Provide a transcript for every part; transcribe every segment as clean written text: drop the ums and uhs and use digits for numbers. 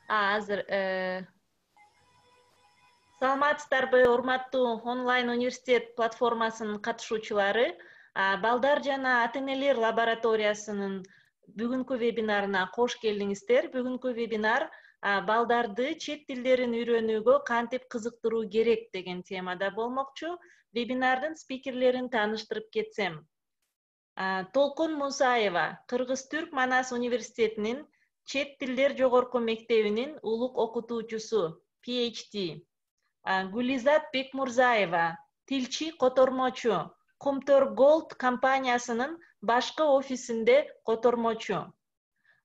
Азыр саламатсыздарбы, урматтуу онлайн университет платформасынын катышуучулары. Балдар жана ата-энелер лабораториясынын бүгүнкү вебинарына кош келдиңиздер. Бүгүнкү вебинар балдарды чет тилдерин үйрөнүүгө кантип кызыктыруу керек деген темада болмокчу. Вебинардын спикерлерин тааныштырып кетсем. Толкун Мусаева, Кыргыз-Түрк Манас университетинин Чет тилдер жогорку мектебинин улук окутуучусу, PhD. Гулизат Бекмурзаева, тилчи котормочу, Кумтөр Голд компаниясынын башкы офисинде котормочу.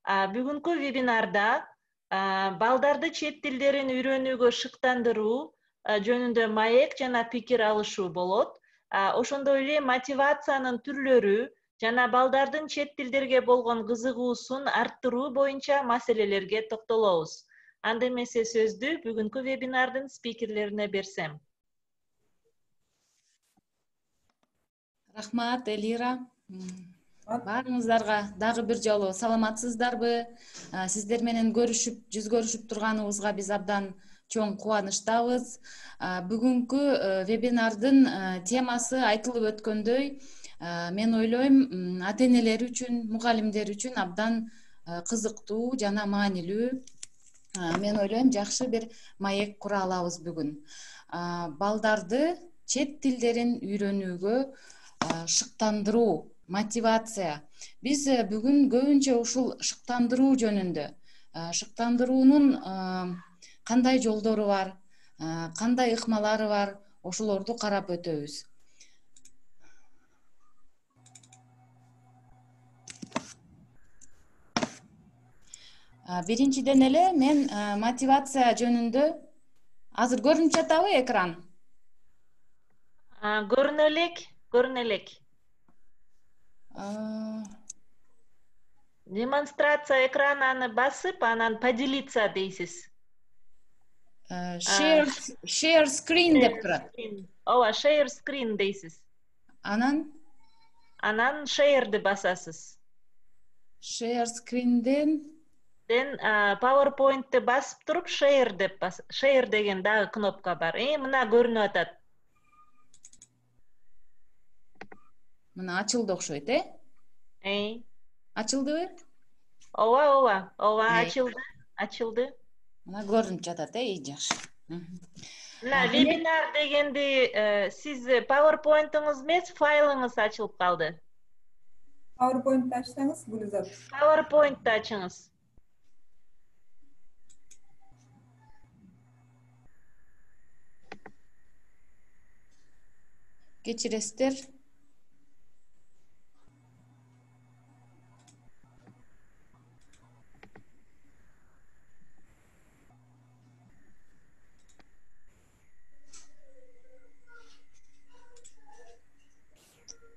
Бүгүнкү вебинарда балдарды чет тилдерин үйрөнүүгө шыктандыруу жөнүндө маек жана пикир алышуу болот. Ошондой эле мотивациянын түрлөрү жана балдардын чет тилдерге болгон кызыгуусун арттыруу боюнча маселелерге токтолобуз. Анда эмесе сөздү бүгүнкү вебинардын спикерлерине берсем. Рахмат, Элира. Баарыңыздарга дагы бир жолу саламатсыздарбы? Сиздер менен жүз көрүшүп турганыбызга биз абдан чоң кубанычтабыз. Бүгүнкү вебинардын темасы айтылып өткөндөй, мен ойлойм, ата-энелер үчүн, мугалимдер үчүн абдан кызыктуу жана маанилүү. Мен ойлойм, жакшы бир маек кура алабыз бүгүн. Балдарды чет тилдерин үйрөнүүгө шыктандыруу, мотивация. Биз бүгүн көбүнчө ушул шыктандыруу жөнүндө, шыктандыруунун кандай жолдору бар, кандай ыкмалары бар, ошолорду карап өтөбүз. Биринчиден эле мен мотивация жөнүндө, азыр көрүнүп жатабы экран? Көрүнө элек. Демонстрация экрананы басып, анан поделиться дейсиз. Share screen деп турат. Ооба, share screen дейсиз. Анан share'ди басасыз. Share screen'ден PowerPoint'ти басып туруп share деген дагы кнопка бар. Мына көрүнүп атат. Мына ачылды окшойт, Ачылдыбы? Ооба, ачылды. Мына көрүнүп жатат, жакшы. Мына вебинар дегенди сиз PowerPoint'ыңыз эмес, файлыңыз ачылып калды. PowerPoint'ти ачсаңыз, Гүлзат. PowerPoint'ти ачыңыз. Кечиресиздер.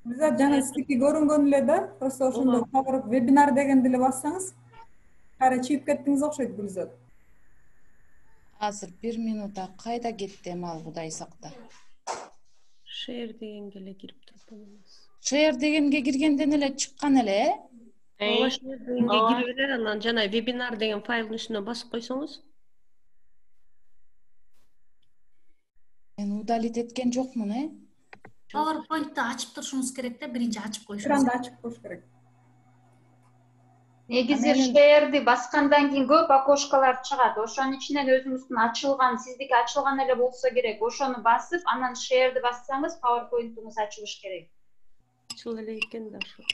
Гүлзат, жана сиздики көрүнгөн эле да, просто ошондо вебинар дегенди эле бассаңыз, кайра чыйып кеттиңиз окшойт, Гүлзат. Азыр 1 минута кайда кетти ал, Кудай сакта. Share дегенге эле кирип туруп. Share дегенге киргенден эле чыккан эле, Ооба, share дегенге кирип эле, анан жана вебинар деген файлдын үстүнө басып койсоңуз. Мен удалить эткен жокмун, PowerPoint'ти ачып турушуңуз керек да, биринчи ачып коюшуңуз. Экранды ачып коюш керек. Негизи share'ди баскандан кийин көп окошкалар чыгат. Ошонун ичинен өзүңүздүн ачылган, сиздики ачылган эле болсо керек. Ошону басып, анан share'ди бассаңыз, PowerPoint'уңуз ачылыш керек. Ачылып эле экен да ошо.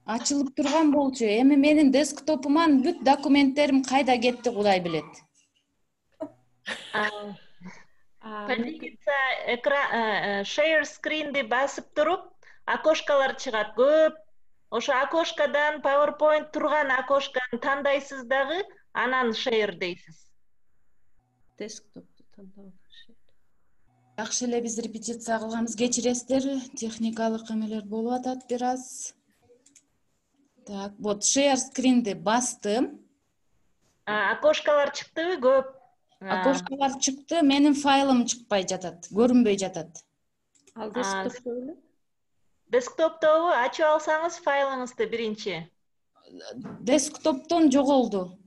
Ачылып турган болчу. Эми менин десктопуман бүт документтерим кайда кетти, Кудай билет. Поделиться share screen'ди басып туруп, окошкалар чыгат көп. Ошо окошкадан PowerPoint турган окошканы тандайсыз дагы, анан share дейсиз. Десктопту тандап. Жакшы эле биз репетиция кылганбыз, кечиресиздер, техникалык эмелер болуп атат бир аз. Так, вот share screen'ди бастым. Окошкалар чыктыбы көп? Окошкалар чыкты, менин файлым чыкпай жатат, көрүнбөй жатат. Ал десктопто эле? Десктоптобу ачып алсаңыз файлыңызды биринчи. Десктоптон жоголду.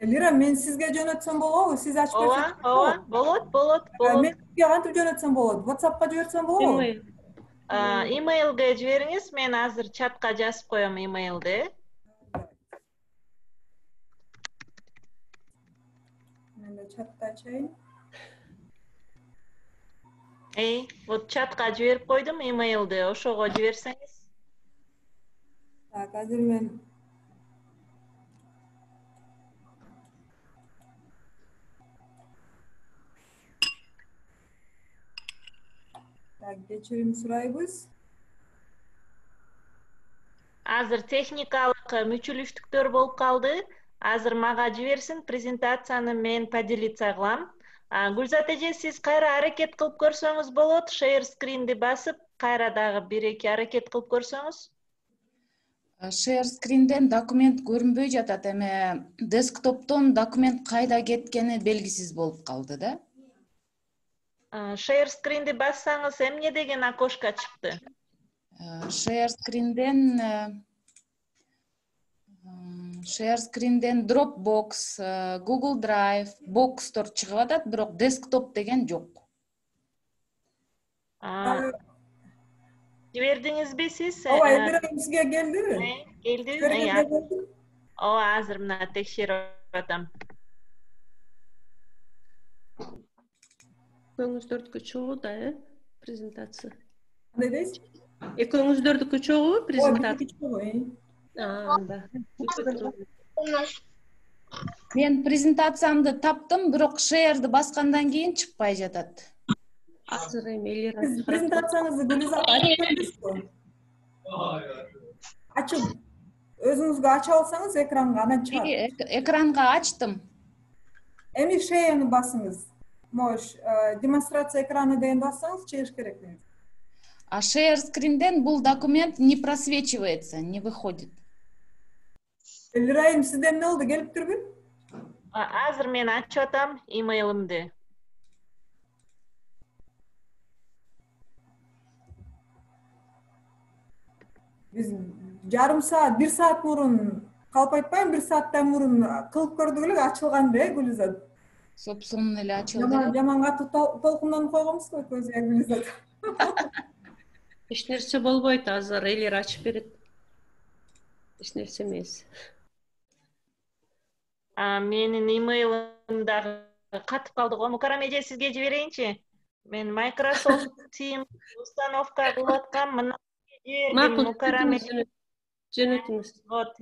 Элира, мен сизге жөнөтсөм болобу? Сиз ачып Ооба, берсеңиз ооба, болот, болот. Мен сизге кантип жөнөтсөм болот? WhatsAppка жиберсем болобу? Имейлге жибериңиз, мен азыр чатка жазып коем имейлди. Мен де чатта ачайын. Вот чатка жиберип койдум имейлди, ошого жиберсеңиз. Так, азыр мен кечирим сурайбыз. Азыр техникалык мүчүлүштүктөр болуп калды. Азыр мага жиберсин, презентацияны мен поделиться кылам. Гүлзат эже, сиз кайра аракет кылып көрсөңүз болот. Share screen'ди басып, кайра дагы 1-2 аракет кылып көрсөңүз. Share screen'ден документ көрүнбөй жатат, эми десктоптон документ кайда кеткени белгисиз болуп калды да. Share screen'ди бассаңыз эмне деген окошко чыкты? Share screen'ден Dropbox, Google Drive, Box'тор чыгып атат, бирок десктоп деген жок. Жибердиңизби сиз? Ооба, Элира, сизге келдиби? Келди. Ооба, азыр мына текшерип атам. Экөөңүздөрдүкү чогуу да, презентация. Кандай дейсиз? Экөөңүздөрдүкү чогуу презентация. Анда. Мен презентациямды таптым, бирок share'ды баскандан кийин чыкпай жатат. Азыр эми Элира Сиз презентацияңызды Гүлзат ачып көрдүңүзбү? Ачып, өзүңүзгө ачып алсаңыз экранга анан чыгат. Экранга ачтым. Эми share'ни басыңыз. Мош, демонстрация экраны деген бассаңыз чыгыш керек. А share screen'ден бул документ не просвечивается, не выходит. Элирайым, сизде эмне болду? Келиптирби? Азыр мен ачып атам имейлимди. Биз жарым саат, 1 саат мурун, калп айтпайм, 1 сааттан мурун кылып көрдүк эле, ачылган да, Гүлзат. Собственно эле ачылды. Жаман катуу толкунданып койгонбуз го көзү Гүлзат. эч нерсе болбойт, азыр Элира ачып берет. Эч нерсе эмес. Менин имейлим дагы катып калды го. Мукарам эже, сизге жиберейинчи? Мен Microsoft Teams установка кылып аткам. Мына Мукарам эже жөнөтүңүз. Вот,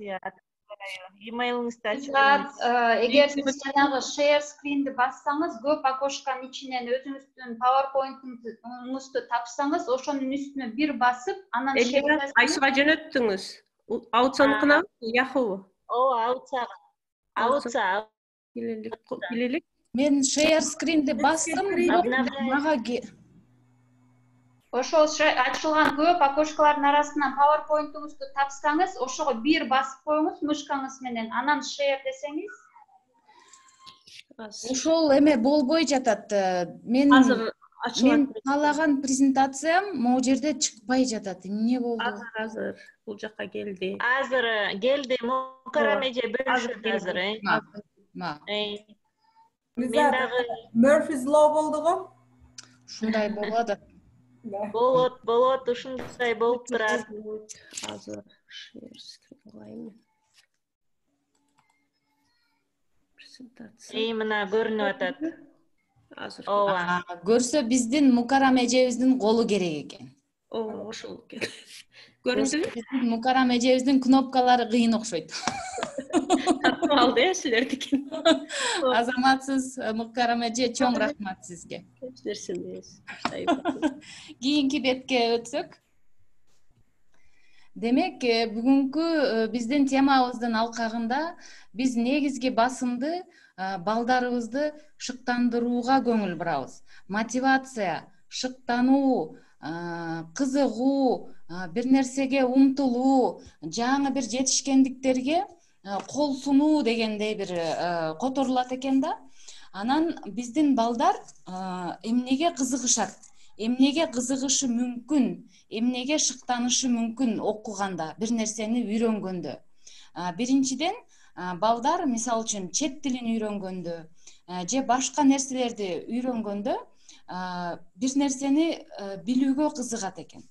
имейлиңизди ачып Гүлзат, эгер сиз жанагы share screen'ди бассаңыз, көп окошканын ичинен өзүңүздүн PowerPoint'уңузду тапсаңыз, ошонун үстүнө бир басып, анан Элира, айсыга жөнөттүңүз. Аутсаныкына, Yahoo. Аутса. Билелик. Мен share screen'ди бастым, бирок мага ошол ачылган көп окошкалардын арасынан PowerPoint'уңузду тапсаңыз, ошого бир басып коюңуз мышкаңыз менен, анан share десеңиз. ошол эме болбой жатат. Мен каалаган презентациям могу жерде чыкпай жатат. Эмне болду? Азыр бул жакка келди. Азыр келди. Мукарам эже бөлүшөт азыр. Мен дагы Murphy's Law болду го? Ушундай болуп атат. Болот, ушундай болуп турат. Азыр share screen кылайын. Презентация. Мына көрүнүп атат. Азыр. Ооба. Көрсө биздин Мукарам эжебиздин колу керек экен. Ошол экен. Көрүндүбү? Биздин Мукарам эжебиздин кнопкалары кыйын окшойт. Тартып алды силердикин. Азаматсыз Мукарам эже, чоң рахмат сизге. Эч нерсе эмес. Кийинки бетке өтсөк. Демек, бүгүнкү биздин темабыздын алкагында биз негизги басымды балдарыбызды шыктандырууга көңүл бурабыз. Мотивация, шыктануу, кызыгуу, бир нерсеге умтулуу, жаңы бир жетишкендиктерге кол сунуу дегендей бир которулат экен да. Анан биздин балдар эмнеге кызыгышат, эмнеге кызыгышы мүмкүн, эмнеге шыктанышы мүмкүн окуганда, бир нерсени үйрөнгөндө. Биринчиден, балдар мисалы үчүн чет тилин үйрөнгөндө же башка нерселерди үйрөнгөндө бир нерсени билүүгө кызыгат экен.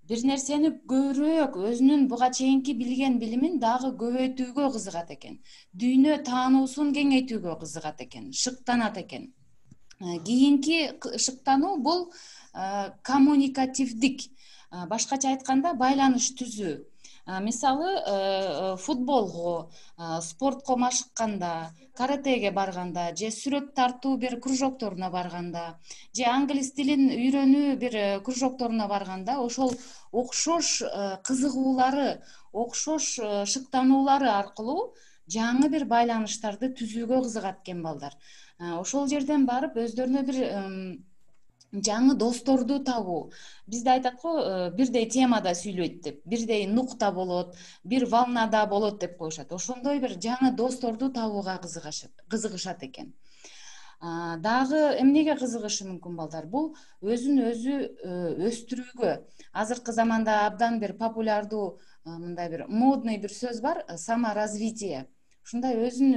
Бир нерсени көбүрөөк өзүнүн буга чейинки билген билимин дагы көбөйтүүгө кызыгат экен. Дүйнө таануусун кеңейтүүгө кызыгат экен, шыктанат экен. Кийинки шыктануу бул коммуникативдик, башкача айтканда байланыш түзүү. Мисалы футболго, спортко машыкканда, каратеге барганда же сүрөт тартуу бир кружокторуна барганда же англис тилин үйрөнүү бир кружокторуна барганда ошол окшош кызыгуулары, окшош шыктануулары аркылуу жаңы бир байланыштарды түзүүгө кызыгат экен балдар. Ошол жерден барып өздөрүнө бир жаңы досторду табуу. Бизде айтат го, бирдей темада сүйлөйт деп, бирдей нукта болот, бир волнада болот деп коюшат. Ошондой бир жаңы досторду табууга кызыгышат экен. Дагы эмнеге кызыгышы мүмкүн балдар? Бул өзүн өзү өстүрүүгө. Азыркы заманда абдан бир популярдуу мындай бир модный бир сөз бар, саморазвитие. Ушундай өзүн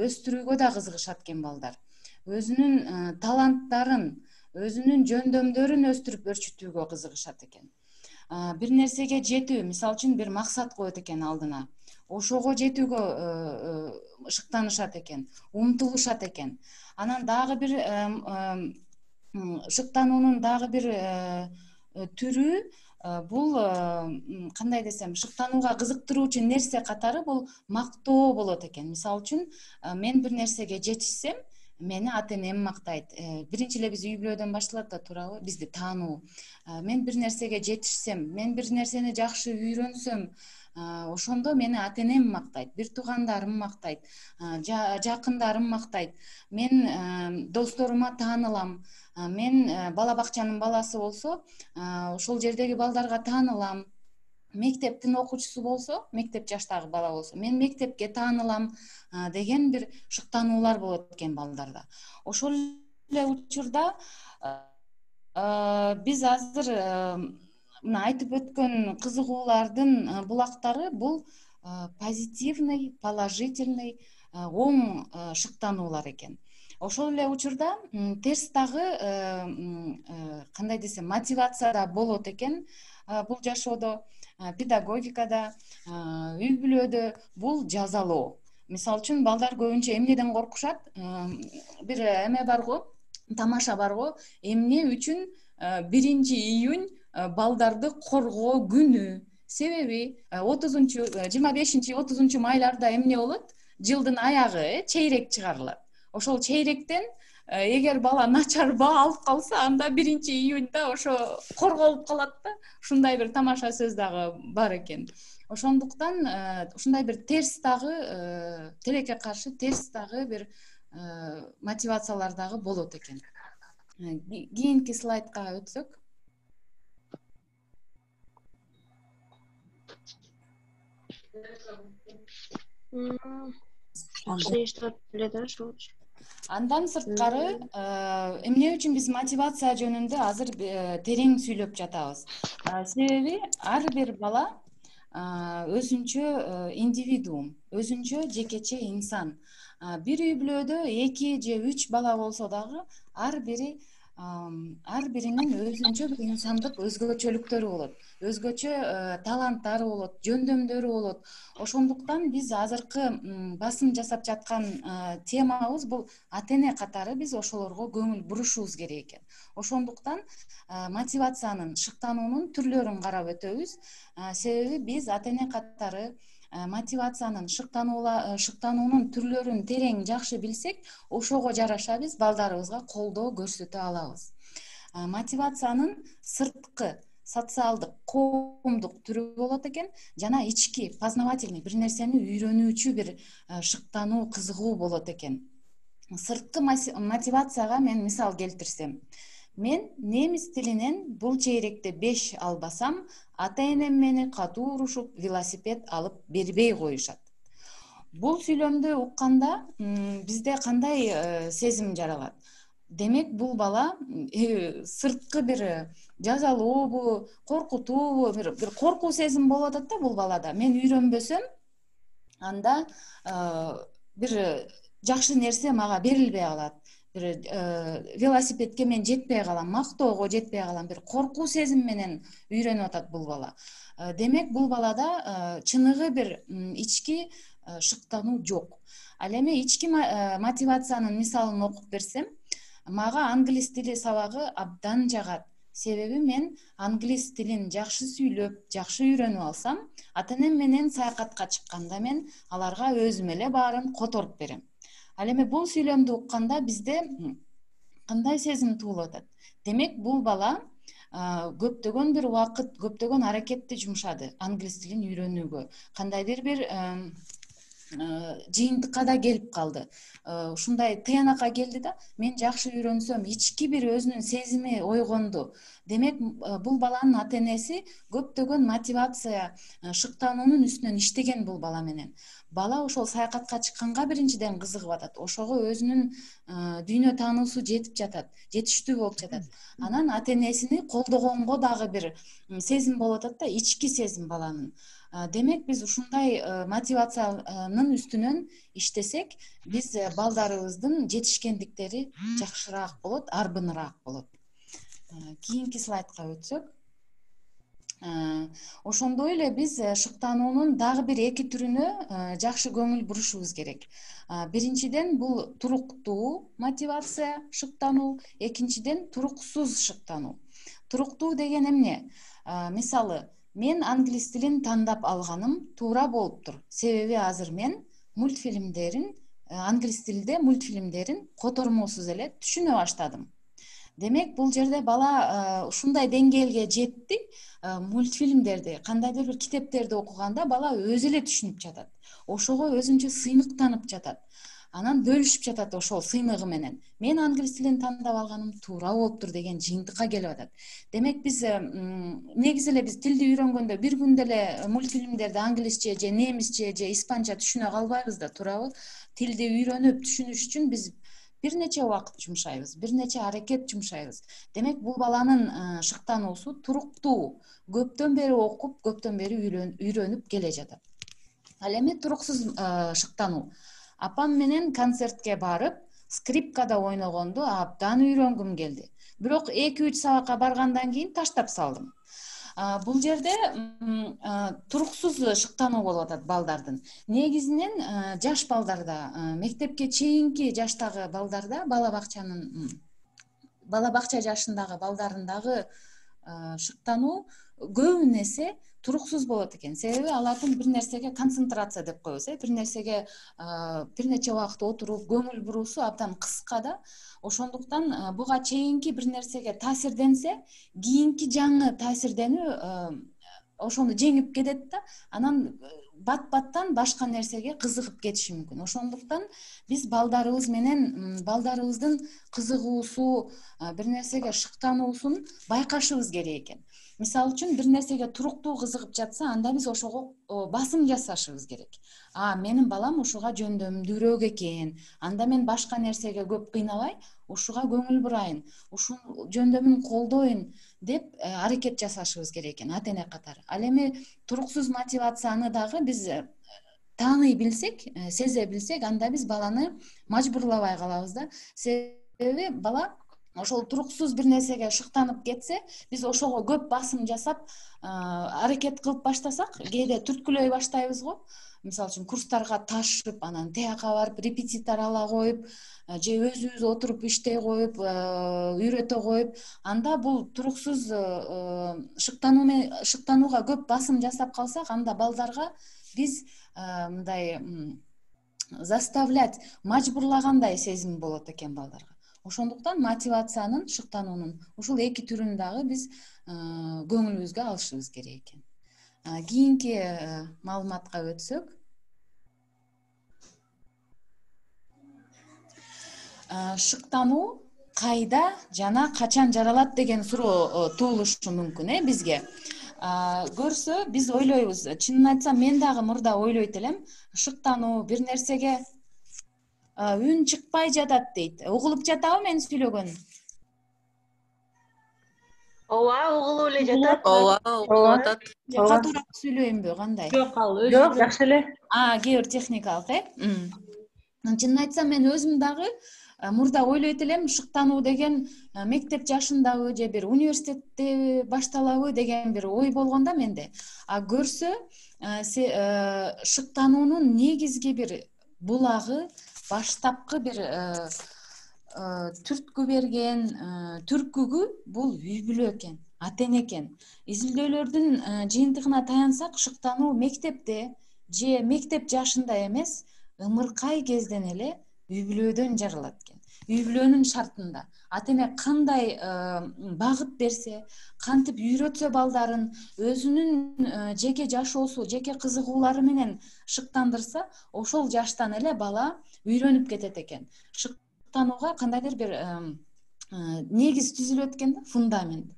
өстүрүүгө да кызыгышат экен балдар. Өзүнүн таланттарын, өзүнүн жөндөмдөрүн өстүрүп өрчүтүүгө кызыгышат экен. Бир нерсеге жетүү, мисалы үчүн бир максат коет экен алдына. Ошого жетүүгө шыктанышат экен, умтулушат экен. Анан дагы бир шыктануунун дагы бир түрү бул кандай десем, шыктанууга кызыктыруучу нерсе катары бул мактоо болот экен. Мисалы үчүн мен бир нерсеге жетишсем, мени ата энем мактайт. Биринчи эле биз үй бүлөдөн башталат да, туурабы? Бизди таануу. Мен бир нерсеге жетишсем, мен бир нерсени жакшы үйрөнсөм, ошондо мени ата энем мактайт, бир туугандарым мактайт, жакындарым мактайт. Мен досторума таанылам. Мен бала бакчанын баласы болсо, ошол жердеги балдарга таанылам. Мектептин окуучусу болсо, мектеп жаштагы бала болсо, мен мектепке таанылам деген бир шыктануулар болот экен балдарда. Ошол эле учурда биз азыр мына айтып өткөн кызыгуулардын булактары бул позитивный, положительный, оң шыктануулар экен. Ошол эле учурда терс дагы кандай десем, мотивация да болот экен бул жашоодо, педагогикада, үй бүлөдө бул жазалоо. Мисалы үчүн балдар көбүнчө эмнеден коркушат? Бир эме бар го, тамаша бар го, эмне үчүн 1-июнь балдарды коргоо күнү. Себеби 25-30 майларда эмне болот? Жылдын аягы, чейрек чыгарылат. Ошол чейректен эгер бала начар баа алып калса, анда 1-июньда ошо корголуп калат да. Ушундай бир тамаша сөз дагы бар экен. Ошондуктан ушундай бир терс дагы, тилекке каршы терс дагы бир мотивациялар дагы болот экен. Кийинки слайдка өтсөк. Андан сырткары эмне үчүн биз мотивация жөнүндө азыр терең сүйлөп жатабыз? Себеби ар бир бала өзүнчө индивидуум, өзүнчө жекече инсан. Бир үй бүлөдө 2 же 3 бала болсо дагы ар биринин өзүнчө бир инсандык өзгөчөлүктөрү болот, өзгөчө таланттары болот, жөндөмдөрү болот. Ошондуктан биз азыркы басым жасап жаткан темабыз бул ата эне катары биз ошолорго көңүл бурушубуз керек экен. Ошондуктан мотивациянын, шыктануунун түрлөрүн карап өтөбүз. Себеби биз ата эне катары мотивациянын, шыктануунун түрлөрүн терең жакшы билсек, ошого жараша биз балдарыбызга колдоо көрсөтө алабыз. Мотивациянын сырткы, социалдык, коомдук түрү болот экен, жана ички, познавательный, бир нерсени үйрөнүүчү бир шыктануу, кызыгуу болот экен. Сырткы мотивацияга мен мисал келтирсем, мен немис тилинен бул чейректе 5 албасам, ата энем мени катуу урушуп велосипед алып бербей коюшат. Бул сүйлөмдү укканда бизде кандай сезим жаралат? Демек бул бала сырткы бир жазалообу, коркутуубу, бир коркуу сезим болуп атат да бул балада. Мен үйрөнбөсөм, анда бир жакшы нерсе мага берилбей калат. Бир велосипедке мен жетпей калам, мактоого жетпей калам, бир коркуу сезим менен үйрөнүп атат бул бала. Демек бул балада чыныгы бир ички шыктануу жок. Ал эми ички мотивациянын мисалын окуп берсем, мага англис тили сабагы абдан жагат. Себеби мен англис тилин жакшы сүйлөп, жакшы үйрөнүп алсам, ата-энем менен саякатка чыкканда мен аларга өзүм эле баарын которуп берем. Ал эми бул сүйлөмдү укканда бизде кандай сезим туулуп атат? Демек бул бала көптөгөн бир убакыт, көптөгөн аракетти жумшады англис тилин үйрөнүүгө. Кандайдыр бир жыйынтыкка да келип калды. Ушундай тыянакка келди да, мен жакшы үйрөнсөм, ички бир өзүнүн сезими ойгонду. Демек бул баланын ата-энеси көптөгөн мотивация, шыктануунун үстүнөн иштеген бул бала менен. Бала ошол саякатка чыкканга биринчиден кызыгып атат. Ошого өзүнүн дүйнө таануусу жетип жатат, жетиштүү болуп жатат. Анан ата-энесини колдогонго дагы бир сезим болуп атат да, ички сезим баланын. Демек биз ушундай мотивациянын үстүнөн иштесек, биз балдарыбыздын жетишкендиктери жакшыраак болот, арбыныраак болот. Кийинки слайдка өтсөк. Ошондой эле биз шыктануунун дагы бир эки түрүнө жакшы көңүл бурушубуз керек. Биринчиден бул туруктуу мотивация, шыктануу, экинчиден туруксуз шыктануу. Туруктуу деген эмне? Мисалы, мен англис тилин тандап алганым туура болуптур. Себеби азыр мен мультфильмдерин, англис тилде мультфильмдерин котормосуз эле түшүнө баштадым. Демек бул жерде бала ушундай деңгээлге жетти, мультфильмдерди, кандайдыр бир китептерди окуганда бала өзү эле түшүнүп жатат. Ошого өзүнчө сыйныктанып жатат. Анан бөлүшүп жатат ошол сыйныгы менен. Мен англис тилин тандап алганым туура болуптур деген жыйынтыкка келип атат. Демек биз негизи эле биз тилди үйрөнгөндө бир күндө эле мультфильмдерди англисче же немисче же испанча түшүнө калбайбыз да, туурабы? Тилди үйрөнүп түшүнүш үчүн биз бир нече убакыт жумшайбыз, бир нече аракет жумшайбыз. Демек бул баланын шыктануусу туруктуу, көптөн бери окуп, көптөн бери үйрөнүп келе жатат. Ал эми туруксуз шыктануу. Апам менен концертке барып, скрипкада ойногонду абдан үйрөнгүм келди. Бирок 2-3 сабакка баргандан кийин таштап салдым. Бул жерде туруксуз шыктануу болуп атат балдардын. Негизинен жаш балдарда, мектепке чейинки жаштагы балдарда, бала бакча жашындагы балдарындагы шыктануу көбүн эсе туруксуз болот экен. Себеби алардын бир нерсеге концентрация деп коебуз, бир нерсеге бир нече убакыт отуруп көңүл буруусу абдан кыска да. Ошондуктан буга чейинки бир нерсеге таасирденсе, кийинки жаңы таасирденүү ошону жеңип кетет да, анан бат-баттан башка нерсеге кызыгып кетиши мүмкүн. Ошондуктан биз балдарыбыз менен балдарыбыздын кызыгуусу, бир нерсеге шыктануусун байкашыбыз керек экен. Мисалы үчүн бир нерсеге туруктуу кызыгып жатса, анда биз ошого басым жасашыбыз керек. Менин балам ушуга жөндөмдүүрөөк экен. Анда мен башка нерсеге көп кыйнабай, ушуга көңүл бурайын, ушун жөндөмүн колдоюн деп аракет жасашыбыз керек экен ата-эне катары. Ал эми туруксуз мотивацияны дагы биз тааный билсек, сезе билсек, анда биз баланы мажбурлабай калабыз да. Себеби бала ошол туруксуз бир нерсеге шыктанып кетсе, биз ошого көп басым жасап, аракет кылып баштасак, кээде түрткүлөй баштайбыз го. Мисалы үчүн курстарга ташып, анан тияка барып репетитор ала коюп, же өзүбүз отуруп иштей коюп, үйрөтө коюп, анда бул туруксуз шыктанууга көп басым жасап калсак, анда балдарга биз мындай заставлять, мажбурлагандай сезим болот экен балдарга. Ошондуктан мотивациянын, шыктануунун ушул эки түрүн дагы биз көңүлүбүзгө алышыбыз керек экен. Кийинки маалыматка өтсөк. Шыктануу кайда жана качан жаралат деген суроо туулушу мүмкүн бизге. Көрсө биз ойлойбуз. Чынын айтсам, мен дагы мурда ойлойт элем, шыктануу бир нерсеге үн чыкпай жатат дейт. Угулуп жатабы мен сүйлөгөнүм? ооба угулуп эле жатат. ооба угулуп атат. Же катуураак сүйлөйүнбү кандай? Жок, ал өзү Жок, жакшы эле. Кээ бир техникалык чынын айтсам мен өзүм дагы мурда ойлойт элем шыктануу деген мектеп жашындабы же бир университетте башталабы деген бир ой болгон да менде. А көрсө шыктануунун негизги бир булагы, баштапкы бир түрткү берген түркүгү бул үй бүлө экен, ата эне экен. Изилдөөлөрдүн жыйынтыгына таянсак, шыктануу мектепте же мектеп жашында эмес, ымыркай кезден эле үй бүлөдөн жаралат экен. Үй бүлөнүн шартында ата эне кандай багыт берсе, кантип үйрөтсө балдарын, өзүнүн жеке жашоосу, жеке кызыгуулары менен шыктандырса, ошол жаштан эле бала үйрөнүп кетет экен. Шыктанууга кандайдыр бир негиз түзүлөт экен да, фундамент.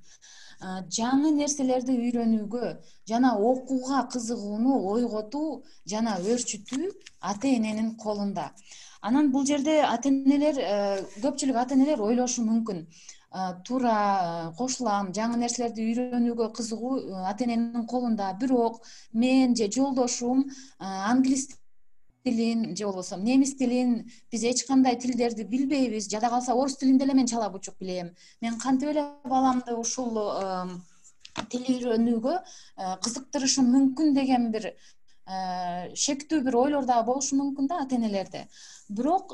Жаңы нерселерди үйрөнүүгө жана окууга кызыгууну ойготуу жана өрчүтүү ата эненин колунда. Анан бул жерде ата энелер, көпчүлүк ата энелер ойлошу мүмкүн. Туура, кошулам, жаңы нерселерди үйрөнүүгө кызыгуу ата эненин колунда. Бирок мен же жолдошум англис тилин же болбосо немис тилин, биз эч кандай тилдерди билбейбиз, жада калса орус тилинде эле мен чала бучук билем. Мен кантип эле баламды ушул тил үйрөнүүгө кызыктырышым мүмкүн деген бир шектүү бир ойлор дагы болушу мүмкүн да ата энелерде. Бирок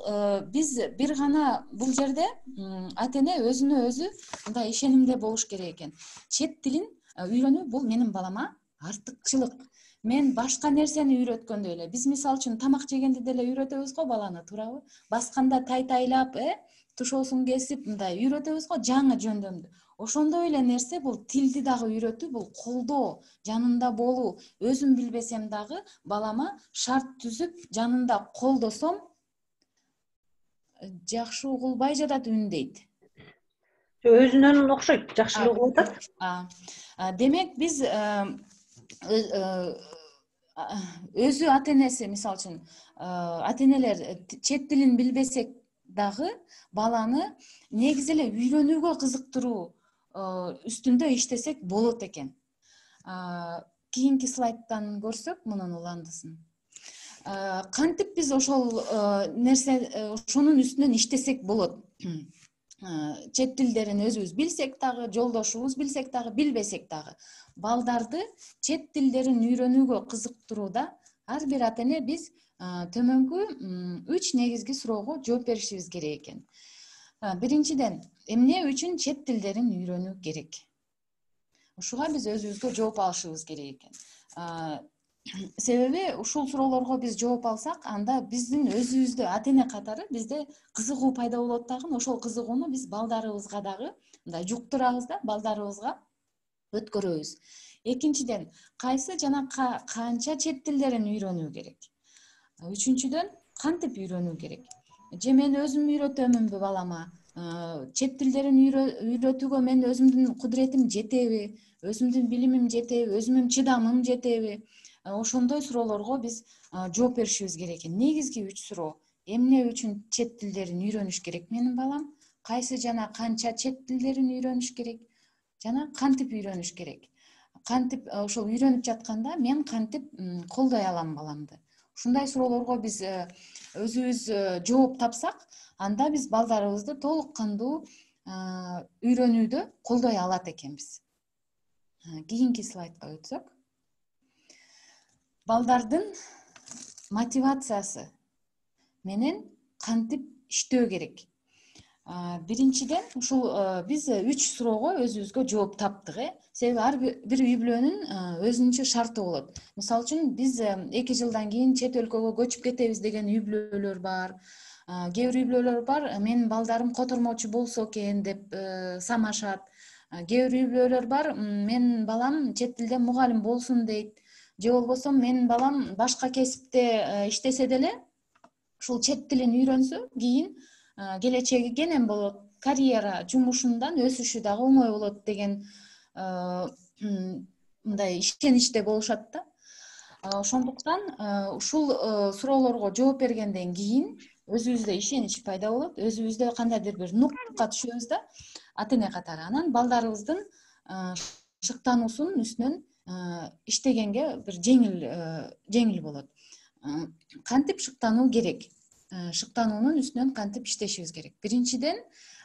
биз бир гана бул жерде ата эне өзүнө өзү мындай ишенимде болуш керек экен. Чет тилин үйрөнүү бул менин балама артыкчылык. Мен башка нерсени үйрөткөндөй эле. Биз мисалы үчүн тамак жегенде деле үйрөтөбүз го баланы, туурабы? Басканда тайтайлап, тушоосун кесип мындай үйрөтөбүз го жаңы жөндөмдү. Ошондой эле нерсе бул тилди дагы үйрөтүү, бул колдоо, жанында болуу. Өзүм билбесем дагы балама шарт түзүп, жанында колдосом, жакшы угулбай жатат үн дейт. Өзүнөн окшойт, жакшы эле угулуп атат. Демек биз өзү ата энеси, мисалы үчүн ата энелер чет тилин билбесек дагы баланы негизи эле үйрөнүүгө кызыктыруу үстүндө иштесек болот экен. Кийинки слайдтан көрсөк, мунун уландысын. Кантип биз ошол нерсе, ошонун үстүнөн иштесек болот. Чет тилдерин өзүбүз билсек дагы, жолдошубуз билсек дагы, билбесек дагы. Балдарды чет тилдерин үйрөнүүгө кызыктырууда ар бир ата эне биз төмөнкү 3 негизги суроого жооп беришибиз керек экен. Биринчиден, эмне үчүн чет тилдерин үйрөнүү керек? Ушуга биз өзүбүзгө жооп алышыбыз керек экен. Себеби ушул суроолорго биз жооп алсак, анда биздин өзүбүздө ата эне катары бизде кызыгуу пайда болот дагы, ошол кызыгууну биз балдарыбызга дагы мындай жуктурабыз да, балдарыбызга өткөрөбүз. Экинчиден, кайсы жана канча чет тилдерин үйрөнүү керек? Үчүнчүдөн, кантип үйрөнүү керек? Же мен өзүм үйрөтөмүнбү балама? Чет тилдерин үйрөтүүгө мен өзүмдүн кудуретим жетеби? Өзүмдүн билимим жетеби? Өзүмдүн чыдамым жетеби? Ошондой суроолорго биз жооп беришибиз керек экен. Негизги 3 суроо. Эмне үчүн чет тилдерин үйрөнүш керек менин балам? Кайсы жана канча чет тилдерин үйрөнүш керек? Жана кантип үйрөнүш керек? Кантип ошол үйрөнүп жатканда мен кантип колдой алам баламды? Ушундай суроолорго биз өзүбүз жооп тапсак, анда биз балдарыбызды толук кандуу үйрөнүүдө колдой алат экенбиз. Кийинки слайдка өтсөк. Балдардын мотивациясы менен кантип иштөө керек? Биринчиден, ушул биз 3 суроого өзүбүзгө жооп таптык, себеби ар бир үй бүлөнүн өзүнчө шарты болот. Мисалы үчүн биз 2 жылдан кийин чет өлкөгө көчүп кетебиз деген үй бүлөлөр бар. Кээ бир үй бүлөлөр бар, менин балдарым котормочу болсо экен деп самашат. Кээ бир үй бүлөлөр бар, менин балам чет тилде мугалим болсун дейт. Же болбосо менин балам башка кесипте иштесе деле, ушул чет тилин үйрөнсө, кийин келечеги кенен болот, карьера жумушундан өсүшү дагы оңой болот деген мындай ишеничте болушат да. Ошондуктан ушул суроолорго жооп бергенден кийин өзүбүздө ишенич пайда болот, өзүбүздө кандайдыр бир нукка түшөбүз да ата эне катары. Анан балдарыбыздын шыктануусунун үстүнөн иштегенге бир жеңил болот. Кантип шыктануу керек? Шыктануунун үстүнөн кантип иштешибиз керек? Биринчиден,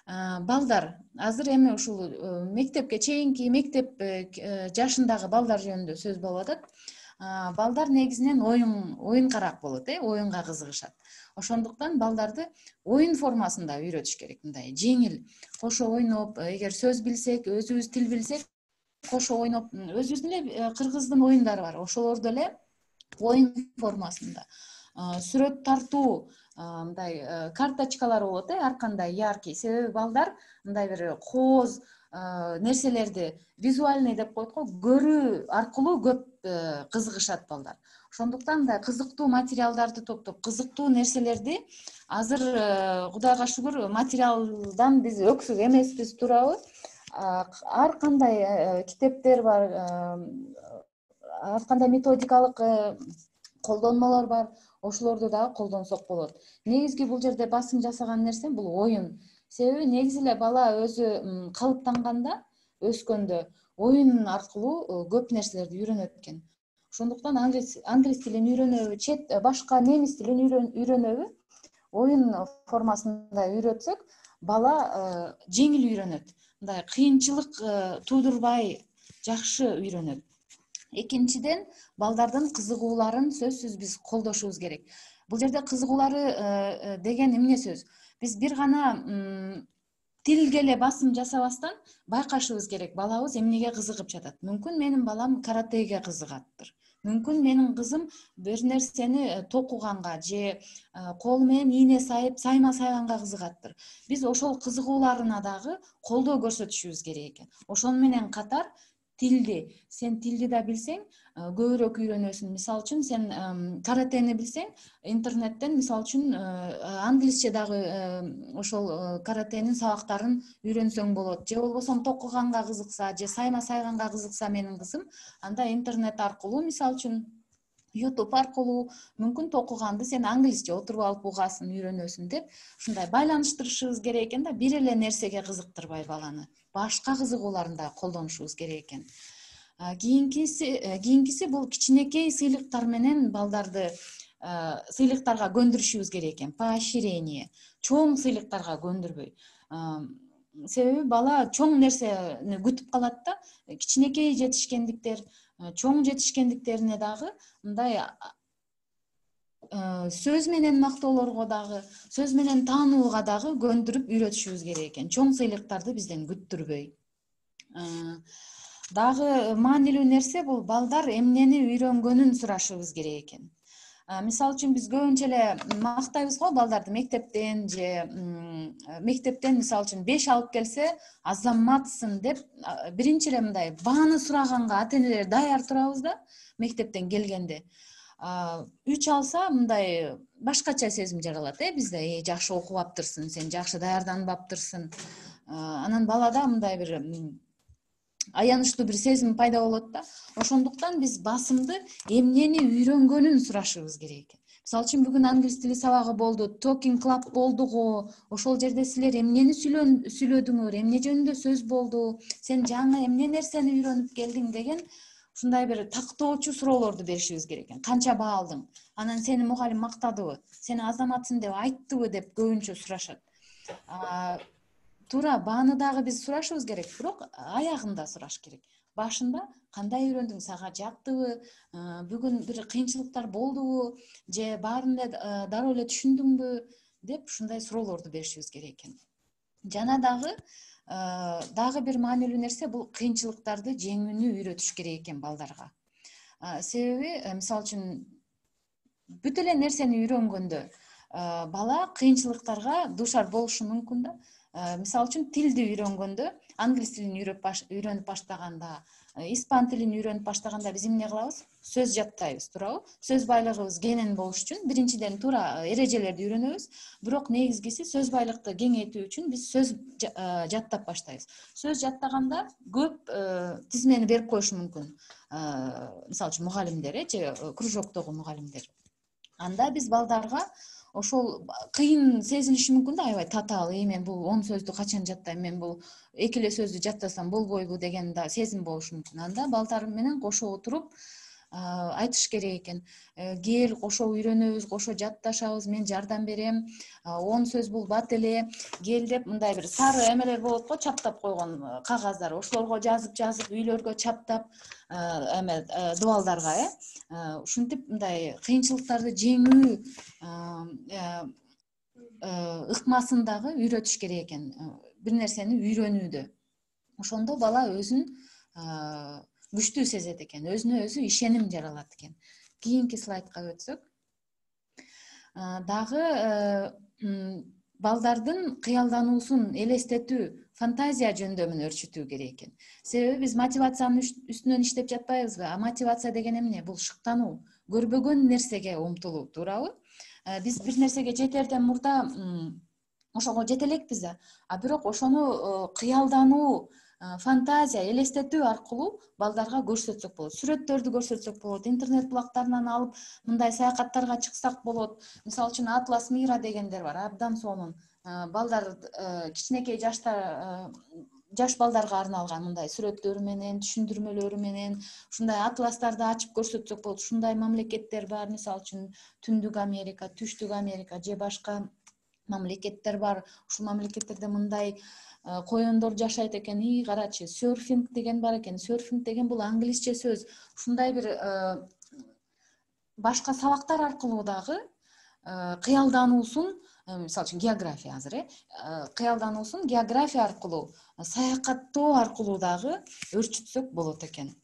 балдар азыр эми ушул мектепке чейинки мектеп жашындагы балдар жөнүндө сөз болуп атат. Балдар негизинен оюнгарак болот, оюнга кызыгышат. Ошондуктан балдарды оюн формасында үйрөтүш керек. Мындай жеңил кошо ойноп, эгер сөз билсек, өзүбүз тил билсек, кошо ойноп, өзүбүздүн эле кыргыздын оюндары бар. Ошолорду эле оюн формасында сүрөт тартуу, мындай карточкалар болот, ар кандай яркий. Себеби балдар мындай бир кооз нерселерди визуальный деп коет го, көрүү аркылуу көп кызыгышат балдар. Ошондуктан мындай кызыктуу материалдарды топтоп, кызыктуу нерселерди азыр Кудайга шүгүр материалдан биз өксүк эмеспиз, туурабы? Ар кандай китептер бар, ар кандай методикалык колдонмолор бар. Ошолорду дагы колдонсок болот. Негизги бул жерде басым жасаган нерсе бул оюн. Себеби негизи эле бала өзү калыптанганда, өскөндө оюн аркылуу көп нерселерди үйрөнөт экен. Ошондуктан англис тилин үйрөнөбү, башка немис тилин үйрөнөбү, оюн формасында үйрөтсөк, бала жеңил үйрөнөт. Мындай кыйынчылык туудурбай жакшы үйрөнөт. Экинчиден, балдардын кызыгууларын сөзсүз биз колдошубуз керек. Бул жерде кызыгуулары деген эмне сөз? Биз бир гана тилге эле басым жасабастан байкашыбыз керек, балабыз эмнеге кызыгып жатат. Мүмкүн менин балам каратеге кызыгаттыр. Мүмкүн менин кызым бир нерсени токуганга же колу менен ийне сайма сайганга кызыгаттыр. Биз ошол кызыгууларына дагы колдоо көрсөтүшүбүз керек экен. Ошону менен катар сен тилди да билсең, көбүрөөк үйрөнөсүң. Мисалы үчүн, сен каратени билсең, интернеттен мисалы үчүн англисче дагы ошол каратенин сабактарын үйрөнсөң болот. Же болбосо токуганга кызыкса, же сайма сайганга кызыкса менин кызым, анда интернет аркылуу, мисалы үчүн YouTube аркылуу мүмкүн токуганды сен англисче отуруп алып угасың, үйрөнөсүң деп, ушундай байланыштырышыбыз керек экен да, бир эле нерсеге кызыктырбай баланы, башка кызыгууларын да колдонушубуз керек экен. Кийинкиси бул кичинекей сыйлыктар менен балдарды сыйлыктарга көндүрүшүбүз керек экен. Поощрение. Чоң сыйлыктарга көндүрбөй. Себеби бала чоң нерсени күтүп калат да, кичинекей жетишкендиктер, чоң жетишкендиктерине дагы мындай сөз менен мактоолорго дагы, сөз менен таанууга дагы көндүрүп үйрөтүшүбүз керек экен. Чоң сыйлыктарды бизден күттүрбөй. Дагы маанилүү нерсе бул балдар эмнени үйрөнгөнүн сурашыбыз керек экен. Мисалы үчүн биз көбүнчө эле мактайбыз го балдарды мектептен мисалы үчүн 5 алып келсе азаматсың деп биринчи эле мындай бааны сураганга ата-энелер даяр турабыз да, мектептен келгенде. 3 алса мындай башкача сезим жаралат, бизде жакшы окуп аптырсың, сен жакшы даярданып аптырсың. Анан балада мындай бир аянычтуу бир сезим пайда болот да. Ошондуктан биз басымды эмнени үйрөнгөнүн сурашыбыз керек экен. Мисалы үчүн бүгүн англис тили сабагы болду, talking club болдуго, ошол жерде силер эмнени сүйлөдүңөр, эмне жөнүндө сөз болду, сен жаңы эмне нерсени үйрөнүп келдиң деген ушундай бир тактоочу суроолорду беришибиз керек экен. Канча баа алдың? Анан сени мугалим мактадыбы? Сени азаматсың деп айттыбы деп көбүнчө сурашат. Туура, бааны дагы биз сурашыбыз керек, бирок аягында сураш керек. Башында кандай үйрөндүң, сага жактыбы, бүгүн бир кыйынчылыктар болдубу, же баарын эле дароо эле түшүндүңбү деп ушундай суроолорду беришибиз керек экен. Жана дагы бир маанилүү нерсе бул кыйынчылыктарды жеңүүнү үйрөтүш керек экен балдарга. Себеби, мисалы үчүн, бүт эле нерсени үйрөнгөндө бала кыйынчылыктарга дуушар болушу мүмкүн да. Мисалы үчүн, тилди үйрөнгөндө, англис тилин үйрөнүп баштаганда, испан тилин үйрөнүп баштаганда биз эмне кылабыз? Сөз жаттайбыз, туурабы? Сөз байлыгыбыз кенен болуш үчүн биринчиден туура эрежелерди үйрөнөбүз, бирок негизгиси сөз байлыкты кеңейтүү үчүн биз сөз жаттап баштайбыз. Сөз жаттаганда көп тизмени берип коюшу мүмкүн. Мисалы үчүн мугалимдер, же кружоктогу мугалимдер. Анда биз балдарга ошол кыйын сезилиши мүмкүн да, аябай татаал, мен бул 10 сөздү качан жаттайм, мен бул 2 эле сөздү жаттасам болбойбу деген да сезим болушу мүмкүн. Анда балдар менен кошо отуруп айтыш керек экен. Кел, кошо үйрөнөбүз, кошо жатташабыз, мен жардам берем. 10 сөз бул бат эле, кел деп мындай бир сары эмелер болот го, чаптап койгон кагаздар. Ошолорго жазып үйлөргө чаптап, эме дубалдарга, ушинтип мындай кыйынчылыктарды жеңүү ыкмасын дагы үйрөтүш керек экен. Бир нерсени үйрөнүүдө. Ошондо бала өзүн күчтүү сезет экен, өзүнө өзү ишеним жаралат экен. Кийинки слайдка өтсөк. Дагы балдардын кыялдануусун элестетүү, фантазия жөндөмүн өрчүтүү керек экен. Себеби биз мотивациянын үстүнөн иштеп жатпайбызбы? А мотивация деген эмне? Бул шыктануу, көрбөгөн нерсеге умтулуу, туурабы? Биз бир нерсеге жетерден мурда ошого жете элекпиз да. А бирок ошону кыялдануу, фантазия, элестетүү аркылуу балдарга көрсөтсөк болот. Сүрөттөрдү көрсөтсөк болот, интернет булактарынан алып мындай саякаттарга чыксак болот. Мисалы үчүн Атлас Мира дегендер бар, абдан сонун. Балдар кичинекей жаш балдарга арналган мындай сүрөттөрү менен, түшүндүрмөлөрү менен ушундай атластарды ачып көрсөтсөк болот. Ушундай мамлекеттер бар, мисалы үчүн Түндүк Америка, Түштүк Америка же башка мамлекеттер бар. Ушул мамлекеттерде мындай коёндор жашайт экен. Карачы, серфинг деген бар экен. Серфинг деген бул англисче сөз. Ушундай бир башка сабактар аркылуу дагы кыялдануусун, мисалы үчүн география азыр, кыялдануусун география аркылуу, саякаттоо аркылуу дагы өрчүтсөк болот экен.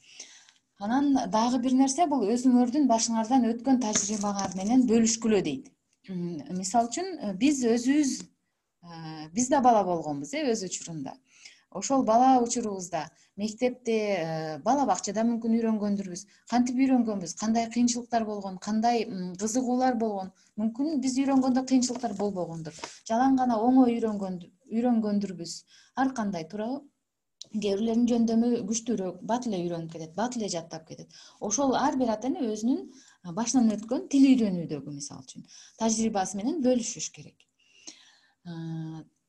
Анан дагы бир нерсе, бул өзүңөрдүн башыңардан өткөн тажрыйбаңар менен бөлүшкүлө дейт. Мисалы үчүн биз өзүбүз биз да бала болгонбуз, өз учурунда. Ошол бала учурубузда мектепте, бала бакчада мүмкүн үйрөнгөндүрбүз. Кантип үйрөнгөнбүз, кандай кыйынчылыктар болгон, кандай кызыгуулар болгон. Мүмкүн биз үйрөнгөндө кыйынчылыктар болбогондур. Жалаң гана оңой үйрөнгөндүрбүз. Ар кандай, туурабы? Кээ бирлердин жөндөмү күчтүүрөөк, бат эле үйрөнүп кетет, бат эле жаттап кетет. Ошол ар бир ата эне өзүнүн башынан өткөн тил үйрөнүүдөгү, мисалы үчүн, тажрыйбасы менен бөлүшүш керек.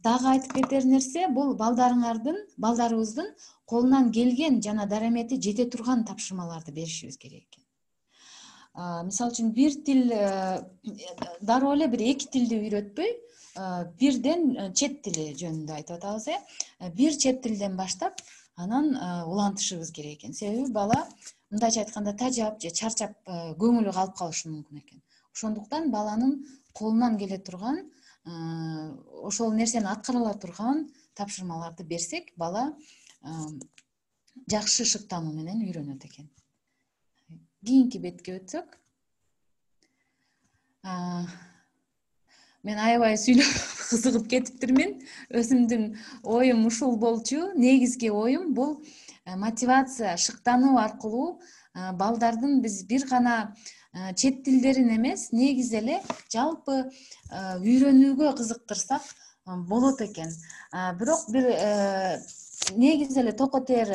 Дагы айтып кетер нерсе, бул балдарыбыздын колунан келген жана дарамети жете турган тапшырмаларды беришибиз керек экен. Мисалы үчүн бир тил, дароо эле бир 2 тилди үйрөтпөй, бирден чет тили жөнүндө айтып атабыз, бир чет тилден баштап, анан улантышыбыз керек экен. Себеби бала мындайча айтканда тажап же чарчап көңүлү калып калышы мүмкүн экен. Ошондуктан баланын колунан келе турган, ошол нерсени аткара ала турган тапшырмаларды берсек, бала жакшы шыктануу менен үйрөнөт экен. Кийинки бетке өтсөк. Мен аябай сүйлөп кызыгып кетиптирмин. Өзүмдүн оюм ушул болчу. Негизги оюм бул мотивация, шыктануу аркылуу балдардын биз бир гана чет тилдерин эмес, негизи эле жалпы үйрөнүүгө кызыктырсак болот экен. Бирок бир негизи эле токотер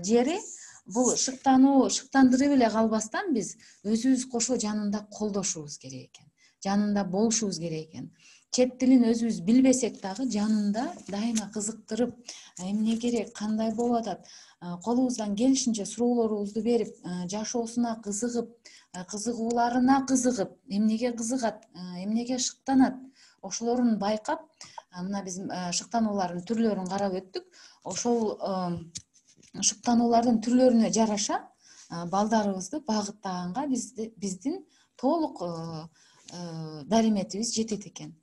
жери бул шыктандырып эле калбастан биз өзүбүз кошо жанында колдошубуз керек экен. Жанында болушубуз керек экен. Чет тилин өзүбүз билбесек дагы жанында дайыма кызыктырып, эмне керек, кандай болуп атат, колубуздан келишинче суроолорубузду берип, жашоосуна кызыгып, кызыгууларына кызыгып, эмнеге кызыгат, эмнеге шыктанат, ошолорун байкап, мына биз шыктануулардын түрлөрүн карап өттүк. Ошол шыктануулардын түрлөрүнө жараша балдарыбызды багыттаганга биздин толук дараметибиз жетет экен.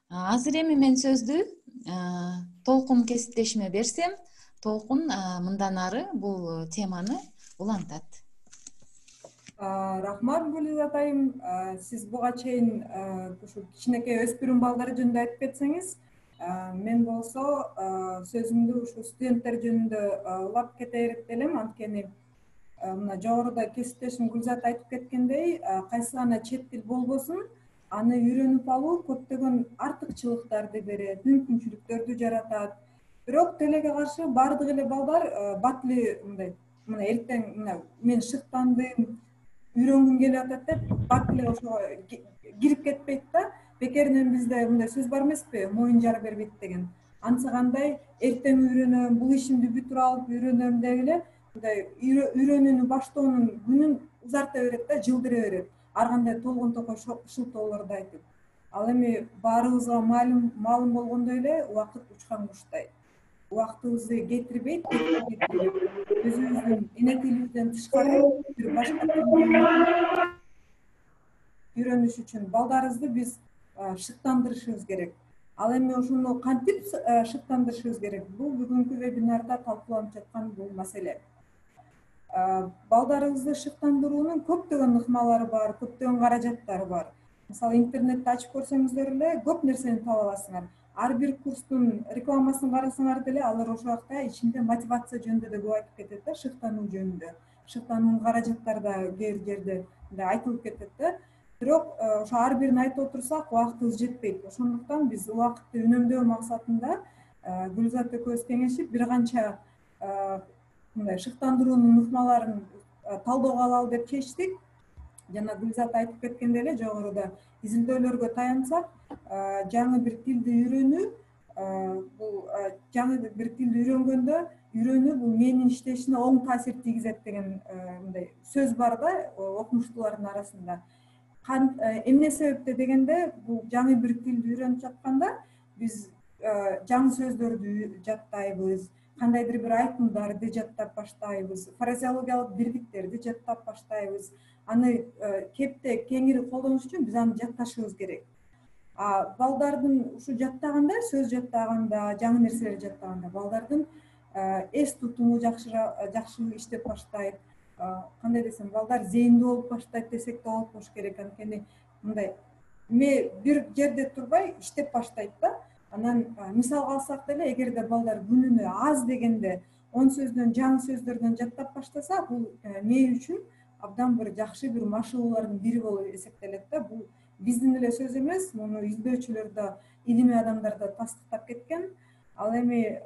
Азыр эми мен сөздү Толкун кесиптешиме берсем, Толкун мындан ары бул теманы улантат. Рахмат Гүлиз атайым. Сиз буга чейин ушу кичинекей өспүрүм балдар жөнүндө айтып кетсеңиз, мен болсо сөзүмдү ушу студенттер жөнүндө улап кетейин элем. Анткени мына жогоруда кесиптешим Гүлзат айтып кеткендей, кайсы гана чет тил болбосун, аны үйрөнүп алуу көптөгөн артыкчылыктарды берет, мүмкүнчүлүктөрдү жаратат. Бирок тилекке каршы баардык эле балдар бат эле мындай, мына эртең мен шыктандым, үйрөнгүм келип атат деп бат эле ошого кирип кетпейт да. бекеринен бизде мындай сөз бар эмеспи, моюн жара бербейт деген. Ансыгандай эртең үйрөнөм, бул ишимди бүтүрүп алып үйрөнөм деп эле мындай үйрөнүүнү баштоонун күнүн узарта берет да, жылдыра берет. Ар кандай толгон токой шылтоолорду айтып. Ал эми баарыбызга маалым болгондой эле убакыт учкан куштай. Убактыбызды кетирбейт, өзүбүздүн эне тилибизден тышкары бир башка үйрөнүш үчүн балдарыбызды биз шыктандырышыбыз керек. Ал эми ошону кантип шыктандырышыбыз керек? Бул бүгүнкү вебинарда талкууланып жаткан бул маселе. Балдарыбызды шыктандыруунун көптөгөн ыкмалары бар, көптөгөн каражаттары бар. Мисалы, интернетти ачып көрсөңүздөр эле көп нерсени таба аласыңар. Ар бир курстун рекламасын карасаңар деле алар ошол жакта ичинде мотивация жөнүндө да көп айтып кетет да, шыктануу жөнүндө. Шыктануунун каражаттары да кээ бир жерде айтылып кетет да. Бирок ошо ар бирин айтып отурсак убактыбыз жетпейт. Ошондуктан биз убакытты үнөмдөө максатында Гүлзат экөөбүз кеңешип бир канча мындай шыктандыруунун ыкмаларын талоого алалы деп чечтик. Жана Гүлзат айтып кеткендей эле жогоруда изилдөөлөргө таянсак, жаңы бир тилди үйрөнүү, бул жаңы бир тилди үйрөнүү бул мээнин иштешине оң таасир тийгизет деген мындай сөз бар да окумуштуулардын арасында. Эмне себепте дегенде, бул жаңы бир тилди үйрөнүп жатканда биз жаңы сөздөрдү жаттайбыз, кандайдыр бир айтымдарды жаттап баштайбыз, фразеологиялык бирдиктерди жаттап баштайбыз. Аны кепте кеңири колдонуш үчүн биз аны жатташыбыз керек. Балдардын ушу жаттаганда, сөз жаттаганда, жаңы нерселерди жаттаганда балдардын эс тутуму жакшы иштеп баштайт. Кандай десем, балдар зээндүү болуп баштайт десек да болот болуш керек. Анткени мындай бир жерде турбай иштеп баштайт да. Анан мисалга алсак деле, эгерде балдар күнүнө аз дегенде 10 сөздөн, жаңы сөздөрдөн жаттап баштаса, бул мээ үчүн абдан бир жакшы бир машыгуулардын бири болуп эсептелет да. Бул биздин эле сөз эмес, муну изилдөөчүлөр да, илимий адамдар да тастыктап кеткен. Ал эми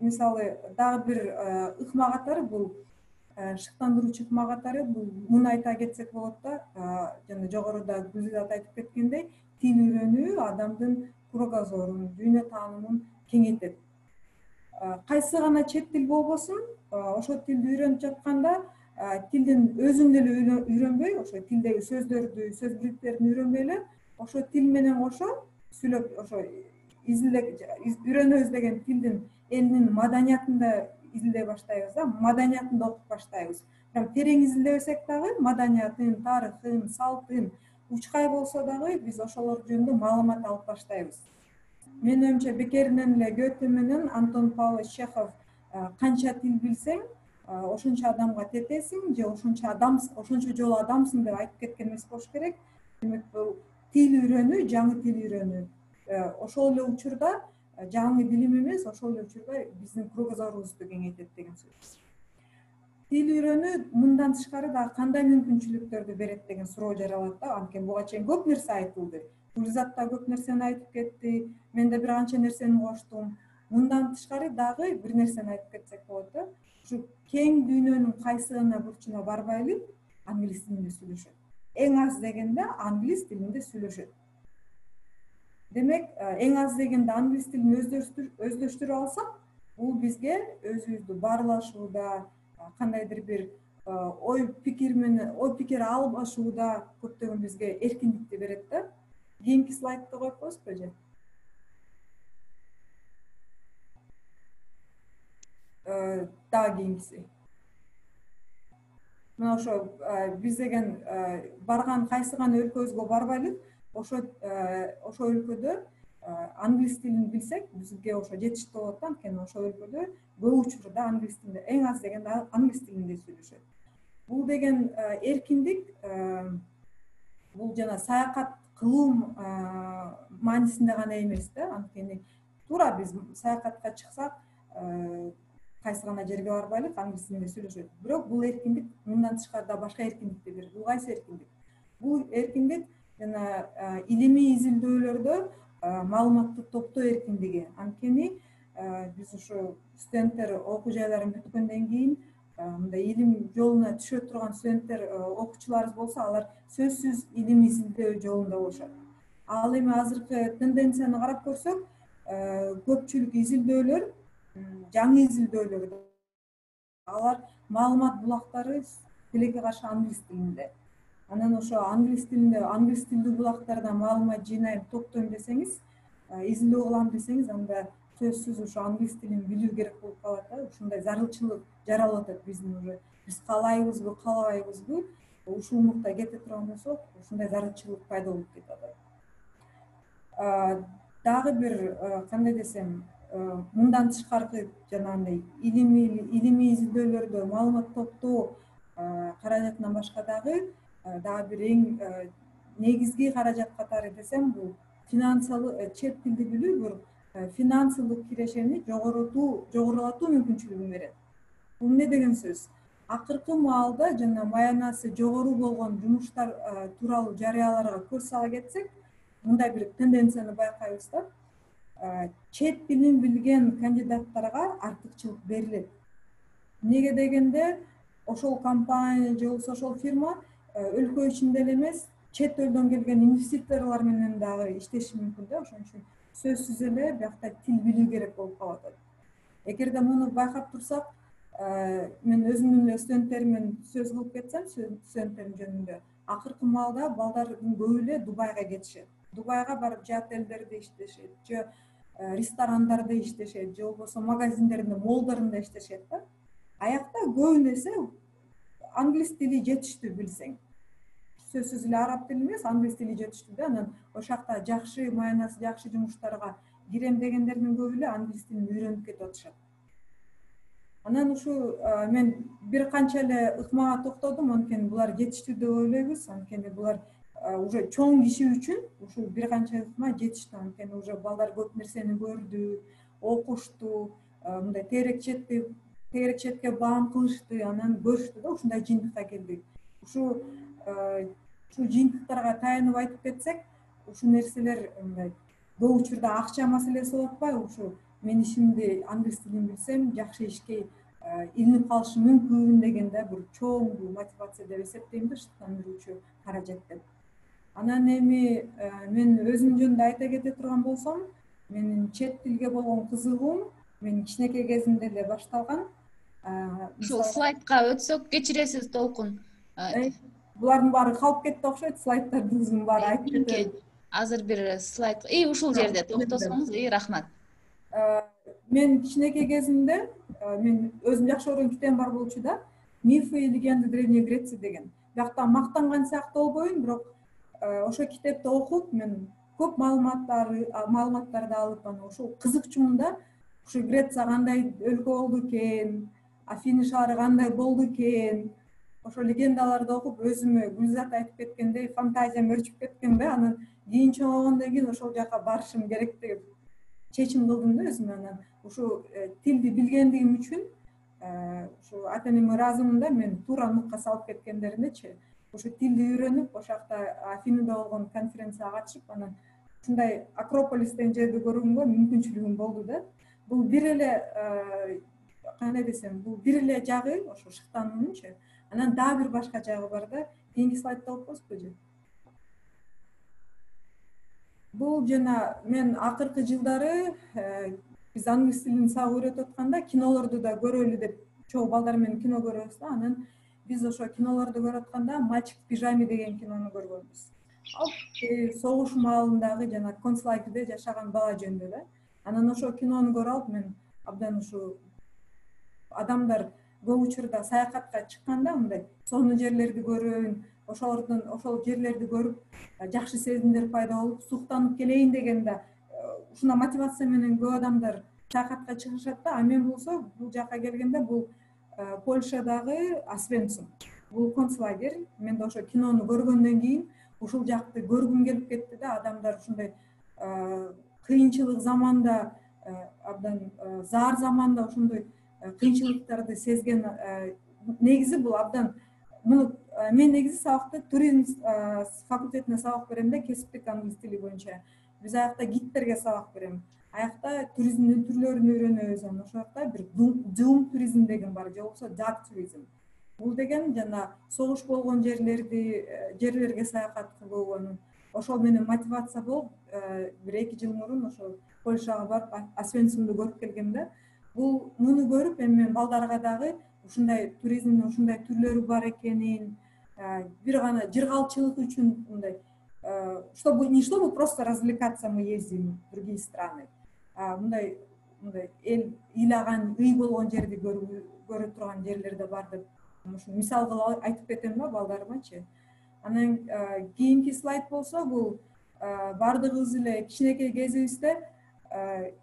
мисалы дагы бир ыкма катары, бул шыктандыруучу ыкма катары, бул муну айта кетсек болот да. Жана жогоруда Гүлзат айтып кеткендей, тил үйрөнүү адамдын кругозорун, дүйнө таанымын кеңейтет. Кайсы гана чет тил болбосун, ошол тилди үйрөнүп жатканда тилдин өзүн деле үйрөнбөй, ошо тилдеги сөздөрдү, сөз бириктиктерин үйрөнбөй эле, ошо тил менен кошо сүйлөп, ошо үйрөнөбүз деген тилдин элинин маданиятын да изилдей баштайбыз да, маданиятын да окуп баштайбыз. Прям терең изилдебесек дагы, маданиятын, тарыхын, салтын, учкай болсо дагы биз ошолор жөнүндө маалымат алып баштайбыз. Менин оюмча бекеринен эле Гёте менен Антон Павлович Чехов канча тил билсең, ошончо адамга тетесиң, же ошончо жолу адамсың деп айтып кеткен эмес болуш керек. Демек, бул тил үйрөнүү, жаңы тил үйрөнүү. Ошол эле учурда жаңы билим эмес, ошол эле учурда биздин кругозорубузду кеңейтет деген сөз. Тил үйрөнүү мындан тышкары дагы кандай мүмкүнчүлүктөрдү берет деген суроо жаралат да. Анткени буга чейин көп нерсе айтылды. Гүлзат да көп нерсени айтып кетти, мен да бир канча нерсени коштум. Мындан тышкары дагы бир нерсени айтып кетсек болот да. Ушу кең дүйнөнүн кайсы гана бурчуна барбайлы англис тилинде сүйлөшөт. Эң аз дегенде англис тилинде сүйлөшөт. Демек, эң аз дегенде англис тилин өздөштүрүп алсак, бул бизге өзүбүздү баарлашууда, кандайдыр бир ой пикир албашууда көптөгөн бизге эркиндикти берет да. Кийинки слайдты коюп коесузбу же? Дагы кийинкиси. Мына ошо биз деген барган кайсы гана өлкөбүзгө барбайлы, ошо өлкөдө англис тилин билсек, бизге ошо жетиштүү болот да. Анткени ошол өлкөдө көп учурда англис тилинде, эң аз дегенде англис тилинде сүйлөшөт. Бул деген эркиндик, бул жана саякат кылуу маанисинде гана эмес да. Анткени туура биз саякатка чыксак, кайсы гана жерге барбайлы англис тилинде сүйлөшөт. Бирок бул эркиндик мындан тышкары да башка эркиндикти берет. Бул кайсы эркиндик? Бул эркиндик жана илимий изилдөөлөрдө маалыматты топтоо эркиндиги. Анткени биз ушу студенттер окуу жайларын бүткөндөн кийин мындай илим жолуна түшө турган студенттер, окуучуларыбыз болсо, алар сөзсүз илим изилдөө жолунда болушат. Ал эми азыркы тенденцияны карап көрсөк, көпчүлүк изилдөөлөр, жаңы изилдөөлөр, алар маалымат булактары тилекке каршы англис тилинде. Анан ошо англис тилдүү булактардан маалымат жыйнайм, топтойм десеңиз, изилдөө кылам десеңиз, анда сөзсүз ошо англис тилин билүү керек болуп калат да. Ушундай зарылчылык жаралып атат биздин уже. Биз каалайбызбы, каалабайбызбы, ушул нукта кете турган болсок, ушундай зарылчылык пайда болуп кетип атат. Дагы бир кандай десем, мындан тышкаркы жанагындай илимий изилдөөлөрдө маалымат топтоо каражатынан башка дагы бир эң негизги каражат катары десем, бул чет тилди билүү бир финансылык кирешени жогорулатуу мүмкүнчүлүгүн берет. Бул эмне деген сөз? Акыркы маалда жана маянасы жогору болгон жумуштар тууралуу жарыяларга көз сала кетсек, мындай бир тенденцияны байкайбыз да. Чет тилин билген кандидаттарга артыкчылык берилет. Эмнеге дегенде, ошол компания же болбосо ошол фирма өлкө ичинде эле эмес, чет элден келген инвеститорлор менен дагы иштеши мүмкүн да. Ошон үчүн сөзсүз эле биякта тил билүү керек болуп калып атат. Эгерде муну байкап турсак, мен өзүмдүн эле студенттеримен сөз кылып кетсем, студенттерим жөнүндө, акыркы маалда балдардын көбү эле Дубайга кетишет. Дубайга барып же отелдерде иштешет, же ресторандарда иштешет, же болбосо магазиндерде, моллдорунда иштешет да. Аякта көбүнө эсе англис тили жетиштүү билсең. Сөзсүз эле араб тили эмес, англис тили жетиштүү да. Анан ошол жакта жакшы маянасы жакшы жумуштарга кирем дегендердин көбү эле англис тилин үйрөнүп кетип атышат. Анан ушу мен бир канча эле ыкмага токтодум, анткени булар жетиштүү деп ойлойбуз, анткени булар уже чоң киши үчүн ушул бир канча ыкма жетиштүү, анткени уже балдар көп нерсени көрдү, окушту, мындай тегерек четке баам кылышты, анан көрүштү да, ушундай жыйынтыкка келдик. Ушу жыйынтыктарга таянып айтып кетсек, ушул нерселер мындай көп учурда акча маселеси болуп атпайбы? Ушу мен ишимди англис тилин билсем, жакшы ишке илинип калышым мүмкүн деген да бир чоң мотивация деп эсептейм да, ышыктандыруучу каражат деп. Анан эми мен өзүм жөнүндө айта кете турган болсом, менин чет тилге болгон кызыгуум мен кичинекей кезимде эле башталган. Ушул слайдка өтсөк, кечиресиз Толкун. Булардын баары калып кетти окшойт, слайддардын баары айтып кетти. Азыр бир слайд, ушул жерде токтосоңуз, рахмат. Мен кичинекей кезимде, мен өзүм жакшы көргөн китебим бар болчу да, Мифы и легенды Древней Греции деген. Биякта мактанган сыяктуу болбойм, бирок ошол китепти окуп, мен көп маалыматтарды алып, анан ошол кызыкчумун ушу Греция кандай өлкө болду экен, Афины шаары кандай болду экен, ошол легендаларды окуп, өзүмө Гүлзат айтып кеткендей фантазиям өрчүп кеткен да. Анан кийин чоңойгондон кийин ошол жака барышым керек деп чечим кылдым да өзүмө. Анан ушу тилди билгендигим үчүн ушу ата энеме ыраазымын да, мен туура нукка салып кеткендеринечи. Ушу тилди үйрөнүп, ошол жакта Афинада болгон конференцияга катышып, анан ушундай Акрополис деген жерди көргөнгө мүмкүнчүлүгүм болду да. Бул бир эле кандай десем, бул бир эле жагы ошо шыктануунунчу. Анан дагы бир башка жагы бар да. Кийинки слайдда окуйбузбу же? Бул жана мен акыркы жылдары биз англис тилин сак үйрөтүп атканда кинолорду да көрөлү деп, чогуу балдар менен кино көрөбүз да. Анан биз ошо кинолорду көрүп атканда Мальчик в пижаме деген кинону көргөнбүз. Ал согуш маалындагы жана концлагерде жашаган бала жөнүндө да. Анан ошол кинону көрүп алып, мен абдан ушу адамдар көп учурда саякатка чыкканда мындай сонун жерлерди көрөйүн, ошол жерлерди көрүп жакшы сезимдер пайда болуп, суктанып келейин деген да ушуна мотивация менен көп адамдар саякатка чыгышат да. А мен болсо бул жака келгенде бул Польшадагы Освенцим. Бул концлагер. Мен да ошо кинону көргөндөн кийин ушул жакты көргүм келип кетти да. Адамдар ушундай кыйынчылык заманда, абдан заар заманда ошондой кыйынчылыктарды сезген. Негизи бул абдан мен негизи сабакты туризм факультетине сабак берем да, кесиптик англис тили боюнча. Биз аякта гидтерге сабак берем. Аякта туризмдин түрлөрүн үйрөнөбүз. Анан ошол жакта бир дум туризм деген бар, же болбосо dark туризм. Бул деген жана согуш болгон жерлерге саякат кылуу, анан ошол менен мотивация болуп бир 2 жыл мурун ошо Польшага барып Освенцимди көрүп келгем да. Муну көрүп эми мен балдарга дагы ушундай туризмдин ушундай түрлөрү бар экенин, бир гана жыргалчылык үчүн мындай, чтобы не чтобы просто развлекаться мы ездим в другие страны, мындай эл ыйлаган, ый болгон жерди көрө турган жерлер да бар деп ушуну мисал кылып айтып кетем да балдарымачы. Анан кийинки слайд болсо бул баардыгыбыз эле кичинекей кезибизде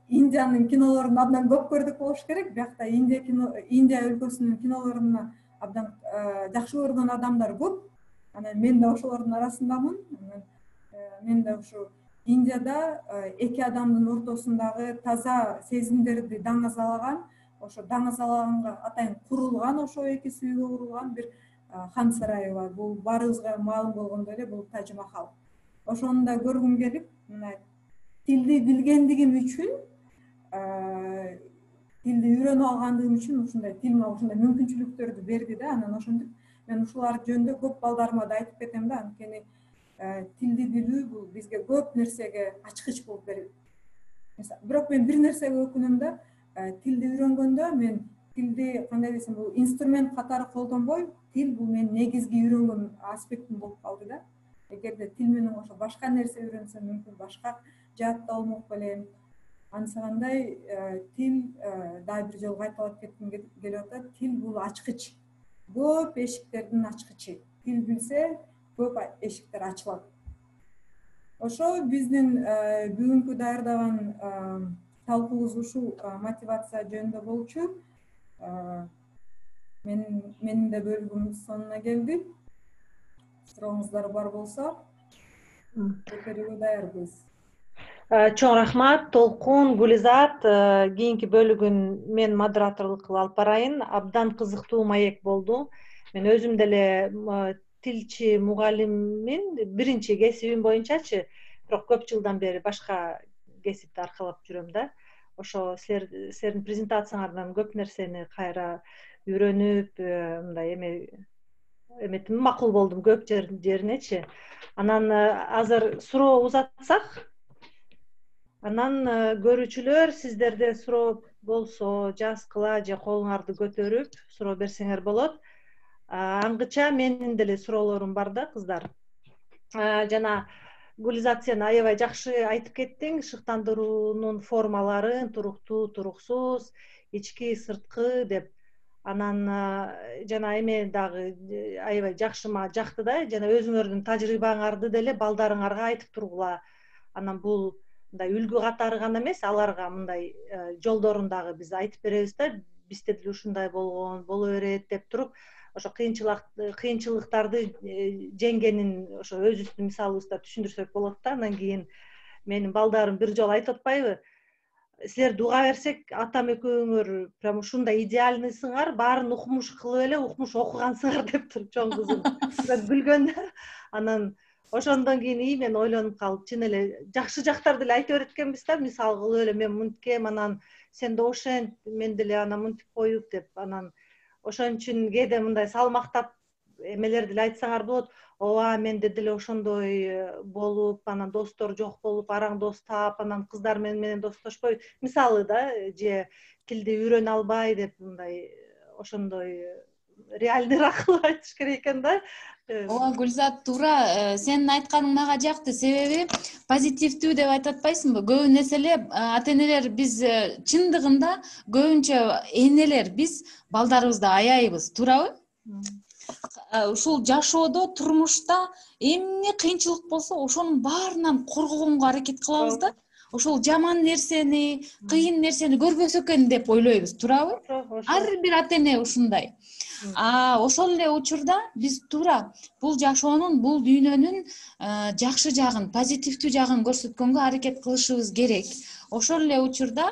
Индиянын кинолорун абдан көп көрдүк болуш керек. Биякта Индия өлкөсүнүн кинолоруна абдан жакшы көргөн адамдар көп. Анан мен да ошолордун арасындамын. Мен да ушу Индияда эки адамдын ортосундагы таза сезимдерди даңазалаган, ошо даңазалаганга атайын курулган, ошо эки сүйгө курулган бир хан сарайы бар. Бул баарыбызга маалым болгондой эле бул Тадж Махал. Ошону да көргүм келип, мына тилди билгендигим үчүн, тилди үйрөнүп алгандыгым үчүн ушундай тил мага ушундай мүмкүнчүлүктөрдү берди да. Анан ошентип мен ушулар жөнүндө көп балдарыма да айтып кетем да. Анткени тилди билүү бул бизге көп нерсеге ачкыч болуп берет. Бирок мен бир нерсеге өкүнөм да, тилди үйрөнгөндө мен тилди кандай десем, бул инструмент катары колдонбой, тил бул мен негизги үйрөнгөн аспектим болуп калды да. Эгерде тил менен кошо башка нерсе үйрөнсөм, мүмкүн башка жаатта болмок белем. Ансагандай тил дагы бир жолу кайталап кетким келип атат. Тил бул ачкыч. Көп эшиктердин ачкычы. Тил билсе, көп эшиктер ачылат. Ошо биздин бүгүнкү даярдаган талкуубуз ушул мотивация жөнүндө болчу. Менин да бөлүгүм сонуна келди. Сурооңуздар бар болсо, көтөрүүгө даярбыз. Чоң рахмат, Толкун, Гулизат. Кийинки бөлүгүн мен модераторлук кылып алып барайын. Абдан кызыктуу маек болду. Мен өзүм деле тилчи мугалиммин, биринчи кесибим боюнчачы, бирок көп жылдан бери башка кесипти аркалап жүрөм да. Ошо силердин презентацияңардан көп нерсени кайра үйрөнүп, мындай эметим макул болдум көп жеринечи. Анан азыр суроо узатсак, анан көрүүчүлөр сиздерде суроо болсо жазгыла же колуңарды көтөрүп суроо берсеңер болот. Аңгыча менин деле суроолорум бар да, кыздар. Жана Гулизат, сен аябай жакшы айтып кеттиң шыктандыруунун формаларын, туруктуу, туруксуз, ички, сырткы деп. Анан жана эме дагы аябай жакшы мага жакты да, жана өзүңөрдүн тажрыйбаңарды деле балдарыңарга айтып тургула. Анан бул мындай үлгү катары гана эмес, аларга мындай жолдорун дагы биз айтып беребиз да, бизде деле ушундай болгон, боло берет деп туруп, ошо кыйынчылыктарды жеңгенин ошо өзүбүздүн мисалыбызда түшүндүрсөк болот да. Андан кийин менин балдарым бир жолу айтып атпайбы, силерди уга берсек, атам экөөңөр прям ушундай идеальныйсыңар, баарын укмуш кылып эле укмуш окугансыңар деп туруп чоң кызым күлгөн. Анан ошондон кийин мен ойлонуп калып, чын эле жакшы жактарды эле айтып береткенбиз да, мисал кылып эле мен мынткем, анан сен да ошент, мен деле анан мынтип коюп деп. Анан ошон үчүн кээде мындай салмактап эмелерди эле айтсаңар болот. Ооба, менде деле ошондой болуп, анан достор жок болуп, араң дос таап, анан кыздар менен достошпой, мисалы да, же тилди үйрөнө албай деп мындай ошондой реальныйраак кылып айтыш керек экен да. Ооба, Гүлзат, туура, сенин айтканың мага жакты. Себеби позитивдүү деп айтып атпайсыңбы? Көп нерселер ата-энелер биз чындыгында көбүнчө энелер биз балдарыбызды аяйбыз, туурабы? Ушул жашоодо, турмушта эмне кыйынчылык болсо, ошонун баарынан коргогонго аракет кылабыз да. Ошол жаман нерсени, кыйын нерсени көрбөсө экен деп ойлойбуз, туурабы? Ар бир ата-эне ушундай. Ошол эле учурда биз туура бул жашоонун, бул дүйнөнүн жакшы жагын, позитивдүү жагын көрсөткөнгө аракет кылышыбыз керек. Ошол эле учурда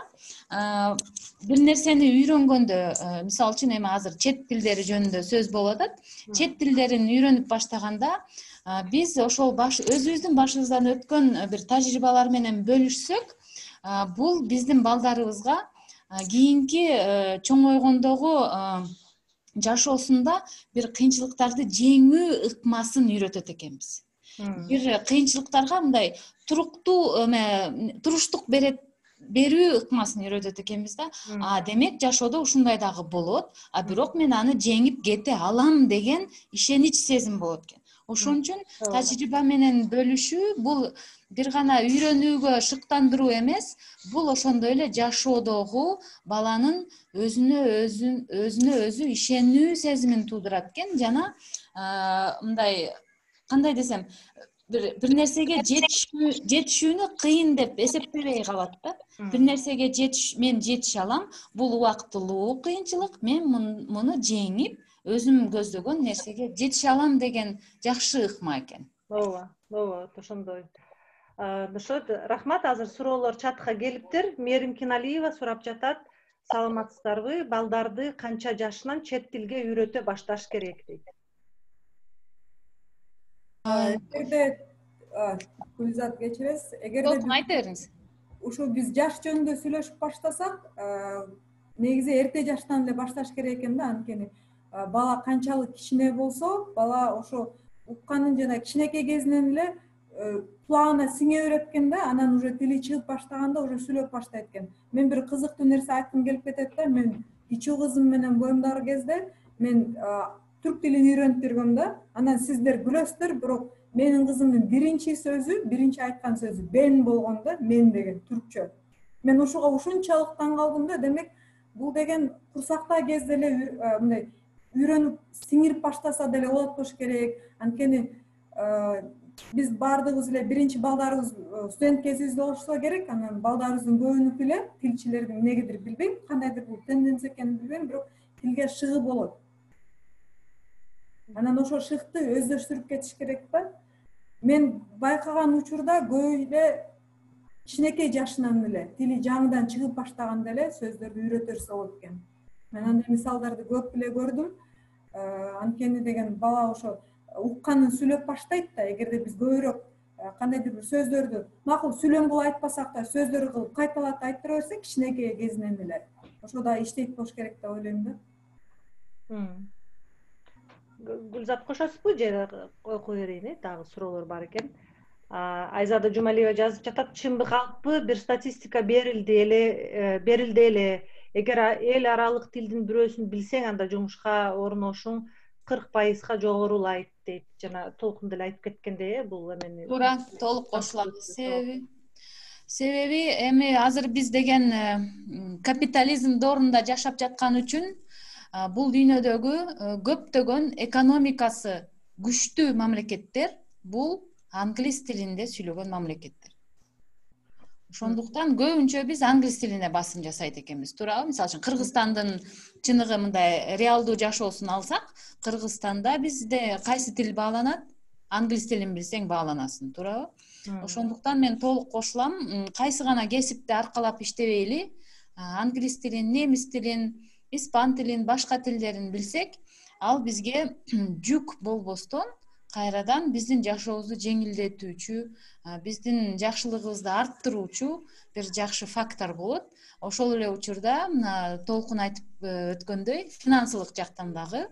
бир нерсени үйрөнгөндө, мисалы үчүн эми азыр чет тилдери жөнүндө сөз болуп атат. Чет тилдерин үйрөнүп баштаганда биз ошол өзүбүздүн башыбыздан өткөн бир тажрыйбалар менен бөлүшсөк, бул биздин балдарыбызга кийинки чоңойгондогу жашоосунда бир кыйынчылыктарды жеңүү ыкмасын үйрөтөт экенбиз. бир кыйынчылыктарга мындай туруктуу туруштук берүү ыкмасын үйрөтөт экенбиз да. Демек жашоодо ушундай дагы болот, бирок мен аны жеңип кете алам деген ишенич сезим болот экен. Ошон үчүн тажрыйба менен бөлүшүү бул бир гана үйрөнүүгө шыктандыруу эмес, бул ошондой эле жашоодогу баланын өзүнө өзү ишенүү сезимин туудурат экен жана мындай кандай десем, бир нерсеге жетишүүнү кыйын деп эсептебей калат да. Бир нерсеге мен жетише алам, бул убактылуу кыйынчылык, мен муну жеңип өзүм көздөгөн нерсеге жетише алам деген жакшы ыкма экен. Ооба, ошондой. Рахмат, азыр суроолор чатка келиптир. Мээрим Киналиева сурап жатат: саламатсыздарбы, балдарды канча жашынан чет тилге үйрөтө башташ керек дейт. Эгерде Гүлзат кечиресиз, эгерде айта бериңиз. Ушул биз жаш жөнүндө сүйлөшүп баштасак, негизи эрте жаштан эле башташ керек экен да. Анткени бала канчалык кичине болсо, бала ошо укканын жана кичинекей кезинен эле кулагына сиңе берет экен да, анан уже тили чыгып баштаганда уже сүйлөп баштайт экен. Мен бир кызыктуу нерсе айткым келип кетет да. Мен кичүү кызым менен боюмдагы кезде мен түрк тилин үйрөнүп бергөм да. Анан сиздер күлөсүздөр, бирок менин кызымдын биринчи айткан сөзү бен болгон да, мен деген түркчө. Мен ушуга ушунчалык таң калдым да. Демек, бул деген курсакта кезде эле мындай үйрөнүп сиңирип баштаса деле болот болуш керек. Анткени биз баардыгыбыз эле биринчи балдарыбыз студент кезибизде болушса керек. Анан балдарыбыздын көбүнүкү эле тилчилердин эмнегедир билбейм, кандайдыр бул тенденция экенин билбейм, бирок тилге шыгы болот. Анан ошо шыкты өздөштүрүп кетиш керек да. Мен байкаган учурда көбү эле кичинекей жашынан эле тили жаңыдан чыгып баштаганда эле сөздөрдү үйрөтөрсө болот экен. Мен андай мисалдарды көп эле көрдүм. Анткени деген бала ошо укканын сүйлөп баштайт да. Эгерде биз көбүрөөк кандайдыр бир сөздөрдү макул сүйлөм кылып айтпасак да сөздөр кылып кайталап айттыра берсек кичинекей кезинен эле ошо да иштейт болуш керек деп ойлойм да. Гүлзат кошосузбу же кое берейин? Дагы суроолор бар экен. Айзада Жумалиева жазып жатат: чынбы калппы, бир статистика берилди эле. Эгер эл аралык тилдин бирөөсүн билсең, анда жумушка орношуң 40%га жогорулайт дейт. Жана Толкун деле айтып кеткендей, бул эмени туура, толук кошулам. Себеби эми азыр биз деген капитализм доорунда жашап жаткан үчүн бул дүйнөдөгү көптөгөн экономикасы күчтүү мамлекеттер бул англис тилинде сүйлөгөн мамлекеттер. Ошондуктан көбүнчө биз англис тилине басым жасайт экенбиз, туурабы? Мисалы үчүн Кыргызстандын чыныгы мындай реалдуу жашоосун алсак, Кыргызстанда бизде кайсы тил бааланат? Англис тилин билсең бааланасың, туурабы? Ошондуктан мен толук кошулам. Кайсы гана кесипти аркалап иштебейли, англис тилин, немис тилин, испан тилин, башка тилдерин билсек, ал бизге жүк болбостон кайрадан биздин жашообузду жеңилдетүүчү, биздин жакшылыгыбызды арттыруучу бир жакшы фактор болот. Ошол эле учурда Толкун айтып өткөндөй, финансылык жактан дагы,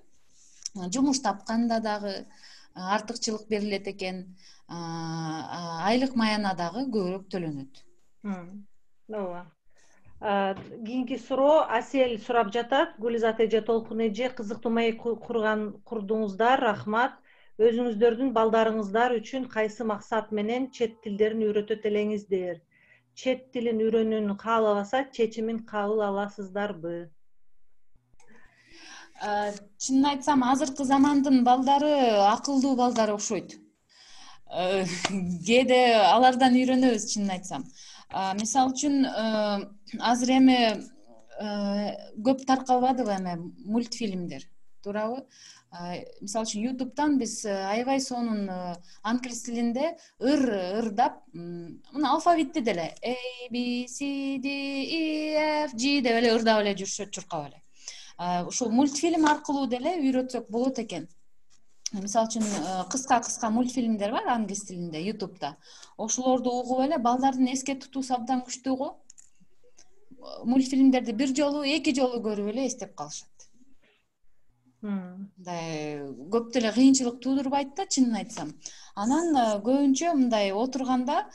жумуш тапканда дагы артыкчылык берилет экен, айлык маяна дагы көбүрөөк төлөнөт. Ооба. Кийинки суроо Асел сурап жатат: Гүлзат эже, Толкун эже, кызыктуу маек курдуңуздар, рахмат. Өзүңүздөрдүн балдарыңыздар үчүн кайсы максат менен чет тилдерин үйрөтөт элеңиздер? Чет тилин үйрөнүүнү каалабаса, чечимин кабыл аласыздарбы? Чынын айтсам, азыркы замандын балдары акылдуу балдар окшойт. Кээде алардан үйрөнөбүз, чынын айтсам. Мисалы үчүн, азыр эми көп таркалбадыбы эми мультфильмдер, туурабы? Мисалы үчүн YouTube'дан биз аябай сонун англис тилинде ырдап, мына алфавитти деле A, B, C, D, E, F, G деп эле ырдап эле жүрүшөт, чуркап эле. Ушул мультфильм аркылуу деле үйрөтсөк болот экен. Мисалы үчүн кыска мультфильмдер бар англис тилинде YouTube'да. Ошолорду угуп эле балдардын эске тутуусу абдан күчтүү го. Мультфильмдерди бир жолу, эки жолу көрүп эле эстеп калышат. мындай көп деле кыйынчылык туудурбайт да, чынын айтсам. Анан көбүнчө мындай отурганда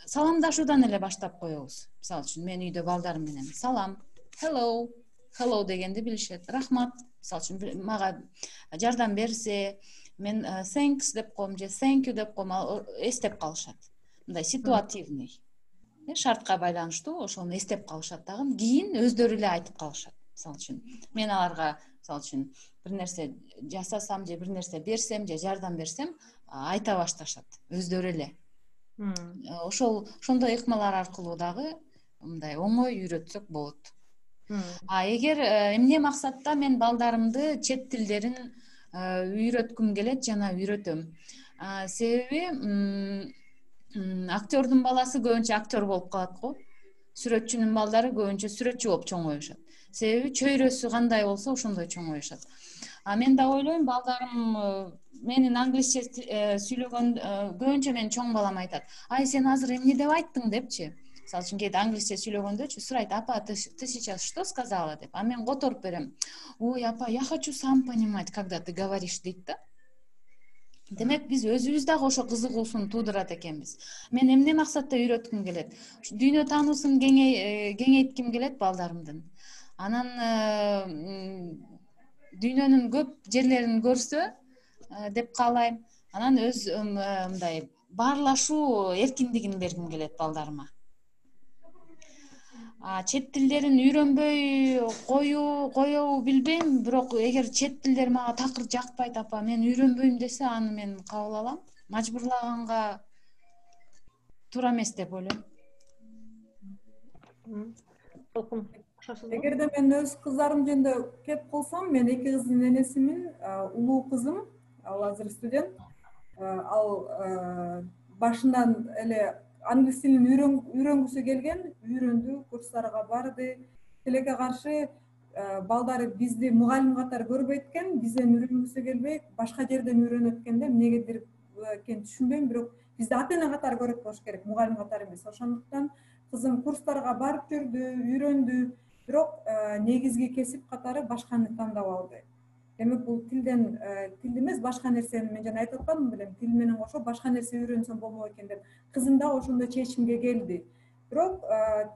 саламдашуудан эле баштап коебуз. Мисалы үчүн мен үйдө балдарым менен салам, hello дегенди билишет. Рахмат, мисалы үчүн мага жардам берсе, мен thanks деп коем же thank you деп коем, эстеп калышат. Мындай ситуативный, шартка байланыштуу ошону эстеп калышат дагы. Кийин өздөрү эле айтып калышат. Мисалы үчүн мен аларга мисалы үчүн бир нерсе жасасам же бир нерсе берсем же жардам берсем, айта башташат өздөрү эле. Ошондой ыкмалар аркылуу дагы мындай оңой үйрөтсөк болот. Эгер эмне максатта мен балдарымды чет тилдерин үйрөткүм келет жана үйрөтөм. Себеби актёрдун баласы көбүнчө актер болуп калат го. Сүрөтчүнүн балдары көбүнчө сүрөтчү болуп чоңоюшат. Себеби чөйрөсү кандай болсо ошондой чоңоюшат. Мен да ойлойм, балдарым менин англисче сүйлөгөн көбүнчө менин чоң балам айтат: "Ай, сен азыр эмне деп айттың?" депчи. Мисалы үчүн кээде англисче сүйлөгөндөчү сурайт: "Апа, ты сейчас что сказала?" деп. А мен которуп берем: "Ой, апа, я хочу сам понимать, когда ты говоришь" дейт да. Демек биз өзүбүз дагы ошо кызыгуусун туудурат экенбиз. Мен эмне максатта үйрөткүм келет? Дүйнө таануусун кеңейтким келет балдарымдын. Анан дүйнөнүн көп жерлерин көрсө деп каалайм. Анан өз мындай баарлашуу эркиндигин бергим келет балдарыма. Чет тилдерин үйрөнбөй коебу билбейм, бирок эгер чет тилдер мага такыр жакпайт, апа, мен үйрөнбөйм десе, аны мен кабыл алам. Мажбурлаганга туура эмес деп ойлойм. Эгерде мен өз кыздарым жөнүндө кеп калсам, мен 2 кыздын энесимин. Улуу кызым, ал азыр студент. Ал башынан эле англис тилин үйрөнгүсү келген, үйрөндү, курстарга барды. Тилекке каршы балдары бизди мугалим катары көрбөйт экен, бизден үйрөнгүсү келбей, башка жерден үйрөнөт экен да, эмнегедир экенин түшүнбөйм, бирок бизди ата эне катары көрөт болуш керек, мугалим катары эмес. Ошондуктан кызым курстарга барып жүрдү, үйрөндү, бирок негизги кесип катары башканы тандап алды. Демек бул тилди эмес, башка нерсени мен жана айтып атканмын белем, тил менен кошо башка нерсе үйрөнсөм болмок экен деп. Кызым да ошондой чечимге келди. Бирок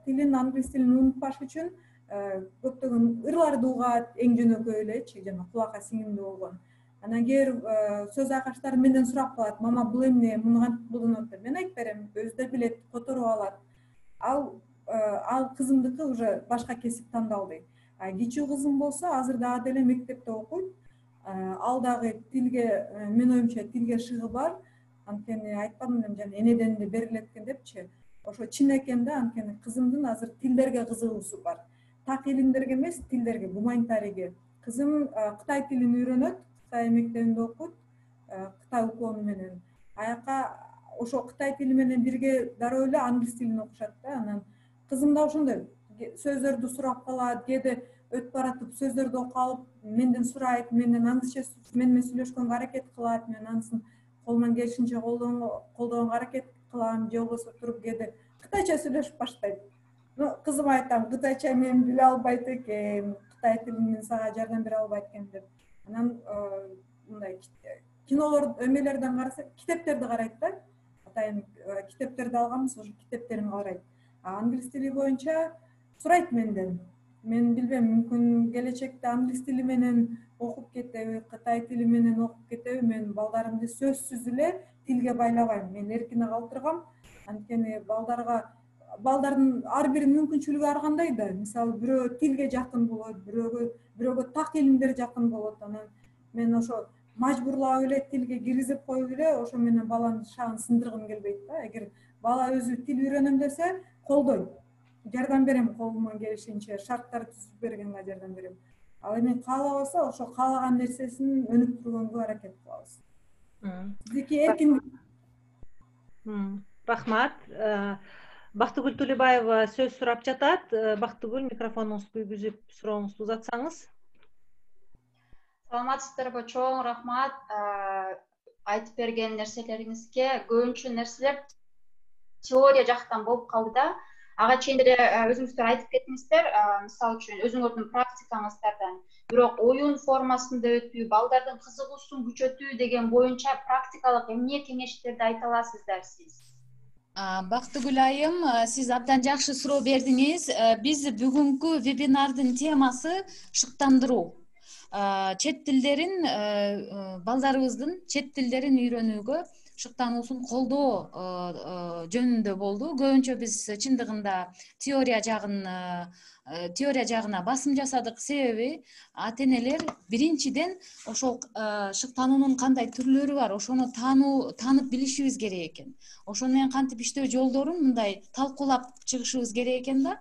тилин, англис тилин унутпаш үчүн көптөгөн ырларды угат, эң жөнөкөй элечи, жана кулакка сиңимдүү болгон. Анан кээ сөз акачтар менден сурап калат: "Мама, бул эмне, муну кантип колдонот?" деп. Мен айтып берем, өзү да билет, которуп алат. Ал кызымдыкы уже башка кесип тандалды. Кичүү кызым болсо азыр дагы деле мектепте окуйт. Ал дагы тилге, мен оюмча, тилге шыгы бар. Анткени айтпадым белем, жана энеден да берилет экен депчи. Ошо чын экен да, анткени кызымдын азыр тилдерге кызыгуусу бар. Так илимдерге эмес, тилдерге, гуманитарийге. Кызым Кытай тилин үйрөнөт, Кытай мектебинде окуйт, Кытай уклону менен. Аяка ошо Кытай тили менен бирге дароо эле англис тилин окушат да. Анан кызым да ошондой сөздөрдү сурап калат, кээде өтүп баратып сөздөрдү окуп алып менден сурайт, менден англисче менен сүйлөшкөнгө аракет кылат. Мен анысын колуман келишинче колдогонго аракет кылам, же болбосо туруп кээде кытайча сүйлөшүп баштайт. Кызыма айтам: "Кытайча мен биле албайт экен, Кытай тилин мен сага жардам бере албайт экен" деп. Анан мындай кинолор, эмелерден карасак, китептерди карайт да. Атайын китептерди алганбыз, ошо китептерин карайт. Англис тили боюнча сурайт менден. Мен билбейм, мүмкүн келечекте англис тили менен окуп кетеби, Кытай тили менен окуп кетеби, мен балдарымды сөзсүз эле тилге байлабайм. Мен эркине калтыргам. Анткени балдардын ар бир мүмкүнчүлүгү ар кандай да. Мисалы, бирөө тилге жакын болот, бирөөгө так илимдер жакын болот. Анан мен ошо мажбурлап эле тилге киргизип коюп эле ошо менен баланын шагын сындыргым келбейт да. Эгер бала өзү тил үйрөнөм десе, колдойм, жардам берем, колуман келишинче шарттар түзүп бергенге жардам берем. Ал эми каалабаса, ошо каалаган нерсесин өнүктүргөнгө аракет кылабыз. Биздики эркин. Рахмат. Бактыгүл Тулебаева сөз сурап жатат. Бактыгүл, микрофонуңузду күйгүзүп сурооңузду узатсаңыз. Саламатсыздарбы, чоң рахмат айтып берген нерселериңизге. Көбүнчө нерселер теория жактан болуп калды да. ага чейин деле өзүңүздөр айтып кеттиңиздер, мисалы үчүн өзүңөрдүн практикаңыздардан бирок оюн формасында өтүү, балдардын кызыгуусун күчөтүү деген боюнча практикалык эмне кеңештерди айта аласыздар сиз? Бактыгүл айым, сиз абдан жакшы суроо бердиңиз. Биз бүгүнкү вебинардын темасы шыктандыруу. Чет тилдерин, балдарыбыздын чет тилдерин үйрөнүүгө шыктануусун колдоо жөнүндө болду. Көбүнчө биз чындыгында теория жагына басым жасадык. Себеби ата-энелер биринчиден ошол шыктануунун кандай түрлөрү бар, ошону таанып билишибиз керек экен. Ошону менен кантип иштөө жолдорун мындай талкуулап чыгышыбыз керек экен да.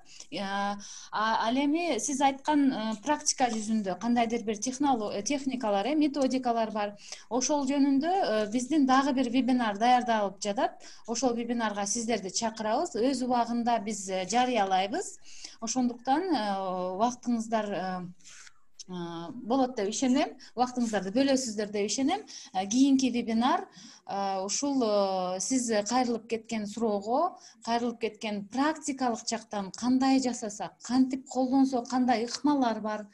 Ал эми сиз айткан практика жүзүндө кандайдыр бир техникалар, методикалар бар. Ошол жөнүндө биздин дагы бир вебинар даярдалып жатат. Ошол вебинарга сиздерди чакырабыз. Өз убагында биз жарыялайбыз. Ошондуктан убактыңыздар болот деп ишенем. Убактыңыздарды бөлөсүздөр деп ишенем. Кийинки вебинар ушул сиз кайрылып кеткен суроого, кайрылып кеткен практикалык жактан кандай жасасак, кантип колдонсок, кандай ыкмалар бар,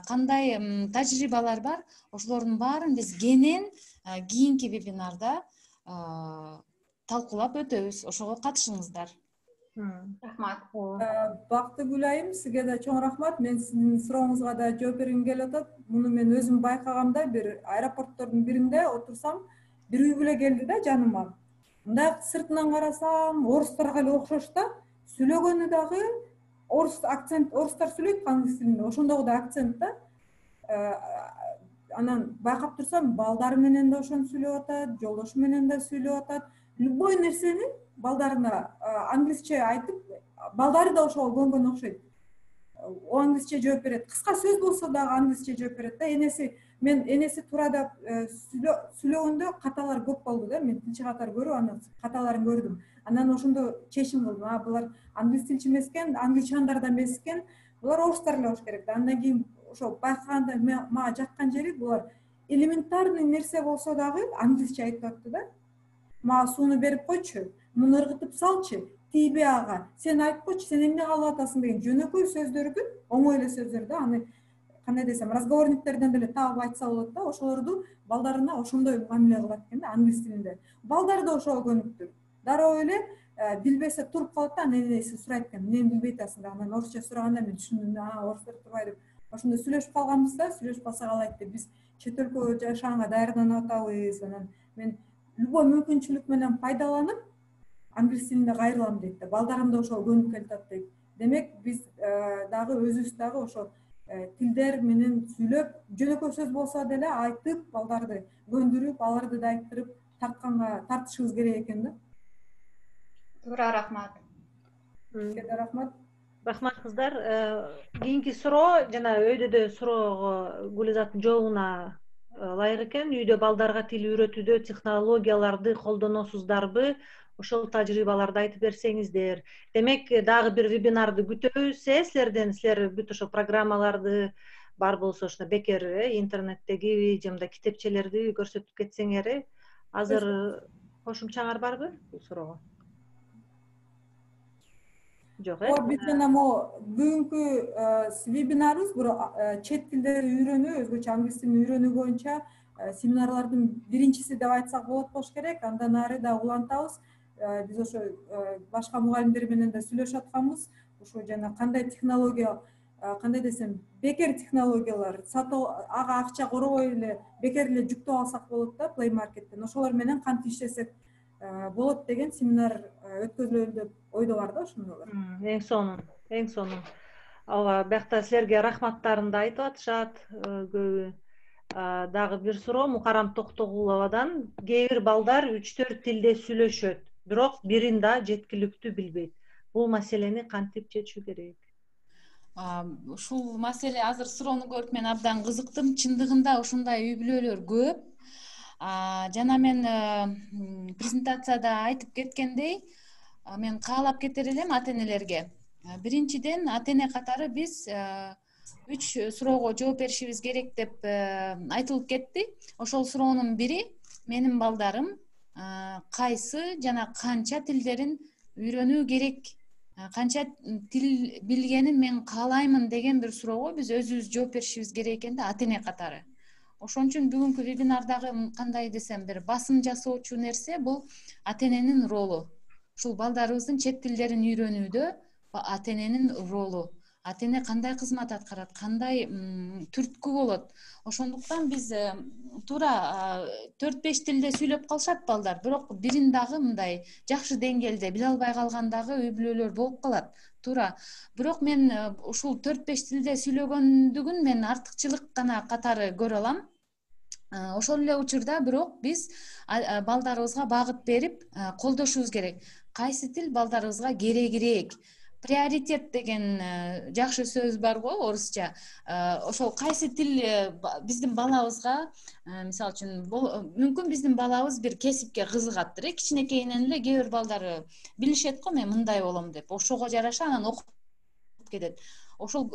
кандай тажрыйбалар бар, ошолордун баарын биз кенен кийинки вебинарда талкуулап өтөбүз. Ошого катышыңыздар. Рахмат. Бактыгүл айым, сизге да чоң рахмат. Мен сиздин сурооңузга да жооп бергим келип атат. Муну мен өзүм байкагамда бир аэропорттордун биринде отурсам, бир үй бүлө келди да жаныма. Мындай сыртынан карасам, орустарга эле окшош да, сүйлөгөнү дагы орус акцент, орустар сүйлөйт англис тилинде, ошондогу да акцент да. Анан байкап турсам, балдары менен да ошону сүйлөп атат, жолдошу менен да сүйлөп атат. Любой нерсени балдарына англисче айтып, балдары да ошого көнгөн окшойт. Англисче жооп берет. Кыска сөз болсо дагы англисче жооп берет да. Энеси туурада сүйлөгөндө каталар көп болду да. Мен тилчи катары көрүп, анан каталарын көрдүм. Анан ошондо чечим кылдым. Булар англис тилчи эмес экен, англичандар да эмес экен. Булар орустар эле болуш керек да. Андан кийин ошо байкаганда мага жаккан жери булар элементарный нерсе болсо дагы англисче айтып атты да. Мага сууну берип койчу, муну ыргытып салчы, тийбей ага, сен айтып койчу, сен эмне кылып атасың деген жөнөкөй сөздөрдү, оңой эле сөздөр да, аны кандай десем, разговорниктерден деле таап айтса болот да, ошолорду балдарына ошондой мамиле кылат экен да, англис тилинде. Балдар да ошого көнүптүр. Дароо эле билбесе туруп калат да, анан энеси сурайт экен, эмнени билбей атасың да, анан орусча сураганда мен түшүндүм да, орустар турбай деп. Ошондо сүйлөшүп калганбыз да, сүйлөшүп калсак алайт деп биз чет өлкөгө жашаганга даярданып атабыз. Анан мен любой мүмкүнчүлүк менен пайдаланып англис тилинде кайрылам дейт да. Балдарым да ошого көнүп келатат дейт. Демек биз дагы өзүбүз дагы ошо тилдер менен сүйлөп, жөнөкөй сөз болсо деле айтып, балдарды көндүрүп, аларды да айттырып тартышыбыз керек экен да. Туура, рахмат. Сизге да рахмат. Рахмат кыздар. Кийинки суроо жана өйдөдө суроого Гүлизаттын жообуна ылайык экен. Үйдө балдарга тил үйрөтүүдө технологияларды колдоносуздарбы? Ошол тажрыйбаларды айтып берсеңиздер. Демек, дагы бир вебинарды күтөбүз силерден. Силер бүт ошо программаларды бар болсо ошо бекер интернеттеги же мындай китепчелерди көрсөтүп кетсеңер. Азыр кошумчаңар барбы бул суроого? Жок, Биз жана бүгүнкү вебинарыбыз бул чет тилдерди үйрөнүү, өзгөчө англис тилин үйрөнүү боюнча семинарлардын биринчиси деп айтсак болот болуш керек. Андан ары да улантабыз. Биз ошо башка мугалимдер менен да сүйлөшүп атканбыз. Ошо жана кандай технология, кандай десем, бекер технологиялар сатып ага акча коробой эле бекер эле жүктөп алсак болот да Play Market'тен. Ошолор менен кантип иштесек болот деген семинар өткөзүлөлү деп ойдо бар да ошондолор. Эң сонун. Ооба, биякта силерге рахматтарымды айтып атышат көбү. Дагы бир суроо Мукарам Токтогуловадан. Кээ бир балдар 3-4 тилде сүйлөшөт, бирок бирин да жеткиликтүү билбейт. Бул маселени кантип чечүү керек? Ушул маселе азыр суроону көрүп мен абдан кызыктым. Чындыгында ушундай үй бүлөлөр көп. Жана мен презентацияда айтып кеткендей, мен каалап кетер элем ата-энелерге. Биринчиден, ата-эне катары биз 3 суроого жооп беришибиз керек деп айтылып кетти. Ошол суроонун бири менин балдарым кайсы жана канча тилдерин үйрөнүү керек канча тил билгенин мен каалаймын деген бир суроого биз өзүбүз жооп беришибиз керек экен да, ата эне катары. Ошон үчүн бүгүнкү вебинардагы кандай десем бир басым жасоочу нерсе бул ата эненин ролу. Ушул балдарыбыздын чет тилдерин үйрөнүүдө ата эненин ролу. Ата эне кандай кызмат аткарат, кандай түрткү болот. Ошондуктан биз туура 4-5 тилде сүйлөп калышат балдар, бирок бирин дагы мындай жакшы деңгээлде биле албай калган дагы үй бүлөлөр болуп калат. Туура. Бирок мен ушул 4-5 тилде сүйлөгөндүгүн мен артыкчылык гана катары көрө алам. Ошол эле учурда бирок биз балдарыбызга багыт берип колдошубуз керек. Кайсы тил балдарыбызга керегирээк? Приоритет деген жакшы сөз бар го орусча. Ошол кайсы тил биздин балабызга, мисалы үчүн, мүмкүн биздин балабыз бир кесипке кызыгаттыр. Кичинекейинен эле кээ бир балдар билишет го, мен мындай болом деп. Ошого жараша анан окуп кетет. Ошол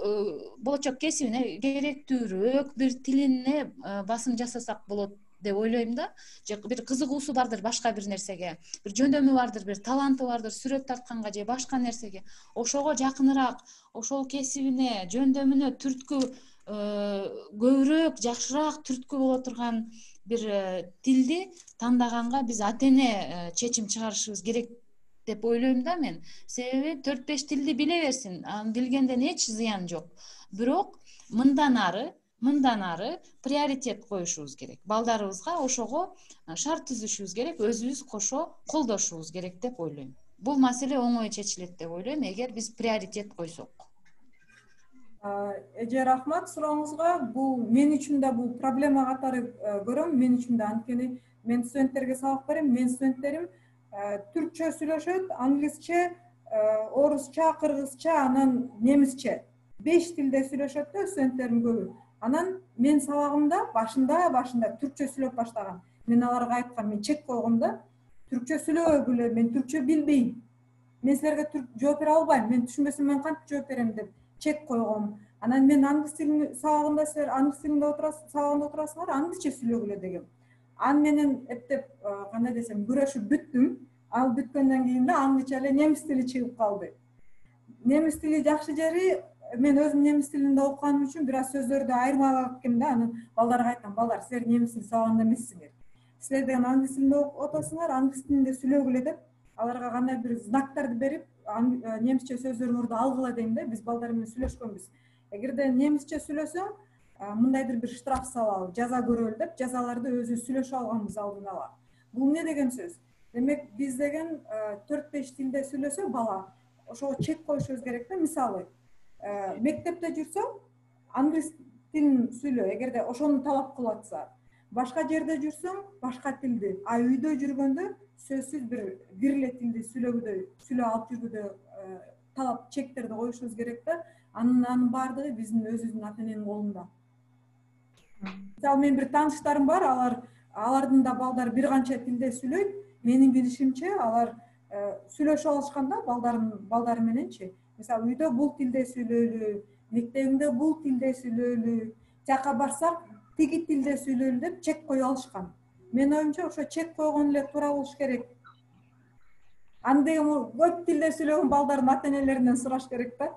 болочок кесибине керектүүрөөк бир тилине басым жасасак болот деп ойлойм да. Же бир кызыгуусу бардыр башка бир нерсеге, бир жөндөмү бардыр, бир таланты бардыр сүрөт тартканга же башка нерсеге. Ошого жакыныраак, ошол кесибине, жөндөмүнө түрткү көбүрөөк, жакшыраак түрткү боло турган бир тилди тандаганга биз ата эне чечим чыгарышыбыз керек деп ойлойм да мен. Себеби 4-5 тилди биле берсин, аны билгенден эч зыян жок. Бирок мындан ары приоритет коюшубуз керек. Балдарыбызга ошого шарт түзүшүбүз керек, өзүбүз кошо колдошубуз керек деп ойлойм. Бул маселе оңой чечилет деп ойлойм, эгер биз приоритет койсок. Эже, рахмат сурооңузга. Бул мен үчүн да бул проблема катары көрөм. Мен үчүн да, анткени мен студенттерге сабак берем. Мен студенттерим түркчө сүйлөшөт, англисче, орусча, кыргызча, анан немисче. 5 тилде сүйлөшөт да студенттерим көбү. Анан мен сабагымда башында түркчө сүйлөп баштаган. Мен аларга айткам, мен чек койгом да, түркчө сүйлөбөгүлө, мен түркчө билбейм. Мен силерге жооп бере албайм. Мен түшүнбөсөм мен кантип жооп берем деп чек койгом. Анан мен англис тилин сабагында силер англис тилинде сабагында отурасыңар, англисче сүйлөгүлө дегем. Ан менен эптеп кандай десем, күрөшүп бүттүм. Ал бүткөндөн кийин да англисче эле немис тили чыгып калды. Немис тили жакшы жери, мен өзүм немис тилинде окуганым үчүн бир аз сөздөрдү айырмалап келем да, анан балдарга айтам, балдар, силер немис тили сабагында эмессиңер. Силер деген англис тилинде отосуңар, англис тилинде сүйлөгүлө деп, аларга кандай бир знактарды берип, немисче сөздөрүңөрдү алгыла дейм да, биз балдар менен сүйлөшкөнбүз. Эгерде немисче сүйлөсөң, мындайдыр бир штраф салалы, жаза көрөлү деп, жазаларды өзүбүз сүйлөшүп алганбыз алдын ала. Бул эмне деген сөз? Демек, биз деген 4-5 тилде сүйлөсө бала, ошого чек коюшубуз керек да. Мисалы, мектепте жүрсөң, англис тилин сүйлө, эгерде ошону талап кылып атса. Башка жерде жүрсөң, башка тилди. А үйдө жүргөндө сөзсүз бир эле тилди сүйлөп алып жүргүдө талап, чектерди коюшубуз керек да. Анын баардыгы биздин өзүбүздүн ата эненин колунда. Мисалы, мен бир тааныштарым бар, алардын да балдары бир канча тилде сүйлөйт. Менин билишимче, алар сүйлөшүп алышканда балдары мененчи. Мисалы, үйдө бул тилде сүйлөйлү, мектебиңде бул тилде сүйлөйлү, жака барсак тиги тилде сүйлөйлү деп чек коюп алышкан. Мен оюмча, ошо чек койгон эле туура болуш керек. Анда көп тилде сүйлөгөн балдардын ата энелеринен сураш керек да.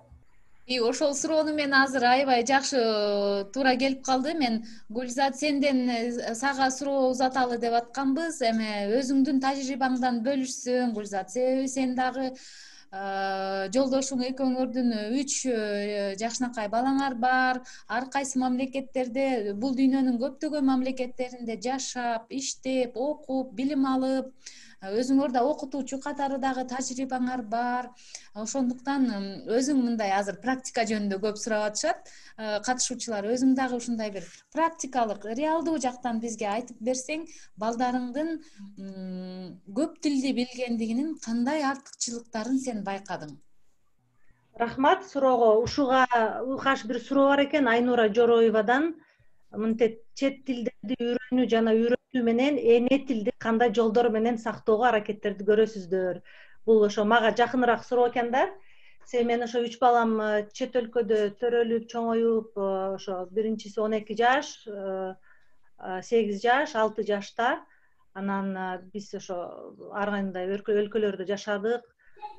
Ошол суроону мен азыр аябай жакшы туура келип калды. Мен Гүлзат, сенден сага суроо узаталы деп атканбыз. Эми өзүңдүн тажрыйбаңдан бөлүшсөң, Гүлзат, себеби сен дагы жолдошуң экөөңөрдүн 3 жакшынакай балаңар бар. Ар кайсы мамлекеттерде, бул дүйнөнүн көптөгөн мамлекеттеринде жашап, иштеп, окуп, билим алып, өзүңөр да окутуучу катары дагы тажрыйбаңар бар. Ошондуктан өзүң мындай азыр практика жөнүндө көп сурап атышат катышуучулар. Өзүң дагы ушундай бир практикалык, реалдуу жактан бизге айтып берсең, балдарыңдын көп тилди билгендигинин кандай артыкчылыктарын сен байкадың? Рахмат суроого. Ушуга уйкаш бир суроо бар экен Айнура Жороевадан. Мынтип чет тилдерди үйрөнүү жана үйрөтүү менен эне тилди кандай жолдор менен сактоого аракеттерди көрөсүздөр? Бул ошо мага жакыныраак суроо экен да. Себеби мен ошо 3 балам чет өлкөдө төрөлүп, чоңоюп, ошо биринчиси 12 жаш, 8 жаш, 6 жашта. Анан биз ошо ар кандай өлкөлөрдө жашадык.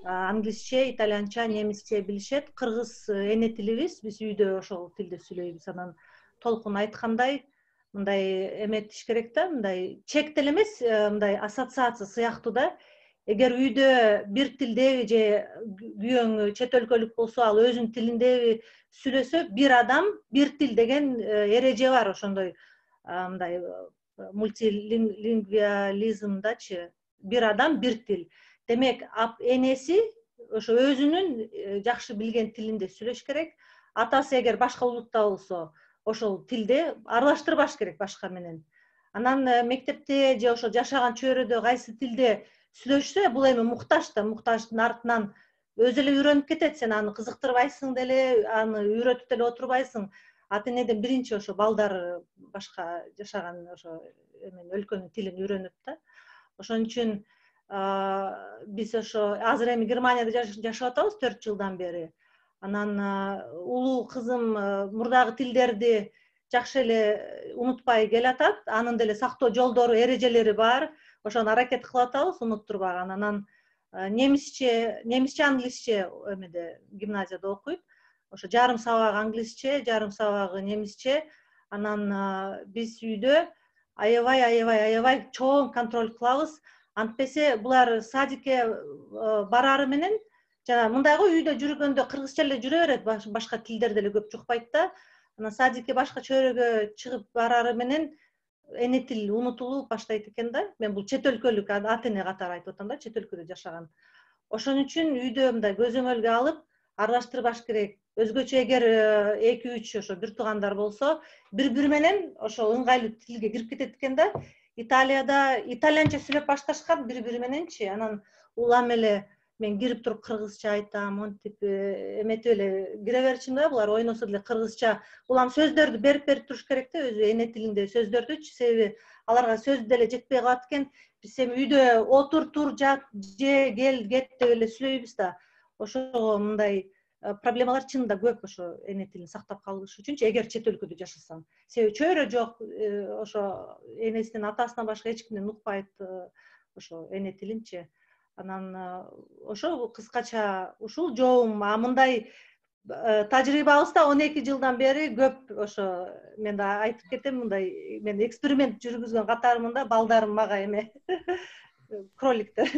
англисче, итальянча, немисче билишет. Кыргыз эне тилибиз, биз үйдө ошол тилде сүйлөйбүз. Анан Толкун айткандай, мындай эметиш керек да, мындай чектел эмес, мындай ассоциация сыяктуу да. Эгер үйдө бир тилдеби же күйөөң чет өлкөлүк болсо, ал өзүнүн тилиндеби сүйлөсө, бир адам бир тил деген эреже бар, ошондой мындай мультилингвиализмдачы, бир адам бир тил. Демек, энеси ошо өзүнүн жакшы билген тилинде сүйлөш керек. Атасы эгер башка улутта болсо, ошол тилде аралаштырбаш керек башка менен. Анан мектепте же ошо жашаган чөйрөдө кайсы тилде сүйлөшсө, бул эми муктаж да, муктаждын артынан өзү эле үйрөнүп кетет. Сен аны кызыктырбайсың деле, аны үйрөтүп деле отурбайсың. Ата энеден биринчи ошо балдар башка жашаган ошо өлкөнүн тилин үйрөнөт да. Ошон үчүн биз ошо азыр эми Германияда жашап атабыз 4 жылдан бери. Анан улуу кызым мурдагы тилдерди жакшы эле унутпай келатат. Анын деле сактоо жолдору, эрежелери бар. Ошону аракет кылып атабыз унуттурбаган. Анан немисче, англисче эмеде гимназияда окуйт. Ошо жарым сабак англисче, жарым сабагы немисче. Анан биз үйдө аябай чоң контроль кылабыз. Антпесе булар садикке барары менен жана мындайгы үйдө жүргөндө кыргызча эле жүрө берет, башка тилдер деле көп жукпайт да. Анан садикке башка чөйрөгө чыгып барары менен эне тил унутулуп баштайт экен да. Мен бул чет өлкөлүк ата эне катары айтып атам да, чет өлкөдө жашаган. Ошон үчүн үйдө мындай көзөмөлгө алып аралаштырбаш керек. Өзгөчө эгер 2-3 ошо бир туугандар болсо, бири-бири менен ошо ыңгайлуу тилге кирип кетет экен да. Италияда итальянча сүйлөп башташкан бири-бири мененчи. Анан улам эле мен кирип туруп кыргызча айтам, монтип эметип эле кире берчүмүн да, булар ойносо деле кыргызча. Улам сөздөрдү берип туруш керек да, өзү эне тилинде сөздөрдүчү, себеби аларга сөз деле жетпей калат экен. Биз эми үйдө отур, тур, жат, же, кел, кет деп эле сүйлөйбүз да. Ошого мындай проблемалар чынында көп ошо эне тилин сактап калыш үчүнчү, эгер чет өлкөдө жашасаң. Себеби чөйрө жок, ошо энесинен, атасынан башка эч кимден укпайт ошо эне тилинчи. Анан ошо кыскача ушул жоом. Мындай тажрыйбабызда 12 жылдан бери көп ошо мен да айтып кетем, мындай мен эксперимент жүргүзгөн катарымын да, балдарым мага эме кроликтер.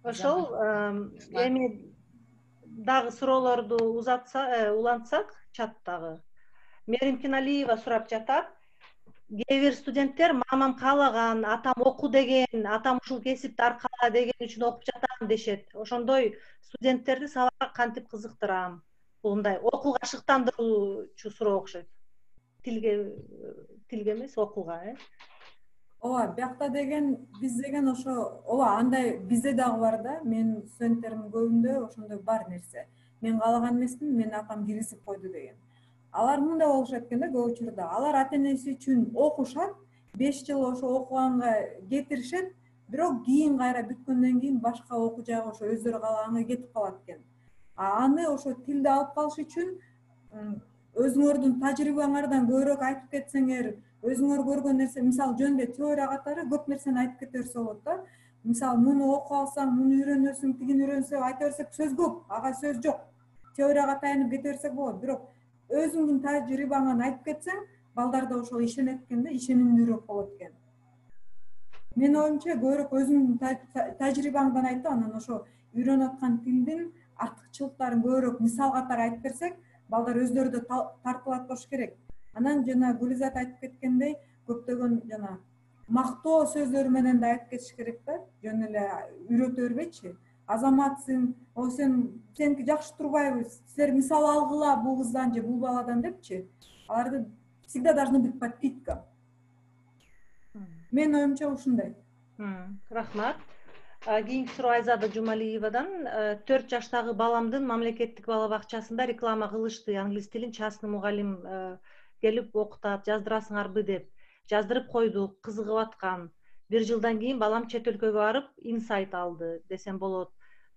Ошол эми дагы суроолорду улантсак чаттагы. Мерим Киналиева сурап жатат. Кээ бир студенттер мамам каалаган, атам оку деген, атам ушул кесипти аркала деген үчүн окуп жатам дешет. Ошондой студенттерди сабакка кантип кызыктырам? Бул мындай окууга шыктандыруучу суроо окшойт. Тилге эмес, окууга, Ооба, биякта деген, биз деген ошо, ооба, андай бизде дагы бар да. Мен студенттеримдин көбүндө ошондой бар нерсе. Мен каалаган эмесмин, мен атам киргизип койду деген. Алар мындай болушат экен да, көп учурда. Алар ата энеси үчүн окушат, 5 жыл ошо окуганга кетиришет, бирок кийин кайра бүткөндөн кийин башка окуу жайга ошо өздөрү каалаганга кетип калат экен. Аны ошо тилди алып калыш үчүн өзүңөрдүн тажрыйбаңардан көбүрөөк айтып кетсеңер, өзүңөр көргөн нерсе, мисалы жөн эле теория катары көп нерсени айтып кете берсе болот да. Мисалы муну окуп алсаң, муну үйрөнөсүң, тигини үйрөнсөң, айта берсек сөз көп, ага сөз жок. Теорияга таянып кете берсек болот, бирок өзүңдүн тажрыйбаңан айтып кетсең, балдар да ошого ишенет экен да, ишенимдүүрөөк болот экен. Мен оюмча көбүрөөк өзүңдүн тажрыйбаңдан айтып, анан ошо үйрөнүп аткан тилдин артыкчылыктарын көбүрөөк мисал катары айтып берсек, балдар өздөрү да тартылат болуш керек. Анан жана Гүлизат айтып кеткендей, көптөгөн жана мактоо сөздөрү менен да айтып кетиш керек да, жөн эле үйрөтө бербейчи. Азаматсың, сеники жакшы турбайбы, силер мисал алгыла бул кыздан же бул баладан депчи. Аларды всегда должны быть подпитка. Мен оюмча ушундай. Рахмат. Кийинки суроо Айзада Жумалиевадан. 4 жаштагы баламдын мамлекеттик бала бакчасында реклама кылышты, англис тилин частный мугалим келип окутат, жаздырасыңарбы деп. Жаздырып койдук, кызыгып аткан. 1 жылдан кийин балам чет өлкөгө барып, инсайт алды десем болот.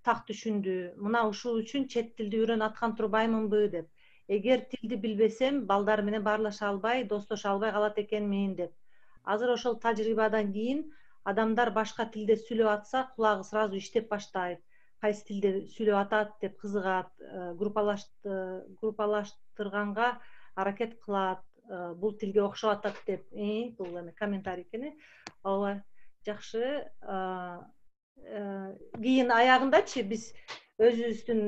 Так түшүндү. Мына ушул үчүн чет тилди үйрөнүп аткан турбаймынбы деп. Эгер тилди билбесем, балдар менен баарлаша албай, достошо албай калат экенмин деп. Азыр ошол тажрыйбадан кийин адамдар башка тилде сүйлөп атса кулагы сразу иштеп баштайт, кайсы тилде сүйлөп атат деп кызыгат, группалаштырганга аракет кылат, бул тилге окшоп атат деп бул эме комментарий экен. Ооба, жакшы. Кийин аягындачы биз өзүбүздүн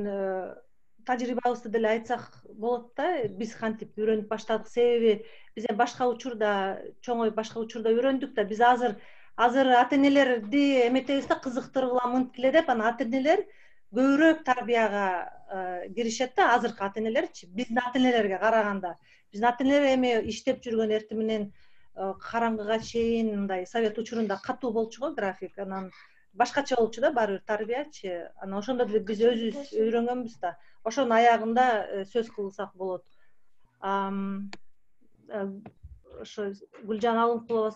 тажрыйбабызды деле айтсак болот да. Биз кантип үйрөнүп баштадык, себеби биз башка учурда, чоңоюп башка учурда үйрөндүк да. Биз азыр ата-энелерди эметебиз да, кызыктыргыла мынтиле деп, анан ата-энелер көбүрөөк тарбияга киришет да, азыркы ата-энелерчи. Биздин ата-энелерге караганда, биздин ата-энелер эми иштеп жүргөн эртең менен караңгыга чейин мындай совет учурунда катуу болчу го график, анан башкача болчу да баары бир тарбиячы. Анан ошондо деле биз өзүбүз үйрөнгөнбүз да. Ошонун аягында сөз кылсак болот. Ошо Гүлжан Алымкулова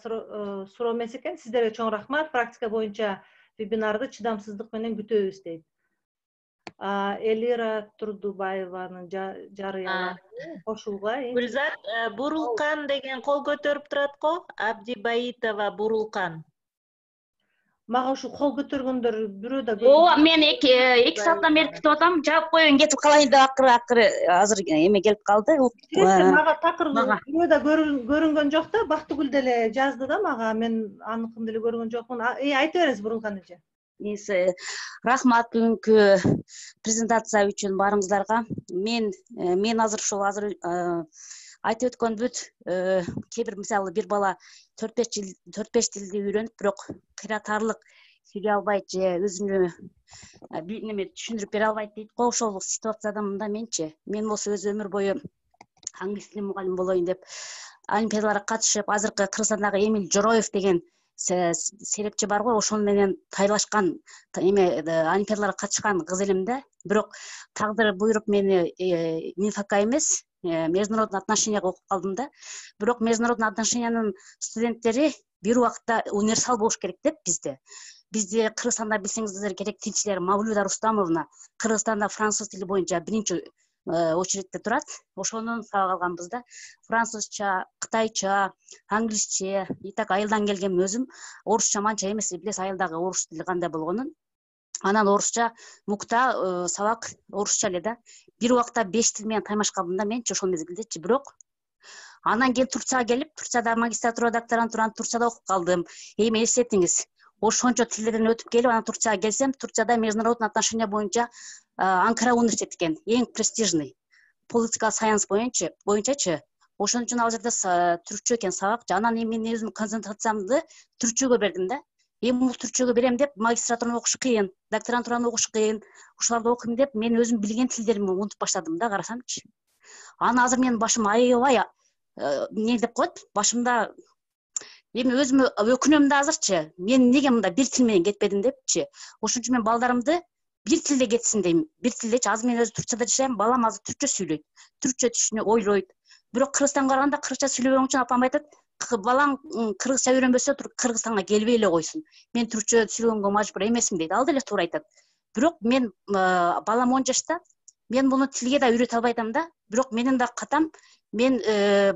суроо эмес экен. Сиздерге чоң рахмат. Практика боюнча вебинарды чыдамсыздык менен күтөбүз дейт. Элира Турдубаеванын жарыялары кошулга. Гүлзат, Бурулкан деген кол көтөрүп турат го. Абдибаитова Бурулкан. Мага ушу кол көтөргөндөр бирөө да Ооба, мен 2 сааттан бери күтүп атам. Жаап коеюн, кетип калайын деп акыры азыр эме келип калды. Мага такыр бирөө да көрүнгөн жок да. Бактыгүл деле жазды да мага. Мен аныкын деле көргөн жокмун. Айта бериңиз Бурулкан эже. Рахмат бүгүнкү презентация үчүн баарыңыздарга. Мен азыр айтып өткөнбүт, кээ бир мисалы бир бала 4-5 тилди үйрөнүп, бирок кыйратарлык сүйлөй албайт же өзүнө неме түшүндүрүп бере албайт дейт го. Ошол ситуацияда мында мен болсо өз өмүр бою англис тили мугалим болоюн деп олимпиадаларга катышып, азыркы Кыргызстандагы Эмил Жороев деген серепчи бар го, ошону менен тайлашкан олимпиадаларга катышкан кыз элем да. Бирок тагдыр буйруп мени МИФАКка эмес, международный отношенияга окуп калдым да. Бирок международный отношениянын студенттери бир убакта универсал болуш керек деп бизде Кыргызстанда билсеңиздер керек тилчилер Мавлюда Рустамовна Кыргызстанда француз тили боюнча биринчи очередте турат. Ошонун сабак алганбыз да. Французча, кытайча, англисче, и так айылдан келгенмин өзүм. Орусча манча эмес, билесиз айылдагы орус тили кандай болгонун. Анан орусча мукта сабак орусча эле да. Бир убакта 5 тил менен таймаш калдым да менчи ошол мезгилдечи. Бирок анан кийин Турцияга келип, Турцияда магистратура, докторантураны Турцияда окуп калдым. Эми эстетиңиз, ошончо тилдерден өтүп келип, анан Турцияга келсем, Турцияда международный отношения боюнча Анкара университети экен, эң престижный. Political science боюнчачы. Ошон үчүн ал жерде түркчө экен сабак. Анан эми мен өзүмдүн концентрациямды түркчөгө бердим да. Эми бул түркчөгө берем деп магистратураны окуш кыйын, докторантураны окуш кыйын. Ошолорду окуйм деп мен өзүм билген тилдеримди унутуп баштадым да, карасамчы. Анан азыр менин башым аябай не деп коет, башымда эми өзүмө өкүнөм да азырчы. Мен неге мында бир тил менен кетпедим депчи. Ошон үчүн мен балдарымды бир тилде кетсин дейм. Бир тилдечи. Азыр мен өзү Турцияда жашайм, балам азыр түркчө сүйлөйт. Түркчө түшүнөт, ойлойт. Бирок Кыргызстанга барганда кыргызча сүйлөгөн үчүн апам айтат, балаң кыргызча үйрөнбөсө Кыргызстанга келбей эле койсун. Мен түркчө сүйлөгөнгө мажбур эмесмин дейт. Ал деле туура айтат. Бирок мен балам 10 жашта, мен муну тилге да үйрөтө албайтам да. Бирок менин да катам, мен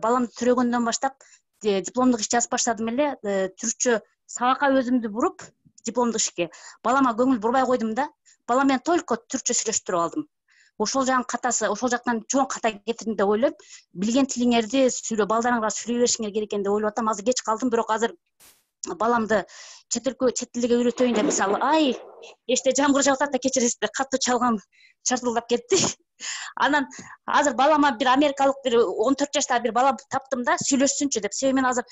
баламды төрөгөндөн баштап дипломдук иш жазып баштадым эле, түркчө сабакка өзүмдү буруп, дипломдук ишке. Балама көңүл бурбай койдум да. Балам мен только түркчө сүйлөштүрүп алдым. Ошол жагын катасы, ошол жактан чоң ката кетирдим деп ойлойм. Билген тилиңерди сүйлөп, балдарыңарга сүйлөй беришиңер керек экен деп ойлоп атам. Азыр кеч калдым, бирок азыр баламды чет тилге үйрөтөйүн деп, мисалы, эште жамгыр жаап атат да, кечиресиздер, катуу чалган чартылдап кетти. Анан азыр балама бир америкалык бир 14 жаштагы бир бала таптым да, сүйлөшсүнчү деп. Себеби мен азыр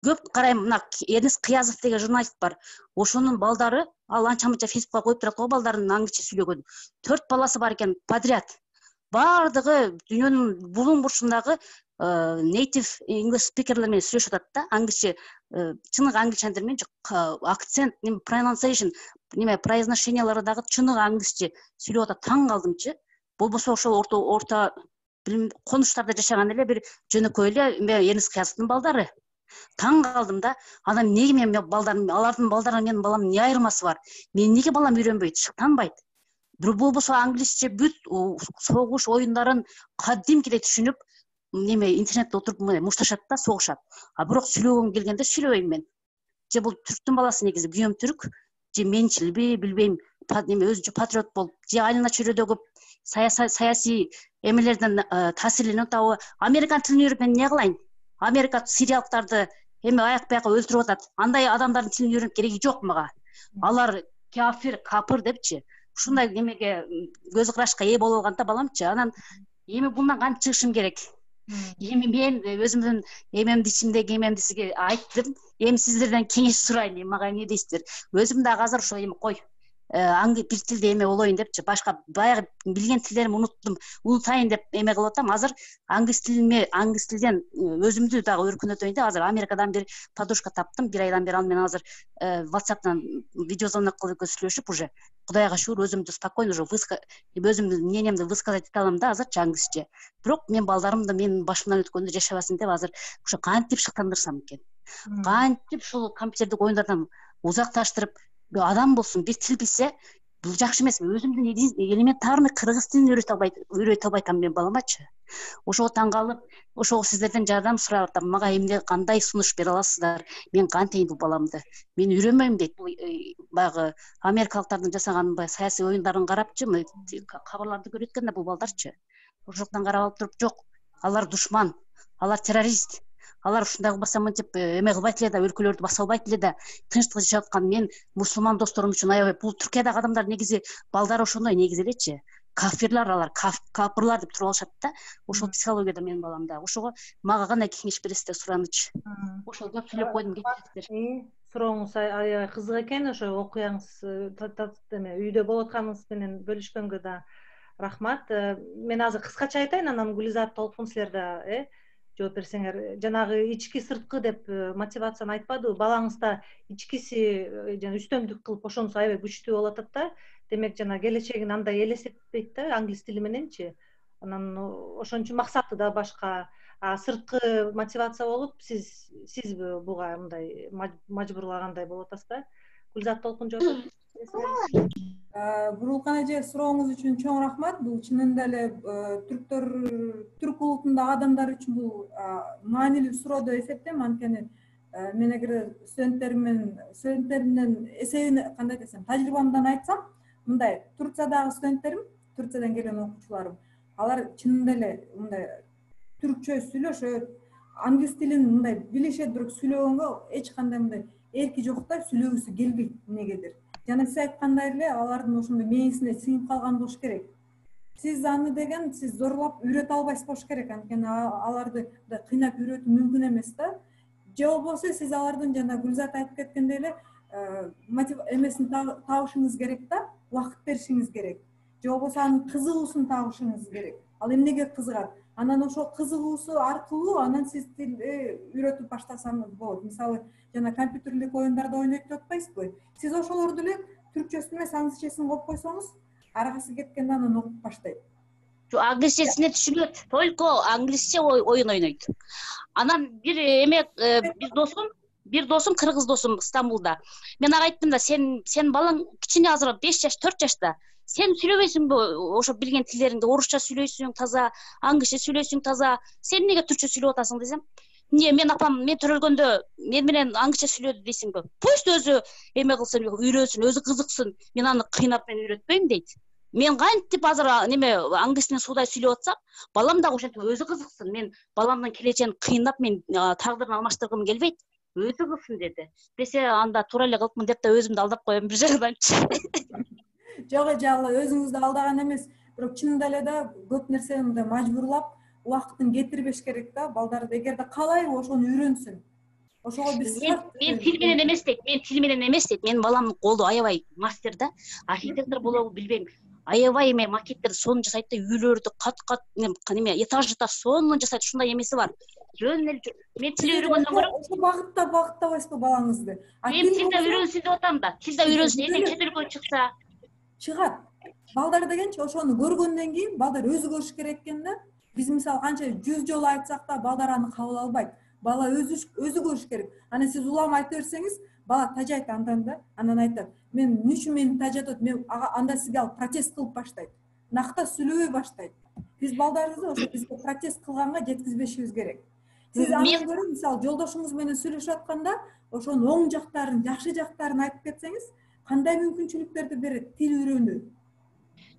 көп карайм, мына Эрнест Кыязов деген журналист бар. Ошонун балдары ал анча-мынча Фейсбукка коюп турат го, балдарынын англисче сүйлөгөн. 4 баласы бар экен подряд. Бардыгы дүйнөнүн булуң бурчундагы native English speakerler менен сүйлөшүп атат да, англисче, чыныгы англичандер менен акцент, pronunciation, произношениялары дагы чыныгы англисче сүйлөп атат. Таң калдымчы. Болбосо ошол орто конуштарда жашаган эле бир жөнөкөй эле Эрнест Кыязовдун балдары. Таң калдым да. Анан неге мен балдарым, алардын балдарынан менин баламдын эмне айырмасы бар? Мен неге балам үйрөнбөйт, шыктанбайт? Болбосо англисче бүт согуш оюндарын кадимкидей түшүнүп, интернетте отуруп мушташат да, согушат. Бирок сүйлөгөм келгенде сүйлөбөйм мен. же бул түрктүн баласы негизи күйөөм түрк же менчилби билбейм неме өзүнчө патриот болуп же айнала чөйрөдө көп саясий эмелерден таасирленип атабы американ тилин үйрөнүп мен эмне кылайын америка сириялыктарды эме аяк бияка өлтүрүп атат андай адамдардын тилин үйрөнүп кереги жок мага алар кафир капыр депчи ушундай немеге көз карашка ээ болуп алган да баламчы анан эми bundan кантип чыгышым керек эми мен өзүмдүн эмемди ичимдеги эмемди сизге айттым эми сиздерден кеңеш сурайын мага эмне дейсиздер өзүм дагы азыр ошо эми кой бир тилде эме болоюн депчи башка баягы билген тилдеримди унуттум унутайын деп эме кылып атам азыр англис тилден өзүмдү дагы өркүнөтөйүн деп азыр Америкадан бир подружка таптым бир айдан бери аны менен азыр WhatsApp'тан видеозвонок кылып сүйлөшүп уже кудайга шүгүр өзүмдү спокойно уже өзүмдүн мнениемди высказать эте алам да азырчы англисче бирок мен балдарымды менин башымдан өткөндү жашабасын деп азыр ошо кантип шыктандырсам экен кантип ушул компьютердик оюндардан узакташтырып адам болсун бир тил билсе бул жакшы эмесми өзүмдүн элементарный кыргыз тилин үйрөтө албай атам мен баламачы ошого таң калып ошого сиздерден жардам сурап атам мага эмне кандай сунуш бере аласыздар мен кантейин бул баламды мен үйрөнбөйм дейт бул баягы америкалыктардын жасаган баягы саясий оюндарын карапчы кабарларды көрөт экен да бул балдарчы ошол жактан карап алып туруп жок алар душман алар террорист алар ушундай кылбаса мынтип эме кылбайт эле да өлкөлөрдү баса албайт эле да тынчтык жашап аткан мен мусулман досторум үчүн аябай бул Түркиядагы адамдар негизи балдары ошондой негизи элечи кафирлар алар капырлар деп туруп алышат да ошол психологияда менин балам да ошого мага кандай кеңеш бересиздер суранычы ошол көп сүйлөп койдум кетиңиздер сурооңуз аябай кызык экен ошо окуяңыз эме үйдө болуп атканыңыз менен бөлүшкөнгө да рахмат мен азыр кыскача айтайын анан Гүлизат Толкун силер да жооп берсеңер жанагы ички сырткы деп мотивацияны айтпадыбы балаңызда ичкиси жана үстөмдүк кылып ошонусу аябай күчтүү болуп атат да демек жана келечегин андай элестетпейт да англис тили мененчи анан ошон үчүн максаты да башка сырткы мотивация болуп сиз буга мындай мажбурлагандай болуп атасыз да Гүлзат Толкун жооп Бурулкан эже сурооңуз үчүн чоң рахмат бул чынында эле түрк улутундагы адамдар үчүн бул маанилүү суроо деп эсептейм анткени мен эгер студенттеримдин эсебин кандай десем тажрыйбамдан айтсам мындай Турциядагы студенттерим Турциядан келген окуучуларым алар чынында эле мындай түркчө сүйлөшөт англис тилин мындай билишет бирок сүйлөгөнгө эч кандай мындай эрки жок да сүйлөгүсү келбейт эмнегедир жана сиз айткандай эле алардын ошондой мээсине сиңип калган болуш керек сиз аны деген сиз зорлоп үйрөтө албайсыз болуш керек анткени аларды кыйнап үйрөтүү мүмкүн эмес да же болбосо сиз алардын жана Гүлзат айтып кеткендей эле эмесин табышыңыз керек да убакыт беришиңиз керек же болбосо анын кызыгуусун табышыңыз керек ал эмнеге кызыгат анан ошол кызыгуусу аркылуу анан сиз тилди үйрөтүп баштасаңыз болот мисалы жана компьютерлик оюндарда ойнойт деп атпайсызбы сиз ошолорду эле түркчөсүн эмес англисчесин коюп койсоңуз аракасы кеткенде анан окуп баштайт англисчесине түшүнөт только англисче оюн ойнойт анан бир эме бир досум кыргыз досум Стамбулда мен ага айттым да сен балаң кичине азыр 5 жаш 4 жашта сен сүйлөбөйсүңбү ошо билген тилдериңди орусча сүйлөйсүң таза англисче сүйлөйсүң таза сен эмнеге түркчө сүйлөп атасың десем эмне мен апам мен төрөлгөндө мен менен англисче сүйлөдү дейсиңби пусть өзү эме кылсын үйрөнсүн өзү кызыксын мен аны кыйнап мен үйрөтпөйм дейт мен кантип азыр неме англис менен суудай сүйлөп атсам балам дагы ошентип өзү кызыксын мен баламдын келечегин кыйнап мен тагдырын алмаштыргым келбейт өзү кылсын деди десе анда туура эле кылыпмын деп да өзүмдү алдап коем бир жагданчы жок эже ал өзүңүздү алдаган эмес бирок чынында эле да көп нерсени мындай мажбурлап убакытын кетирбеш керек да балдарды эгерде каалайбы ошону үйрөнсүн ошого биз мен тил менен эмес дейт менин баламдын колу аябай мастер да архитектор болобу билбейм аябай эме макеттерди сонун жасайт да үйлөрдү кат неме этаж сонун жасайт ушундай эмеси бар жөн эле мен тил үйрөнгөндөн көрө ошо багыттабайсызбы балаңызды мен тилде үйрөнсүн деп атам да тилде үйрөнсүн эртең чет элге чыкса чыгат балдар дегенчи ошону көргөндөн кийин балдар өзү көрүш керек экен да биз мисалы канча 100 жолу айтсак да балдар аны кабыл албайт бала өзү көрүш керек анан сиз улам айта берсеңиз бала тажайт андан да анан айтат мен эмне үчүн мени тажатат мен анда сизге ал протест кылып баштайт накта сүйлөбөй баштайт биз балдарыбызды ошо бизге протест кылганга жеткизбешибиз керек сиз андан көрө мисалы жолдошуңуз менен сүйлөшүп атканда ошонун оң жактарын, жакшы жактарын айтып кетсеңиз, кандай мүмкүнчүлүктөрдү берет тил үйрөнүү?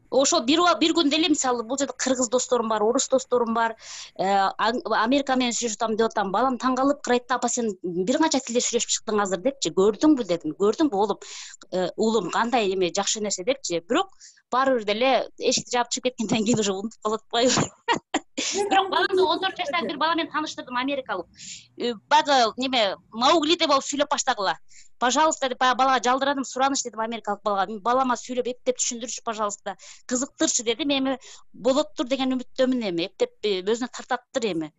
Ошо бир күндө эле мисалы бул жерде кыргыз досторум бар, орус досторум бар, Америка менен сүйлөшүп атам деп атам. Балам таң калып карайт да, апа сен бир канча тилде сүйлөшүп чыктың азыр депчи. Көрдүңбү дедим. Көрдүңбү оолум, уулум кандай эме жакшы нерсе депчи. Бирок баары бир деле эшикти жаап чыгып кеткенден кийин уже унутуп калып атпайбы. Бирок баламды 14 жаштагы бир бала менен тааныштырдым, америкалык. Бага неме Мауглиде болуп сүйлөп баштагыла. Пожалуйста деп балага жалдырадым, сураныч дедим америкалык балага. Балама сүйлөп эптеп түшүндүрчү, пожалуйста. Кызыктырчы дедим, эми болоттур деген үмүттөмүн, эми эптеп өзүнө тартаттыр эми.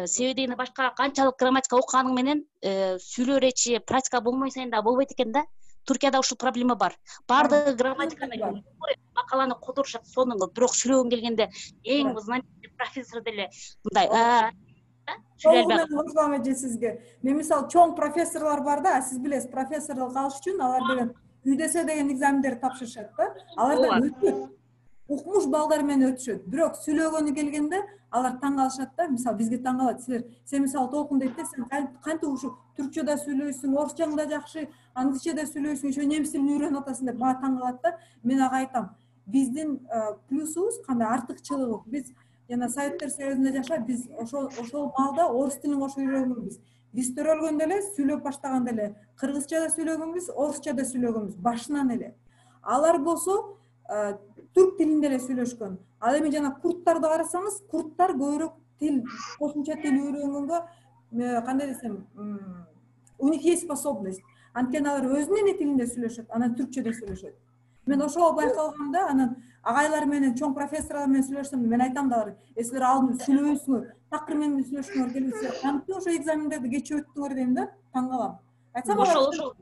Себеби дегенде башка канчалык грамматика окуганың менен сүйлөө речи, практика болмой сайын да болбойт экен да. Туркияда ушул проблема бар. Баардыгы грамматиканы макаланы которушат сонун, бирок сүйлөгүң келгенде эң знаменитый профессор деле мындай Толугу эже сизге. Мен мисалы чоң профессорлор бар да, сиз билесиз, профессорлук алыш үчүн алар деген үйдөсө деген экзамендерди тапшырышат да. Алардан өтүшөт. Укмуш балдар менен өтүшөт. Бирок сүйлөгөнү келгенде алар таң калышат да. Мисалы бизге таң калат. Сен мисалы Толкун дейт да, сен кантип ушу түркчөдө сүйлөйсүң, орусчаң да жакшы, англисчеде сүйлөйсүң, ошо немис тилин үйрөнүп атасың деп мага таң калат да. Мен ага айтам, биздин плюсубуз кандай, артыкчылыгы, биз жана Советтер Союзунда жашап, биз ошол маалда орус тилин кошо үйрөнгөнбүз. Биз төрөлгөндө эле, сүйлөп баштаганда эле кыргызча да сүйлөгөнбүз, орусча да сүйлөгөнбүз башынан эле. Алар болсо түрк тилинде эле сүйлөшкөн. Ал эми жана курттарды карасаңыз, курттар көбүрөөк тил, кошумча тил үйрөнгөнгө кандай десем, у них есть способность. Анткени алар өзүнүн эне тилинде сүйлөшөт, анан түркчөдө сүйлөшөт. Мен ошого байкалганда, анан агайлар менен, чоң профессорлор менен сүйлөшсөм, мен айтам да аларга, силер алдын сүйлөбөйсүңөр, такыр менен сүйлөшкүңөр келип, силер кантип ошо экзамендерди кечип өттүңөр дейм да, таң калам. Айтсам ошол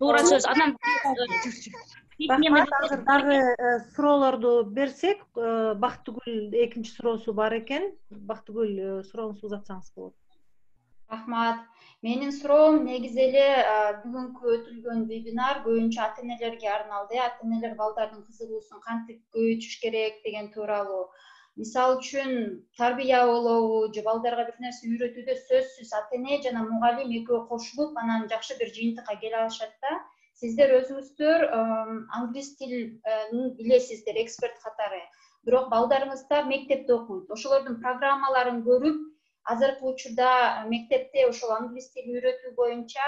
туура сөз. Анан азыр дагы суроолорду берсек, Бактыгүл экинчи суроосу бар экен. Бактыгүл, сурооңузду узатсаңыз болот. Рахмат. Менин суроом негизи эле бүгүнкү өтүлгөн вебинар көбүнчө ата-энелерге арналды. Ата-энелер балдардын кызыгуусун кантип көбөйтүш керек деген тууралуу. Мисалы үчүн тарбия болобу же балдарга бир нерсе үйрөтүүдө сөзсүз ата-эне жана мугалим экөө кошулуп, анан жакшы бир жыйынтыкка келе алышат да. Сиздер өзүңүздөр англис тилин билесиздер, эксперт катары. Бирок балдарыңыздар мектепте окуйт. Ошолордун программаларын көрүп, азыркы учурда мектепте ошол англис тилин үйрөтүү боюнча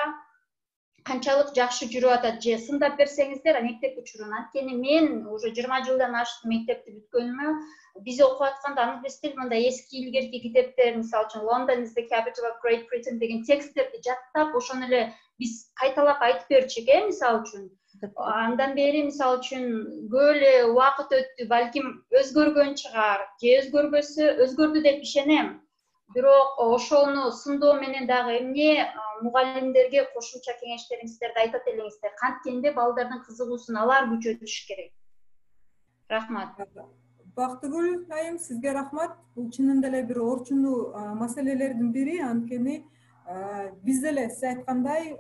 канчалык жакшы жүрүп атат же сындап берсеңиздер мектеп учурун. Анткени мен уже 20 жылдан ашты мектепти бүткөнүмө, биз окуп атканда англис тил мындай эски илгерки китептер, мисалы үчүн London is the capital of Great Britain деген тексттерди жаттап, ошону эле биз кайталап айтып берчүк, мисалы үчүн. Андан бери мисалы үчүн көп эле убакыт өттү, балким өзгөргөн чыгар, же өзгөрдү деп ишенем. Бирок ошону сындоо менен дагы эмне мугалимдерге кошумча кеңештериңиздерди айтат элеңиздер? Канткенде балдардын кызыгуусун алар күчөтүш керек. Рахмат. Бактыгүл айым, сизге рахмат. Бул чынында эле бир орчундуу маселелердин бири, анткени биз деле сиз айткандай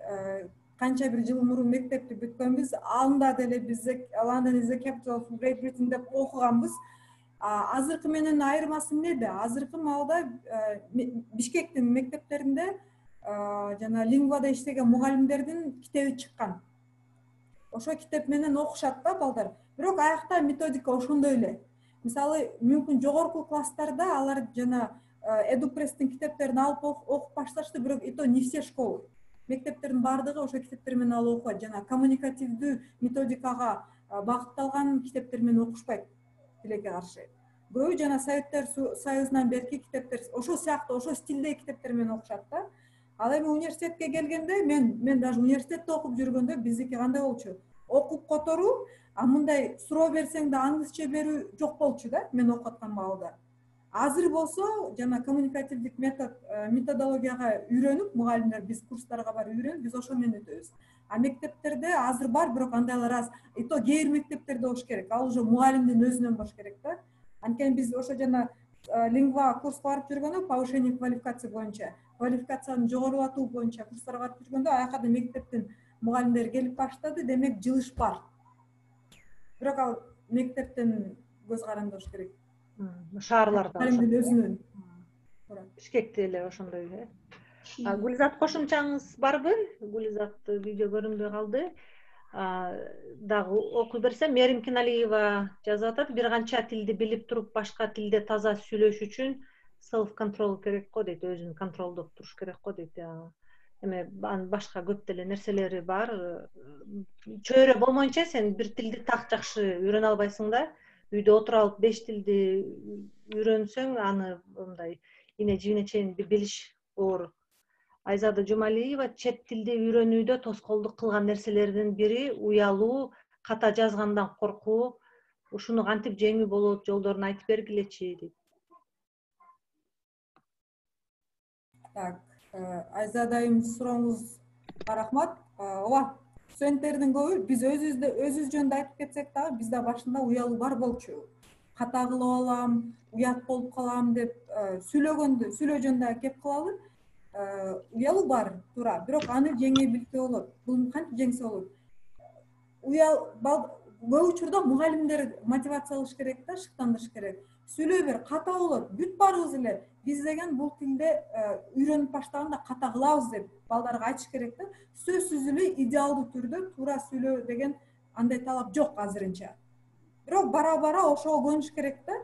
канча бир жыл мурун мектепти бүткөнбүз, анда деле биз London is the capital of Great Britain деп окуганбыз. Азыркы менен айырмасы эмнеде? Азыркы маалда Бишкектин мектептеринде жана лингвада иштеген мугалимдердин китеби чыккан. Ошо китеп менен окушат да балдар. Бирок аякта методика ошондой эле. Мисалы, мүмкүн жогорку класстарда алар жана Edupresстин китептерин алып окуп башташты, бирок и то не все школы. Мектептердин баардыгы ошо китептер менен алып окуйт, жана коммуникативдүү методикага багытталган китептер менен окушпайт. Тилекке каршы. Көбү жана Советтер Союзунан берки китептер, ошол сыяктуу, ошол стилдеги китептер менен окушат да. Ал эми университетке келгенде, мен даже университетте окуп жүргөндө биздики кандай болчу? Окуп которуу, мындай суроо берсең да англисче берүү жок болчу да, мен окуп аткан маалда. Азыр болсо, жана коммуникативдик методологияга үйрөнүп, мугалимдер биз курстарга барып үйрөнүп, биз ошо менен өтөбүз. Мектептерде азыр бар, бирок андайлар аз. И то кээ бир мектептерде болуш керек. Ал уже мугалимдин өзүнөн болуш керек да. Анткени биз ошо жана лингва курска барып жүргөндө, повышение квалификация боюнча, квалификацияны жогорулатуу боюнча курстарга барып жүргөндө, аяка да мектептин мугалимдери келип баштады, демек жылыш бар. Бирок ал мектептен көз каранды болуш керек. Шаарларда мугалимдин өзүнөн. Бишкекте эле ошондой. Гүлизат, кошумчаңыз барбы? Гүлизат видео көрүнбөй калды. Дагы окуй берсем, Мерим Киналиева жазып атат, бир канча тилди билип туруп башка тилде таза сүйлөш үчүн self control керек го дейт, өзүн контролдоп туруш керек го дейт. Эме башка көп деле нерселери бар. Чөйрө болмоюнча сен бир тилди так жакшы үйрөнө албайсың да. Үйдө отура алып 5 тилди үйрөнсөң, аны мындай ине жибине чейин билиш оор. Айзада Жумалиева чет тилди үйрөнүүдө тоскоолдук кылган нерселердин бири уялуу, ката жазгандан коркуу. Ушуну кантип жеңүү болот, жолдорун айтып бергилечи дейт. Так, Айзада айым, сурооңузга рахмат. Ооба, студенттердин көбү биз өзүбүз жөнүндө айтып кетсек дагы, бизде башында уялуу бар болчу. Ката кылып алам, уят болуп калам деп сүйлөө жөнүндө кеп кылалы. Уялуу бар, туура, бирок аны жеңе билсе болот. Бул кантип жеңсе болот? Көп учурда мугалимдер мотивация кылыш керек да, шыктандырыш керек. Сүйлөй бер, ката болот, бүт барыбыз эле биз деген бул тилде үйрөнүп баштаганда ката кылабыз деп балдарга айтыш керек да. Сөзсүз эле идеалдуу түрдө туура сүйлөө деген андай талап жок азырынча. Бирок бара ошого көнүш керек да.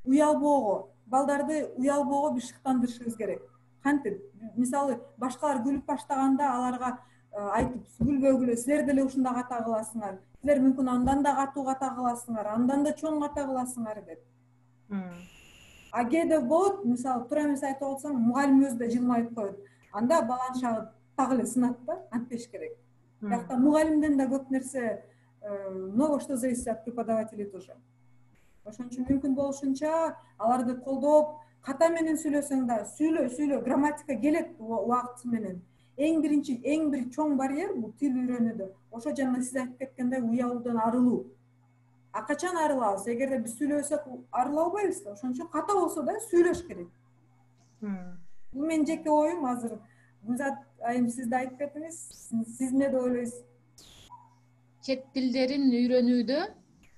Уялбоого, балдарды уялбоого бир шыктандырышыбыз керек. Кантип? Мисалы, башкалар күлүп баштаганда аларга айтып, күлбөгүлө, силер деле ушундай ката кыласыңар. Силер мүмкүн андан да катуу ката кыласыңар, андан да чоң ката кыласыңар деп. Кээде болот, мисалы, туура эмес айтып алсаң, мугалим өзү да жылмайып коет. Анда баланын шагы так эле сынат да, антпеш керек. Бирок мугалимден да көп нерсе много что зависит от преподавателей тоже. Ошон үчүн мүмкүн болушунча аларды колдоп, ката менен сүйлөсөң да, сүйлө, грамматика келет убакыты менен. Эң бир чоң барьер бул тил үйрөнүүдө. Ошо жана сиз айтып кеткендей уялуудан арылуу. Качан арылабыз? Эгерде биз сүйлөсөк арыла албайбыз да. Ошон үчүн ката болсо да сүйлөш керек. Бул менин жеке оюм азыр. Гүлзат айым, сиз да айтып кеттиңиз. Сиз эмне деп ойлойсуз? Чет тилдерин үйрөнүүдө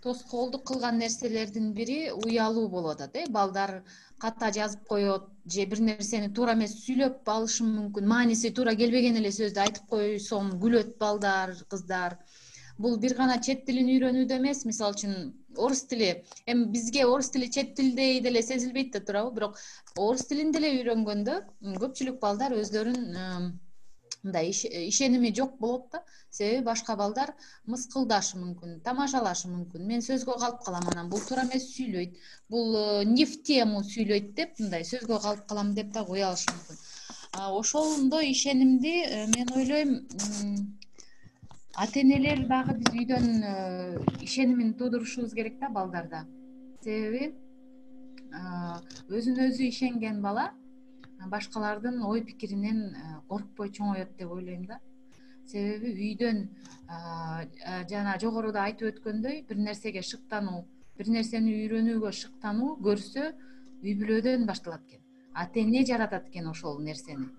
тоскоолдук кылган нерселердин бири уялуу болуп атат. Балдар ката жазып коет, же бир нерсени туура эмес сүйлөп алышы мүмкүн. Мааниси туура келбеген эле сөздү айтып койсом күлөт балдар, кыздар. Бул бир гана чет тилин үйрөнүүдө эмес, мисалы үчүн орус тили. Эми бизге орус тили чет тилдей деле сезилбейт да, туурабы? Бирок орус тилин деле үйрөнгөндө көпчүлүк балдар өздөрүн мындай ишеними жок болот да. Себеби башка балдар мыскылдашы мүмкүн, тамашалашы мүмкүн. Мен сөзгө калып калам, анан бул туура эмес сүйлөйт, бул не в тему сүйлөйт деп, мындай сөзгө калып калам деп да кое алышы мүмкүн. Ошондой ишенимди мен ойлойм, ата энелер дагы биз үйдөн ишенимин туудурушубуз керек да балдарда. Себеби өзүнө өзү ишенген бала башкалардын ой пикиринен коркпой чоңоет деп ойлойм да. Себеби үйдөн жана жогоруда айтып өткөндөй бир нерсеге шыктануу, бир нерсени үйрөнүүгө шыктануу көрсө үй бүлөдөн башталат экен. Ата эне жаратат экен ошол нерсени.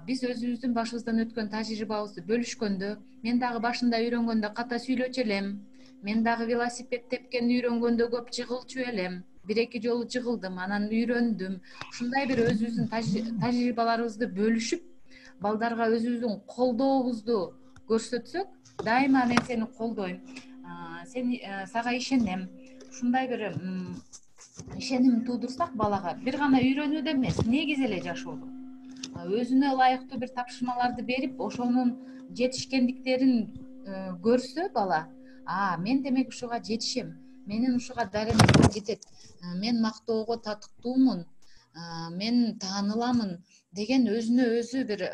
Биз өзүбүздүн башыбыздан өткөн тажрыйбабызды бөлүшкөндө, мен дагы башында үйрөнгөндө ката сүйлөчү элем, мен дагы велосипед тепкенди үйрөнгөндө көп жыгылчу элем, 1-2 жолу жыгылдым, анан үйрөндүм. Ушундай бир өзүбүздүн тажрыйбаларыбызды бөлүшүп, балдарга өзүбүздүн колдообузду көрсөтсөк, дайыма мен сени колдойм, сага ишенем. Ушундай бир ишеним туудурсак балага, бир гана үйрөнүүдө эмес, негизи эле жашоодо өзүнө ылайыктуу бир тапшырмаларды берип, ошонун жетишкендиктерин көрсө бала, мен демек ушуга жетишем, менин ушуга дарынышым жетет, мен мактоого татыктуумун, мен тааныламын деген өзүнө өзү бир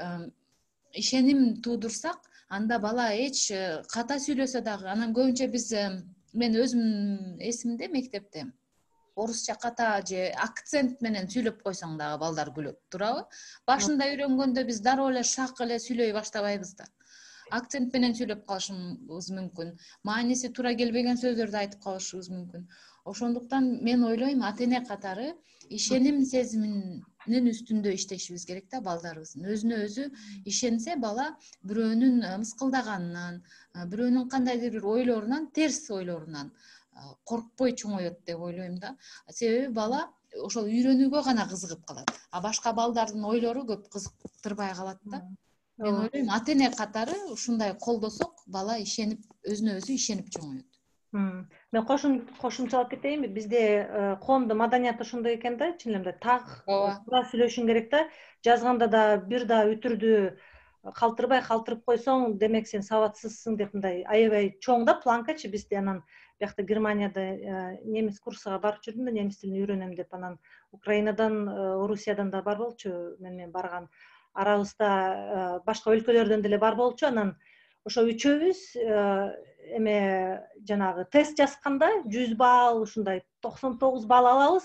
ишеним туудурсак, анда бала эч ката сүйлөсө дагы, анан көбүнчө биз, мен өзүм эсимде мектепте орусча ката же акцент менен сүйлөп койсоң дагы балдар күлөт, туурабы? Башында үйрөнгөндө биз дароо эле шак эле сүйлөй баштабайбыз да. Акцент менен сүйлөп калышыбыз мүмкүн. Мааниси туура келбеген сөздөрдү айтып калышыбыз мүмкүн. Ошондуктан мен ойлойм, ата эне катары ишеним сезиминин үстүндө иштешибиз керек да балдарыбыздын. Өзүнө өзү ишенсе бала бирөөнүн мыскылдаганынан, бирөөнүн кандайдыр бир ойлорунан, терс ойлорунан коркпой чоңоет деп ойлойм да. Себеби бала ошол үйрөнүүгө гана кызыгып калат, а башка балдардын ойлору көп кызыктырбай калат да. Мен ойлойм, ата эне катары ушундай колдосок, бала ишенип, өзүнө өзү ишенип чоңоет. Мен кошумчалап кетейинби? Бизде коомдо маданият ошондой экен да, чын эле так туура сүйлөшүң керек да. Жазганда да бир да үтүрдү калтырып койсоң, демек сен сабатсызсың деп мындай аябай чоң да планкачы бизде. Анан биякта Германияда немис курсуга барып жүрдүм да, немис тилин үйрөнөм деп. Анан Украинадан, Орусиядан да бар болчу менен барган. Арабызда башка өлкөлөрдөн деле бар болчу. Анан ошо үчөөбүз эме жанагы тест жазганда 100 балл, ушундай 99 балл алабыз.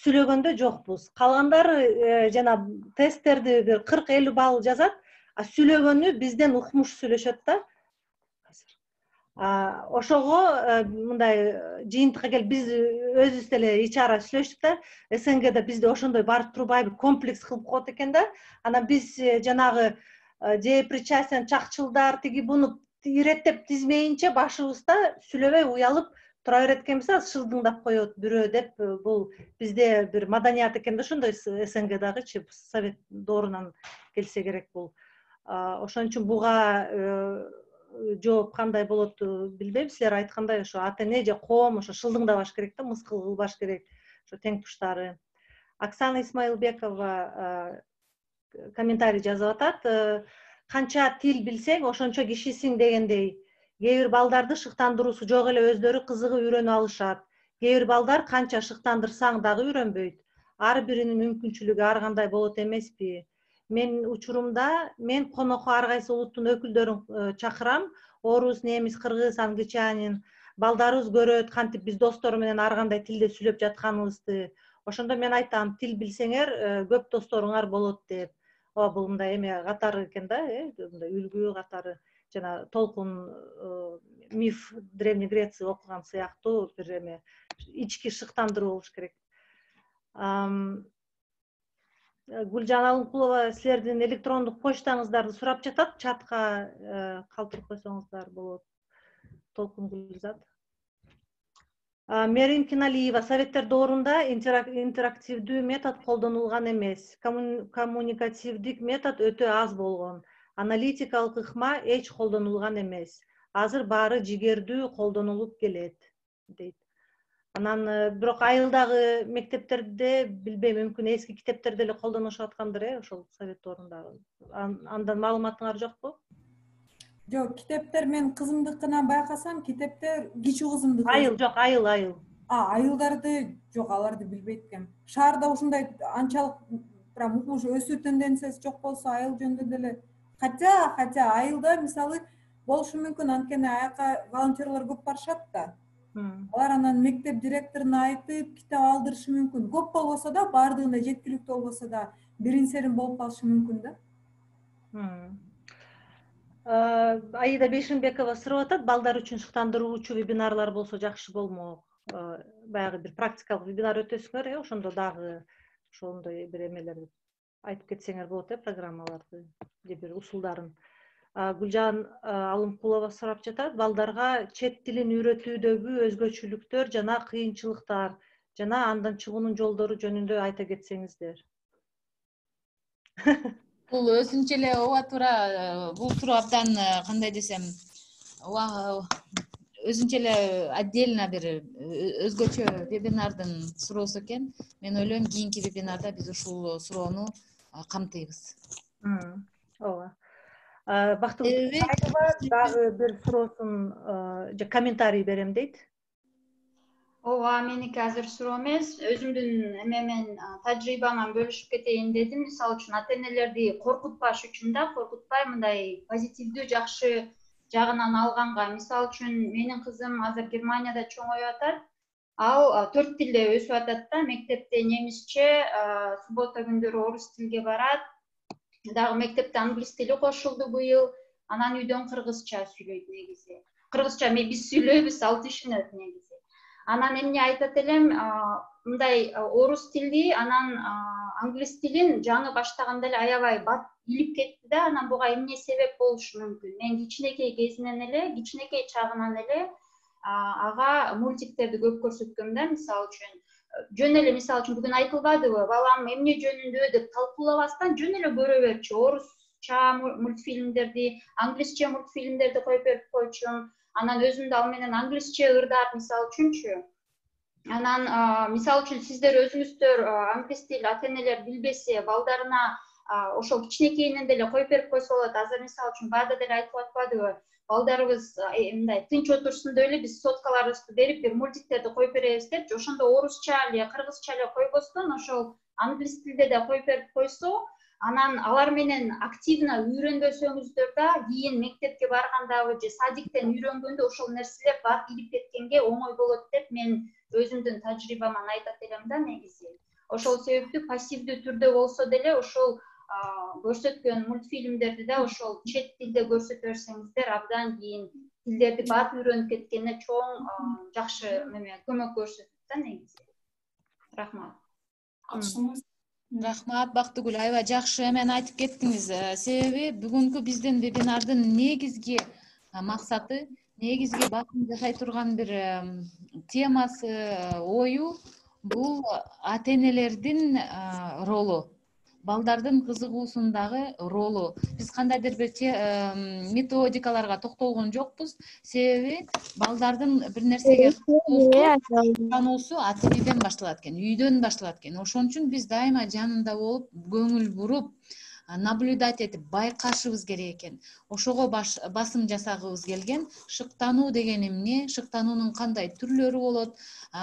Сүйлөгөндө жокпуз. Калгандары жана тесттерди 40-50 балл жазат, а сүйлөгөнү бизден укмуш сүйлөшөт да. Ошого мындай жыйынтыкка келип биз өзүбүз деле ич ара сүйлөштүк да. СНГда бизде ошондой барып турбайбы, комплекс кылып коет экен да. Анан биз жанагы же причастен чакчылдар тиги буну иреттеп тизмейинче башыбызда сүйлөбөй уялып тура берет экенбиз, шылдыңдап коет бирөө деп. Бул бизде бир маданият экен да, ошондой СНГдагычы, совет доорунан келсе керек бул. Ошон үчүн буга жооп кандай болот билбейм. Силер айткандай ошо ата эне же коом ошо шылдыңдабаш керек да, мыскыл кылбаш керек, ошо тең туштары. Оксана Исмаилбекова комментарий жазып атат. Канча тил билсең, ошончо кишисиң дегендей. Кээ бир балдарды шыктандыруусу жок эле өздөрү кызыгып үйрөнүп алышат. Кээ бир балдар канча шыктандырсаң дагы үйрөнбөйт. Ар биринин мүмкүнчүлүгү ар кандай болот эмеспи? Мен учурумда мен конокко ар кайсы улуттун өкүлдөрүн чакырам. Орус, немис, кыргыз, англичанин. Балдарыбыз көрөт кантип биз достору менен ар кандай тилде сүйлөп жатканыбызды. Ошондо мен айтам, тил билсеңер, көп досторуңар болот деп. Бул мындай эме катары экен да, мындай үлгү катары. Жана Толкун миф Древний Греция окуган сыяктуу бир эме ички шыктандыруу болуш керек. Гүлжан Алымкулова силердин электрондук почтаңыздарды сурап жатат, чатка калтырып койсоңуздар болот. Толкун Гүлзат. Мерим Киналиева, советтер доорунда интерактивдүү метод колдонулган эмес. Коммуникативдик метод өтө аз болгон. Аналитикалык ыкма эч колдонулган эмес. Азыр баары жигердүү колдонулуп келет, дейт. Анан бирок айылдагы мектептерде билбейм, мүмкүн эски китептерде эле колдонушуп аткандыр, ошол совет доорундагы. Андан маалыматыңар жокпу? Жок, китептер мен кызымдыкына байкасам, китептер кичүү кызымдыкы. Айыл жок, айыл. Айылдарды жок, аларды билбейт экенм. Шаарда ушундай анчалык прям укмуш өсүү тенденциясы жок болсо, айыл жөнүндө деле хотя айылда мисалы болушу мүмкүн, анткени аяка волонтерлор көп барышат да. Алар анан мектеп директоруна айтып, китеп алдырышы мүмкүн. Көп болбосо да, баардыгында жеткиликтүү болбосо да, бирин серин болуп калышы мүмкүн да. Аида Бейшимбекова сурап атат, балдар үчүн шыктандыруучу вебинарлар болсо жакшы болмок. Баягы бир практикалык вебинар өтөсүңөр, ошондо дагы ошондой бир эмелерди айтып кетсеңер болот, программаларды же бир усулдарын. Гүлжан Алымкулова сурап жатат, балдарга чет тилин үйрөтүүдөгү өзгөчөлүктөр жана кыйынчылыктар жана андан чыгуунун жолдору жөнүндө айта кетсеңиздер. Бул өзүнчө эле ооба туура, бул суроо абдан кандай десем, өзүнчө эле отдельно бир өзгөчө вебинардын суроосу экен. Мен ойлойм, кийинки вебинарда биз ушул суроону камтыйбыз. Ооба. Бактыгүл дагы бир суроосун же комментарий берем дейт. Ооба, меники азыр суроо эмес, өзүмдүн эмемен тажрыйбаман бөлүшүп кетейин дедим. Мисалы үчүн ата энелерди коркутпаш үчүн да, коркутпай мындай позитивдүү жакшы жагынан алганга. Мисалы үчүн менин кызым азыр Германияда чоңоюп атат. Ал 4 тилде өсүп атат да, мектепте немисче, суббота күндөрү орус тилге барат. Дагы мектепте англис тили кошулду быйыл. Анан үйдөн кыргызча сүйлөйт негизи. Кыргызча биз сүйлөйбүз, ал түшүнөт негизи. Анан эмне айтат элем, мындай орус тили, анан англис тилин жаңы баштаганда эле аябай бат илип кетти да. Анан буга эмне себеп болушу мүмкүн? Мен кичинекей кезинен эле, кичинекей чагынан эле ага мультиктерди көп көрсөткөм да. Мисалы үчүн жөн эле мисалы үчүн бүгүн айтылбадыбы, балам эмне жөнүндө деп талкуулабастан жөн эле көрө берчү. Орусча мультфильмдерди, англисче мультфильмдерди коюп берип койчумун. Анан өзүм да ал менен англисче ырдап мисалы үчүнчү. Анан мисалы үчүн сиздер өзүңүздөр англис тил ата-энелер билбесе, балдарына ошол кичинекейинен деле коюп берип койсо болот. Азыр мисалы үчүн баада деле айтып атпадыбы? Балдарыбыз мындай тынч отурсун деп эле биз соткаларыбызды берип, бир мультиктерди коюп беребиз депчи. Ошондо орусча эле, кыргызча эле койбостон, ошол англис тилде да коюп берип койсо, анан алар менен активно үйрөнбөсөңүздөр да, кийин мектепке баргандагы же садиктен үйрөнгөндө ошол нерселер барып илип кеткенге оңой болот деп мен өзүмдүн тажрыйбаман айтат элем да негизи. Ошол себептүү пассивдүү түрдө болсо деле ошол көрсөткөн мультфильмдерди да ошол чет тилде көрсөтө берсеңиздер, абдан кийин тилдерди барып үйрөнүп кеткенине чоң жакшы көмөк көрсөтөт да негизи. Рахмат. Рахмат Бактыгүл, аябай жакшы эмен айтып кеттиңиз. Себеби бүгүнкү биздин вебинардын негизги максаты, негизги басым жасай турган бир темасы, ою бул ата-энелердин ролу, балдардын кызыгуусундагы ролу. Биз кандайдыр бир методикаларга токтолгон жокпуз. Себеби балдардын бир нерсеге кызыгуусу ата-энеден башталат экен, үйдөн башталат экен. Ошон үчүн биз дайыма жанында болуп, көңүл буруп, наблюдать этип байкашыбыз керек экен. Ошого басым жасагыбыз келген. Шыктануу деген эмне, шыктануунун кандай түрлөрү болот,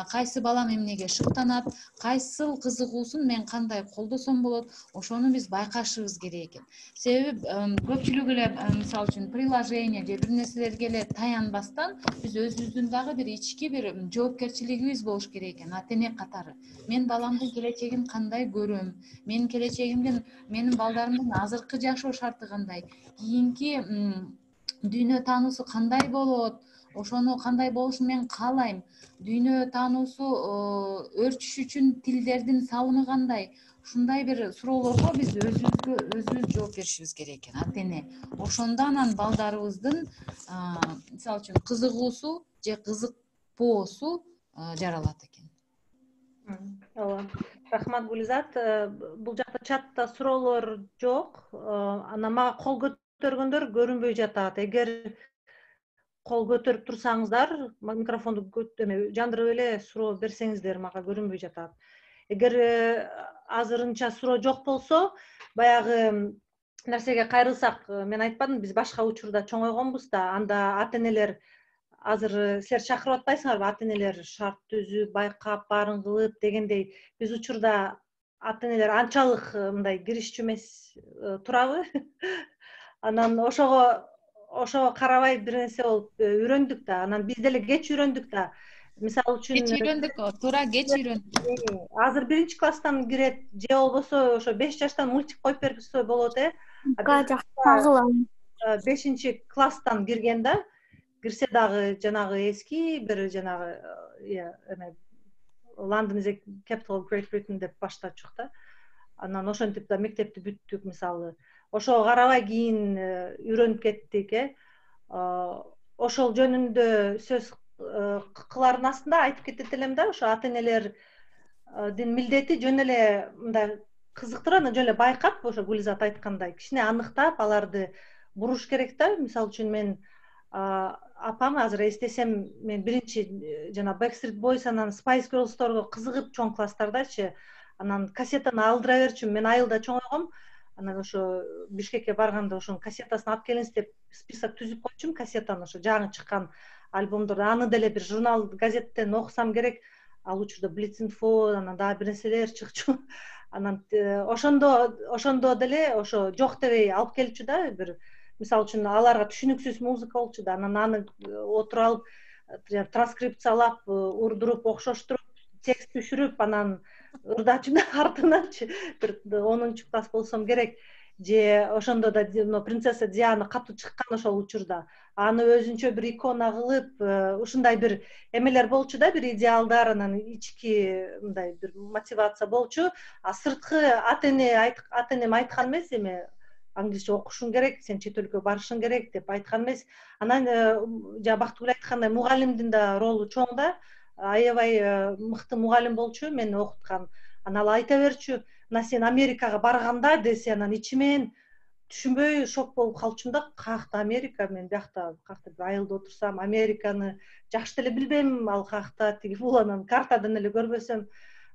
кайсы балам эмнеге шыктанат, кайсыл кызыгуусун мен кандай колдосом болот, ошону биз байкашыбыз керек экен. Себеби көпчүлүк эле мисалы үчүн приложение же бир нерселерге эле таянбастан биз өзүбүздүн дагы бир ички бир жоопкерчилигибиз болуш керек экен, ата-эне катары. Мен баламдын келечегин кандай көрөм, менин келечегимдин, менин балдарымдын азыркы жашоо шарты кандай, кийинки дүйнө таануусу кандай болот, ошону кандай болушун мен каалайм, дүйнө таануусу өрчүш үчүн тилдердин салымы кандай, ушундай бир суроолорго биз өзүбүз жооп беришибиз керек экен, ата-эне. Ошондо анан балдарыбыздын мисалы үчүн кызыгуусу же кызыкпоосу жаралат экен. Ооба. Рахмат Гүлизат. Бул жакта чатта суроолор жок. Анан мага кол көтөргөндөр көрүнбөй жатат. Эгер кол көтөрүп турсаңыздар, микрофонду жандырып эле суроо берсеңиздер, мага көрүнбөй жатат. Эгер азырынча суроо жок болсо, баягы нерсеге кайрылсак, мен айтпадым, биз башка учурда чоңойгонбуз да, анда ата-энелер азыр силер чакырып атпайсыңарбы, ата-энелер шарт түзүп, байкап, баарын кылып дегендей, биз учурда ата-энелер анчалык мындай киришчү эмес турабы? Анан ошого карабай бир нерсе болуп үйрөндүк да, анан биз деле кеч үйрөндүк да. Мисалы үчүн кеч үйрөндүк, туура кеч үйрөндүк. Азыр 1 класстан кирет, же болбосо ошо 5 жаштан мультик коюп берсе болот, 5 класстан кирген да, кирсе дагы жанагы эски бир жанагы London is a capital of Great Britain деп баштачук да. Анан ошентип да мектепти бүттүк мисалы. Ошого карабай кийин үйрөнүп кеттик, ошол жөнүндө сөз кылардын астында айтып кетет элем да, ошо ата-энелердин милдети жөн эле мындай кызыктырып, анан жөн эле байкап, ошо Гүлизат айткандай, кичине аныктап аларды буруш керек да. Мисалы үчүн мен апам азыр эстесем, мен биринчи жана Backstreet Boys анан Spice Girls'торго кызыгып чоң класстардачы, анан кассетаны алдыра берчүмүн. Мен айылда чоңойгом, анан ошо Бишкекке барганда ошонун кассетасын алып келиңиз деп список түзүп койчумун, кассетаны, ошо жаңы чыккан альбомдорду. Аны деле бир журнал, газеттен окусам керек. Ал учурда Blitz-Info, анан дагы бир нерселер чыкчу. Анан ошондо деле ошо жок дебей алып келчү да, бир мисалы үчүн аларга түшүнүксүз музыка болчу да, анан аны отуруп алып транскрипциялап, урдуруп, окшоштуруп, текст түшүрүп, анан ырдачу да артынанчы, бир 10-класс болсом керек. Же ошондо да принцесса Диана катуу чыккан ошол учурда. Аны өзүнчө бир икона кылып, ушундай бир эмелер болчу да, бир идеалдар, анан ички мындай бир мотивация болчу. А сырткы ата-энем айткан эмес, эме англисче окушуң керек, сен чет өлкөгө барышың керек деп айткан эмес. Анан жана Бактыгүл айткандай, мугалимдин да ролу чоң да. аябай мыкты мугалим болчу, мени окуткан. Анан ал айта берчү, мына сен Америкага барганда десе, анан ичимен түшүнбөй шок болуп калчумун да, каякта Америка, мен биякта каякта бир айылда отурсам, Американы жакшы деле билбейм, ал каякта тиги бул, анан картадан эле көрбөсөм,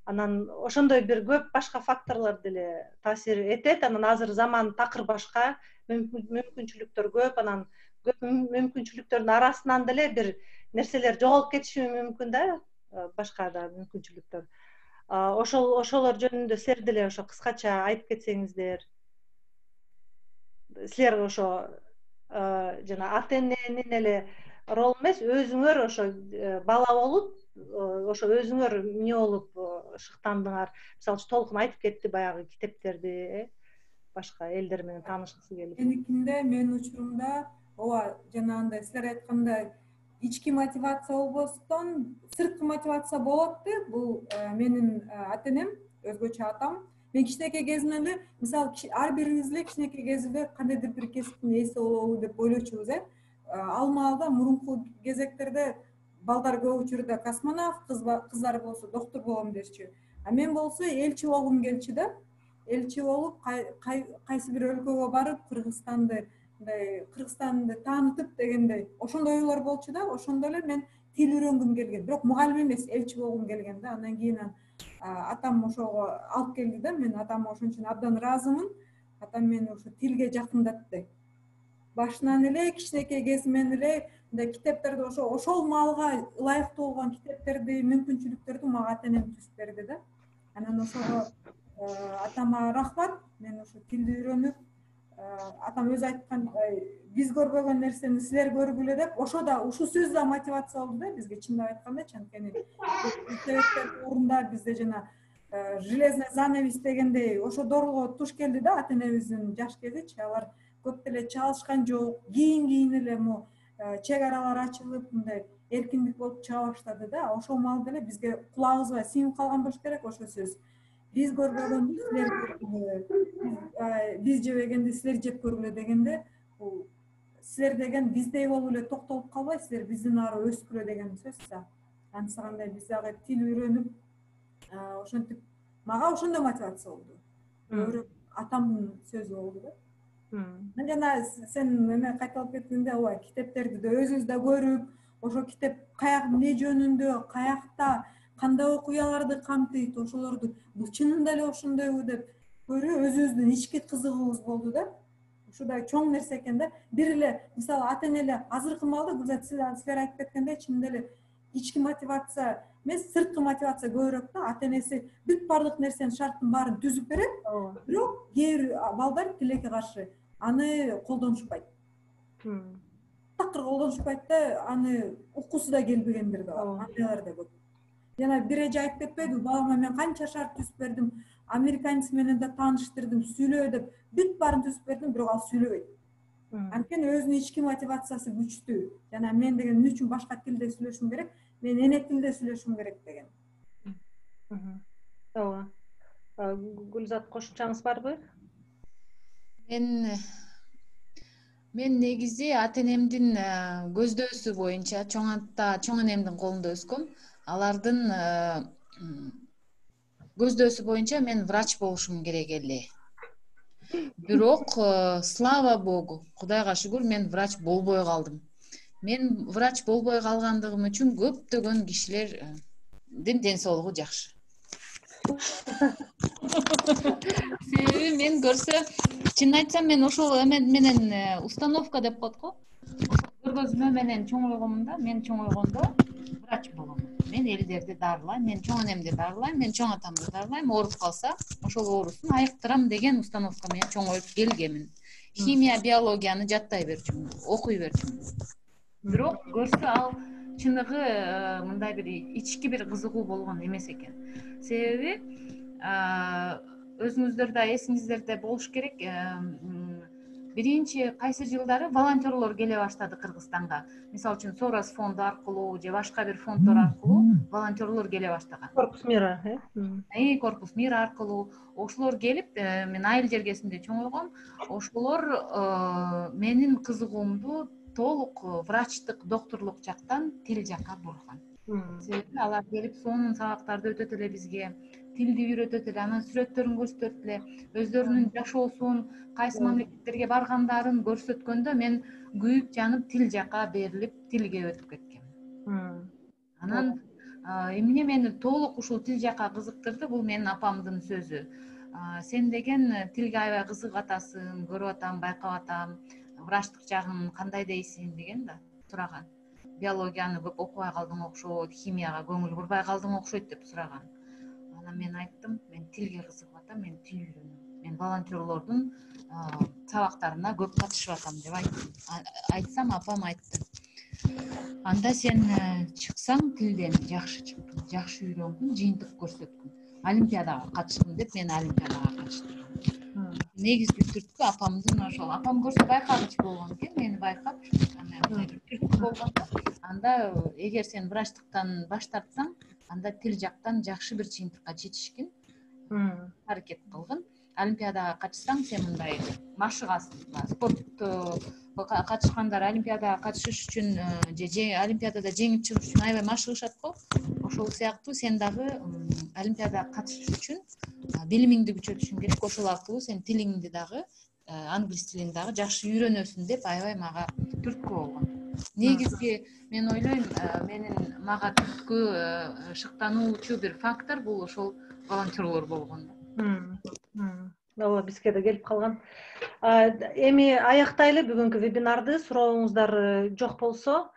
анан ошондой бир көп башка факторлор деле таасир этет. Анан азыр заман такыр башка, мүмкүнчүлүктөр көп, анан көп мүмкүнчүлүктөрдүн арасынан деле бир нерселер жоголуп кетиши мүмкүн да, башка да мүмкүнчүлүктөр. Ошолор жөнүндө силер деле ошо кыскача айтып кетсеңиздер. Силер ошо жана ата эненин эле ролу эмес, өзүңөр ошо бала болуп, ошо өзүңөр эмне болуп шыктандыңар. Мисалы үчүн Толкун айтып кетти баягы китептерди, башка элдер менен таанышкысы келип. Меникинде, менин учурумда ооба жанагындай силер айткандай ички мотивация болбостон сырткы мотивация болот да. Бул менин ата энем, өзгөчө атам. Мен кичинекей кезимден эле, мисалы, ар бирибиз эле кичинекей кезинде кандайдыр бир кесиптин ээси болобу деп ойлочубуз, Ал маалда мурунку кезектерде балдар көп учурда космонавт, кыздар болсо доктор болом дешчү. А мен болсо элчи болгум келчү да. Элчи болуп, кайсы бир өлкөгө барып, Кыргызстанды таанытып дегендей, ошондой ойлор болчу да. Ошондо эле мен тил үйрөнгүм келген. Бирок мугалим эмес, элчи болгум келген да. Андан кийин атам ошого алып келди да. Мен атама ошон үчүн абдан ыраазымын. Атам мени ошо тилге жакындатты. Башынан эле, кичинекей кезимден эле мындай китептерди ошол маалга ылайыктуу болгон китептерди, мүмкүнчүлүктөрдү мага ата энем түзүп берди да. Анан ошого атама рахмат. Мен ошо тилди үйрөнүп, атам өзү айткандай, биз көрбөгөн нерсени силер көргүлө деп, ушул сөз да мотивация болду да бизге, чындап айтканда. Анткени советтердин орунда бизде жана железный занавес дегендей ошодорго туш келди да, ата энебиздин жаш кезичи. Алар көп деле чалышкан жок. Кийин эле чек аралар ачылып, мындай эркиндик болуп чыга баштады да. Ошол маалда эле бизге кулагыбызга сиңип калган болуш керек ошол сөз. Биз көрбөгөндү силер көргүлө, биз жебегенди силер жеп көргүлө дегенде, бул силер деген биздей болуп эле токтолуп калбай, силер бизден ары өскүлө деген сөз да. Антисагандай биз дагы тил үйрөнүп, ошентип мага ошондой мотивация болду. Атамдын сөзү болду да. Жана сен эме кайталап кеткенде, ооба, китептерди да өзүбүз да көрүп, ошо китеп эмне жөнүндө, каякта, кандай окуяларды камтыйт, ошолорду бул чынында эле ошондойбу деп көрүп, өзүбүздүн ички кызыгуубуз болду да. Ушул да чоң нерсе экен да. Бир эле, мисалы, ата энелер азыркы маалда, Гүлзат, силер айтып кеткендей, чынында эле ички мотивация эмес, сырткы мотивация көбүрөөк да. Ата энеси бүт бардык нерсенин шарттын баарын түзүп берет, бирок кээ бир балдар тилекке каршы аны колдонушпайт. Такыр колдонушпайт да, аны уккусу да келбегендер да бар, андайлар да көп. Жана бир эже айтып кетпейдиби, балама мен канча шарт түзүп бердим, американец менен да тааныштырдым, сүйлө деп, бүт баарын түзүп бердим, бирок ал сүйлөбөйт. Анткени өзүнүн ички мотивациясы күчтүү. Жана мен деген эмне үчүн башка тилде сүйлөшүм керек, мен эне тилде сүйлөшүм керек деген. Ооба. Гүлзат, кошумчаңыз барбы? Мен негизи ата энемдин көздөсү боюнча чоң энемдин колунда өскөм. Алардын көздөсү боюнча мен врач болушум керек эле. Бирок, слава богу, Кудайга шүгүр, мен врач болбой калдым. Мен врач болбой калгандыгым үчүн көптөгөн кишилердин ден соолугу жакшы. Себеби мен көрсө, чынын айтсам, мен ошол менен установка деп коет го. Көргөзмө менен чоңойгонмун да, мен чоңойгондо врач болом. Мен элдерди дарылайм, мен чоң энемди дарылайм, мен чоң атамды дарылайм, ооруп калса, ошол оорусун айыктырам деген установка менен чоңоюп келгенмин. Химия, биологияны жаттай берчүмүн, окуй берчүмүн. Бирок көрсө ал чыныгы мындай бир ички бир кызыгуу болгон эмес экен. Себеби өзүңүздөр да эсиңиздерде болуш керек, биринчи кайсы жылдары волонтерлор келе баштады Кыргызстанга. Мисалы үчүн Сорос фонду аркылуу же башка бир фонддор аркылуу волонтерлор келе баштаган. Корпус мира, Корпус мира аркылуу ошолор келип, мен айыл жергесинде чоңойгом. Ошолор менин кызыгуумду толук врачтык, докторлук жактан тил жакка бурган. себеби алар келип сонун сабактарды өтөт эле бизге, тилди үйрөтөт эле, анан сүрөттөрүн көрсөтөт эле, өздөрүнүн жашоосун, кайсы мамлекеттерге баргандарын көрсөткөндө мен күйүп жанып тил жака берилип, тилге өтүп кеткем. Анан эмне мени толук ушул тил жака кызыктырды, бул менин апамдын сөзү. Сен деген тилге аябай кызыгып атасың, көрүп атам, байкап атам, врачтык жагын кандай дейсиң деген да сураган. Биологияны көп окубай калдың окшойт, химияга көңүл бурбай калдың окшойт деп сураган. Анан мен айттым, мен тилге кызыгып атам, мен тил үйрөнөм. Мен волонтерлордун сабактарына көп катышып атам деп айтсам, апам айтты: анда сен чыксаң тилден жакшы чыктың, жакшы үйрөнгүн, жыйынтык көрсөткүн, олимпиадага катышкын деп мени олимпиадага катыштырган. Негизги түрткү апамдын ошол. Апам көрсө байкагыч болгон экен, мени байкап, түрткү болгондо, анда эгер сен врачтыктан баш тартсаң, анда тил жактан жакшы бир жыйынтыкка жетишкин аракет кылгын. Олимпиадага катышсаң, сен мындай машыгасың. Спорт катышкандар олимпиадага катышыш үчүн же олимпиадада жеңип чыгыш үчүн аябай машыгышат го. Ошол сыяктуу сен дагы олимпиадага катышыш үчүн билимиңди күчөтүшүң керек. Ошол аркылуу сен тилиңди дагы, англис тилин дагы жакшы үйрөнөсүн деп аябай мага түрткү болгон. Негизги мен ойлойм, мага түрткү шыктануучу бир фактор бул ошол волонтерлор болгон. Ооба, бизге да келип калган. Эми аяктайлы бүгүнкү вебинарды. Сурооңуздар жок болсо,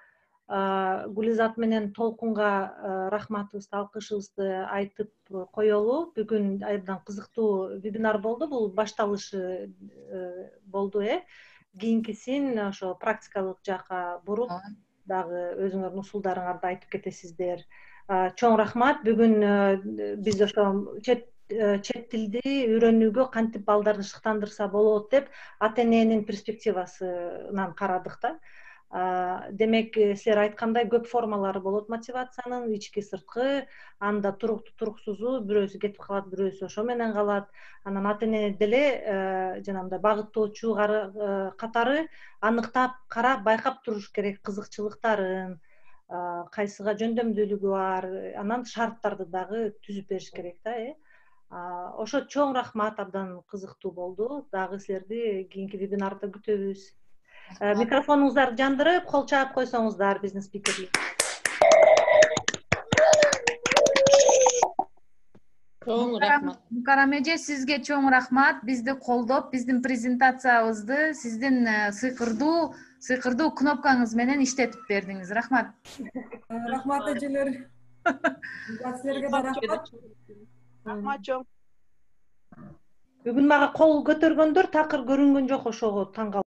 Гулизат менен Толкунга рахматыбызды, алкышыбызды айтып коелу. Бүгүн абдан кызыктуу вебинар болду. Бул башталышы болду. Кийинкисин ошо практикалык жака буруп, дагы өзүңөрдүн усулдарыңарды айтып кетесиздер. Чоң рахмат. Бүгүн биз ошо чет тилди үйрөнүүгө кантип балдарды шыктандырса болот деп ата эненин перспективасынан карадык да. Демек, силер айткандай көп формалары болот мотивациянын, ички сырткы, анда туруктуу туруксузу, бирөөсү кетип калат, бирөөсү ошо менен калат. Анан ата эне деле жанагындай багыттоочу катары аныктап, карап, байкап туруш керек кызыкчылыктарын, кайсыга жөндөмдүүлүгү бар, анан шарттарды дагы түзүп бериш керек да. Ошо чоң рахмат, абдан кызыктуу болду. Дагы силерди кийинки вебинарда күтөбүз. Микрофонуңуздарды жандырып, кол чаап койсоңуздар биздин спикерлер. Чоң рахмат. Мукарам эже, сизге чоң рахмат. Бизди колдоп, биздин презентациябызды сиздин сыйкырдуу кнопкаңыз менен иштетип бердиңиз. Рахмат. Рахмат эжелер. Силерге да рахмат. Рахмат чоң. Бүгүн мага кол көтөргөндөр такыр көрүнгөн жок, ошого таң калдым.